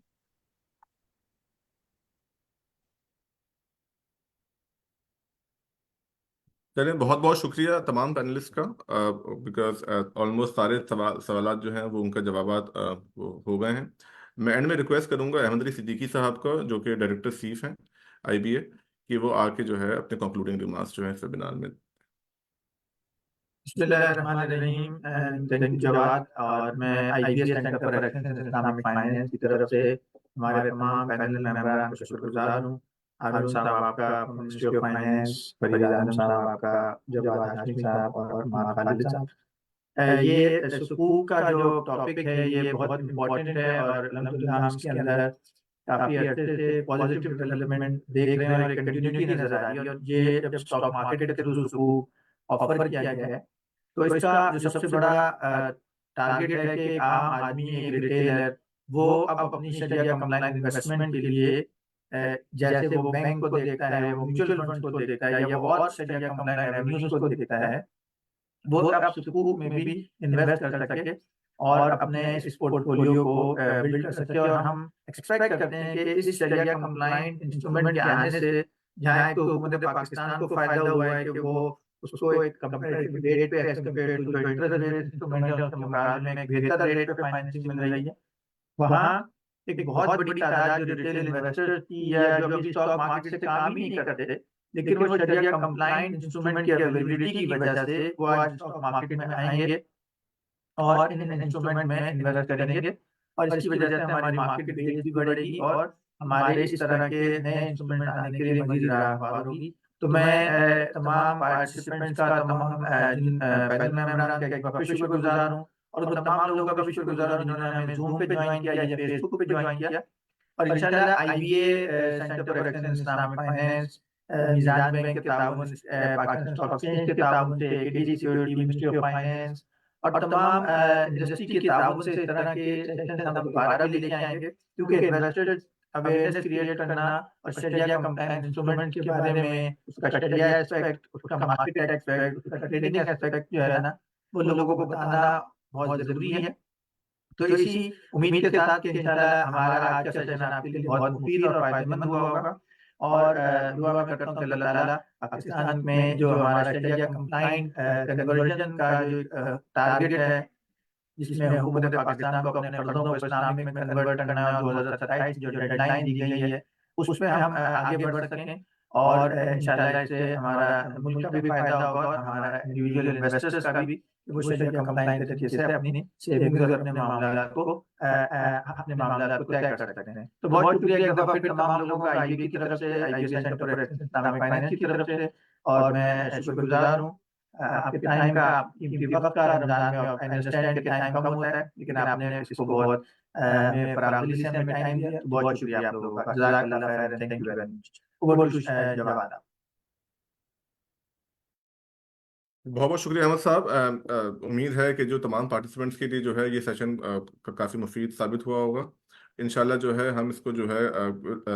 चलिए, बहुत बहुत शुक्रिया तमाम panelist का, because almost सारे सवालात जो हैं वो उनका जवाबात वो हो गए हैं। मैं एंड में रिक्वेस्ट करूंगा अहमद अली सिद्दीकी साहब का, जो कि डायरेक्टर चीफ हैं IBA, कि वो आके जो है अपने कंक्लूडिंग रिमार्क्स जो है इस वेबिनार में। बिस्मिल्लाहिर्रहमानिर्रहीम। Thank you Jawad. और मैं IBS centre for excellence in Islamic finance की तरफ से हमारे तमाम पैनल मेंबरान को शुक्रगुजार हूँ। हारून साहब आपका, मिनिस्ट्री ऑफ फाइनेंस, फरीद आलम साहब आपका, जवाद हाशमी साहब और मार खालिद साहब। ये सुकूक का जो टॉपिक है ये बहुत इम्पोर्टेंट है, और अल्हम्दुलिल्लाह हम इसके अंदर काफी अर्से से पॉजिटिव डेवलपमेंट देख रहे हैं और एक कंटिन्यूटी नजर आ रही है। और ये जब स्टॉक मार्केट के थ्रू सुकूक ऑफर किया गया है, तो इसका जो सबसे बड़ा टारगेट है कि आम आदमी, एक रिटेलर, वो अब अपनी शरिया कंप्लायंस इन्वेस्टमेंट के लिए जैसे वो बैंक को देखता है, वो म्यूचुअल फंड को देखता है, या वो और शरिया कंप्लायंस रेवेन्यूज को देखता है, वो अब सुकूक में भी इन्वेस्ट कर सके और अपने इस पोर्टफोलियो को बिल्ड कर सके। और हम एक्सपेक्ट करते हैं कि इस शरिया कंप्लायंट इंस्ट्रूमेंट के आने से जहाँ तो हुकूमत पाकिस्तान को फायदा हुआ है कि वो उसको एक कंपैरेटिव रेट पे एज कंपेयर टू जो इंटरेस्ट रेट इंस्ट्रूमेंट है उसके मुकाबले में एक बेहतर रेट पे फाइनेंसिंग मिल रही है। वहाँ एक बहुत बड़ी तादाद जो रिटेल इन्वेस्टर्स की या जो अभी स्टॉक मार्केट से काम ही नहीं करते, लेकिन वो शरिया कंप्लायंट इंस्ट्रूमेंट की अवेलेबिलिटी की वजह से वो आज स्टॉक मार्केट में आएंगे और इन इंस्ट्रूमेंट में इन्वेस्ट करेंगे, और इसकी वजह से हमारी मार्केट बेस भी बढ़ेगी और हमारे इस तरह के नए इंस्ट्रूमेंट आने के लिए मजीद राह होगी। तो मैं तमाम पार्टिसिपेंट्स का, तमाम पैनल मेंबरान का एक बार फिर शुक्रगुजार हूँ, और उन तमाम लोगों का भी शुक्रगुजार हूँ जिन्होंने हमें जूम पे ज्वाइन किया या फेसबुक पे ज्वाइन किया। और इंशाल्लाह IBA center for excellence Islamic finance, Meezan bank के ताउन, पाकिस्तान स्टॉक एक्सचेंज के ताउन से, AKD security, ministry of finance और तमाम इंडस्ट्री के ताउन से इस तरह के सेशंस हम दोबारा भी लेके आएंगे, क्योंकि इन्वेस्टर्स अवेयरनेस क्रिएट करना और शरिया कंप्लायंस इंस्ट्रूमेंट के बारे में, उसका शरिया एस्पेक्ट, उसका मार्केट एस्पेक्ट, उसका ट्रेडिंग एस्पेक्ट जो है ना, वो लोगों को बताना बहुत जरूरी है। तो इसी उम्मीद के साथ कि इंशाल्लाह हमारा आज का सेशन आपके लिए बहुत मुफीद और फायदेमंद हुआ होगा, और दुआ करता हूँ कि अल्लाह ताला पाकिस्तान में जो हमारा शरिया कंप्लाइंट कन्वर्जन का जो टारगेट है, जिसमें हुकूमत पाकिस्तान को अपने कर्जों को इस्लामिक में कन्वर्ट करना है, 2027 जो डेडलाइन दी गई है, उसमें हम आगे बढ़ सकें, और इंशाल्लाह इससे हमारा मुल्क का भी फायदा होगा और हमारा इंडिविजुअल इन्वेस्टर्स का भी, वो शरिया कंप्लाइंट के तरीके से अपनी सेविंग्स और अपने मामलात को तय कर सकते हैं। तो बहुत शुक्रिया एक दफा फिर तमाम लोगों का आईबी की तरफ से, IB centre for Islamic finance की तरफ से, और मैं शुक्रगुजार हूँ आपके टाइम का, आपकी वक्त का। रमजान में आई अंडरस्टैंड कि टाइम कम होता है, लेकिन आपने इसको बहुत हमें फरागली से हमें टाइम दिया, तो बहुत शुक्रिया आप लोगों का। जज़ाकल्लाह खैरन, thank you very much. Over to Jawad. बहुत बहुत शुक्रिया अहमद साहब। उम्मीद है कि जो तमाम पार्टिसिपेंट्स के लिए जो है ये सेशन काफ़ी मुफीद साबित हुआ होगा। इंशाल्लाह जो है हम इसको जो है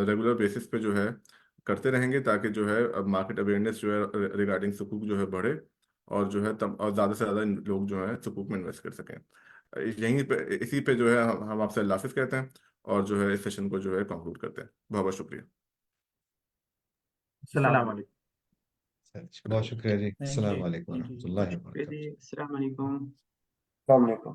रेगुलर बेसिस पे जो है करते रहेंगे, ताकि जो है मार्केट अवेयरनेस जो है रिगार्डिंग सुकूक जो है बढ़े, और जो है और ज़्यादा से ज़्यादा लोग जो है सुकूक में इन्वेस्ट कर सकें। यहीं पे इसी पे जो है हम आपसे अल्लाह हाफिज़ कहते हैं, और जो है इस सेशन को जो है कंक्लूड करते हैं। बहुत बहुत शुक्रिया। अस्सलाम वालेकुम। बहुत शुक्रिया जी। Thank अस्सलाम you. वालेकुम Thank you. रहमतुल्लाहि व बरकातहू। अस्सलाम वालेकुम। अस्सलाम वालेकुम।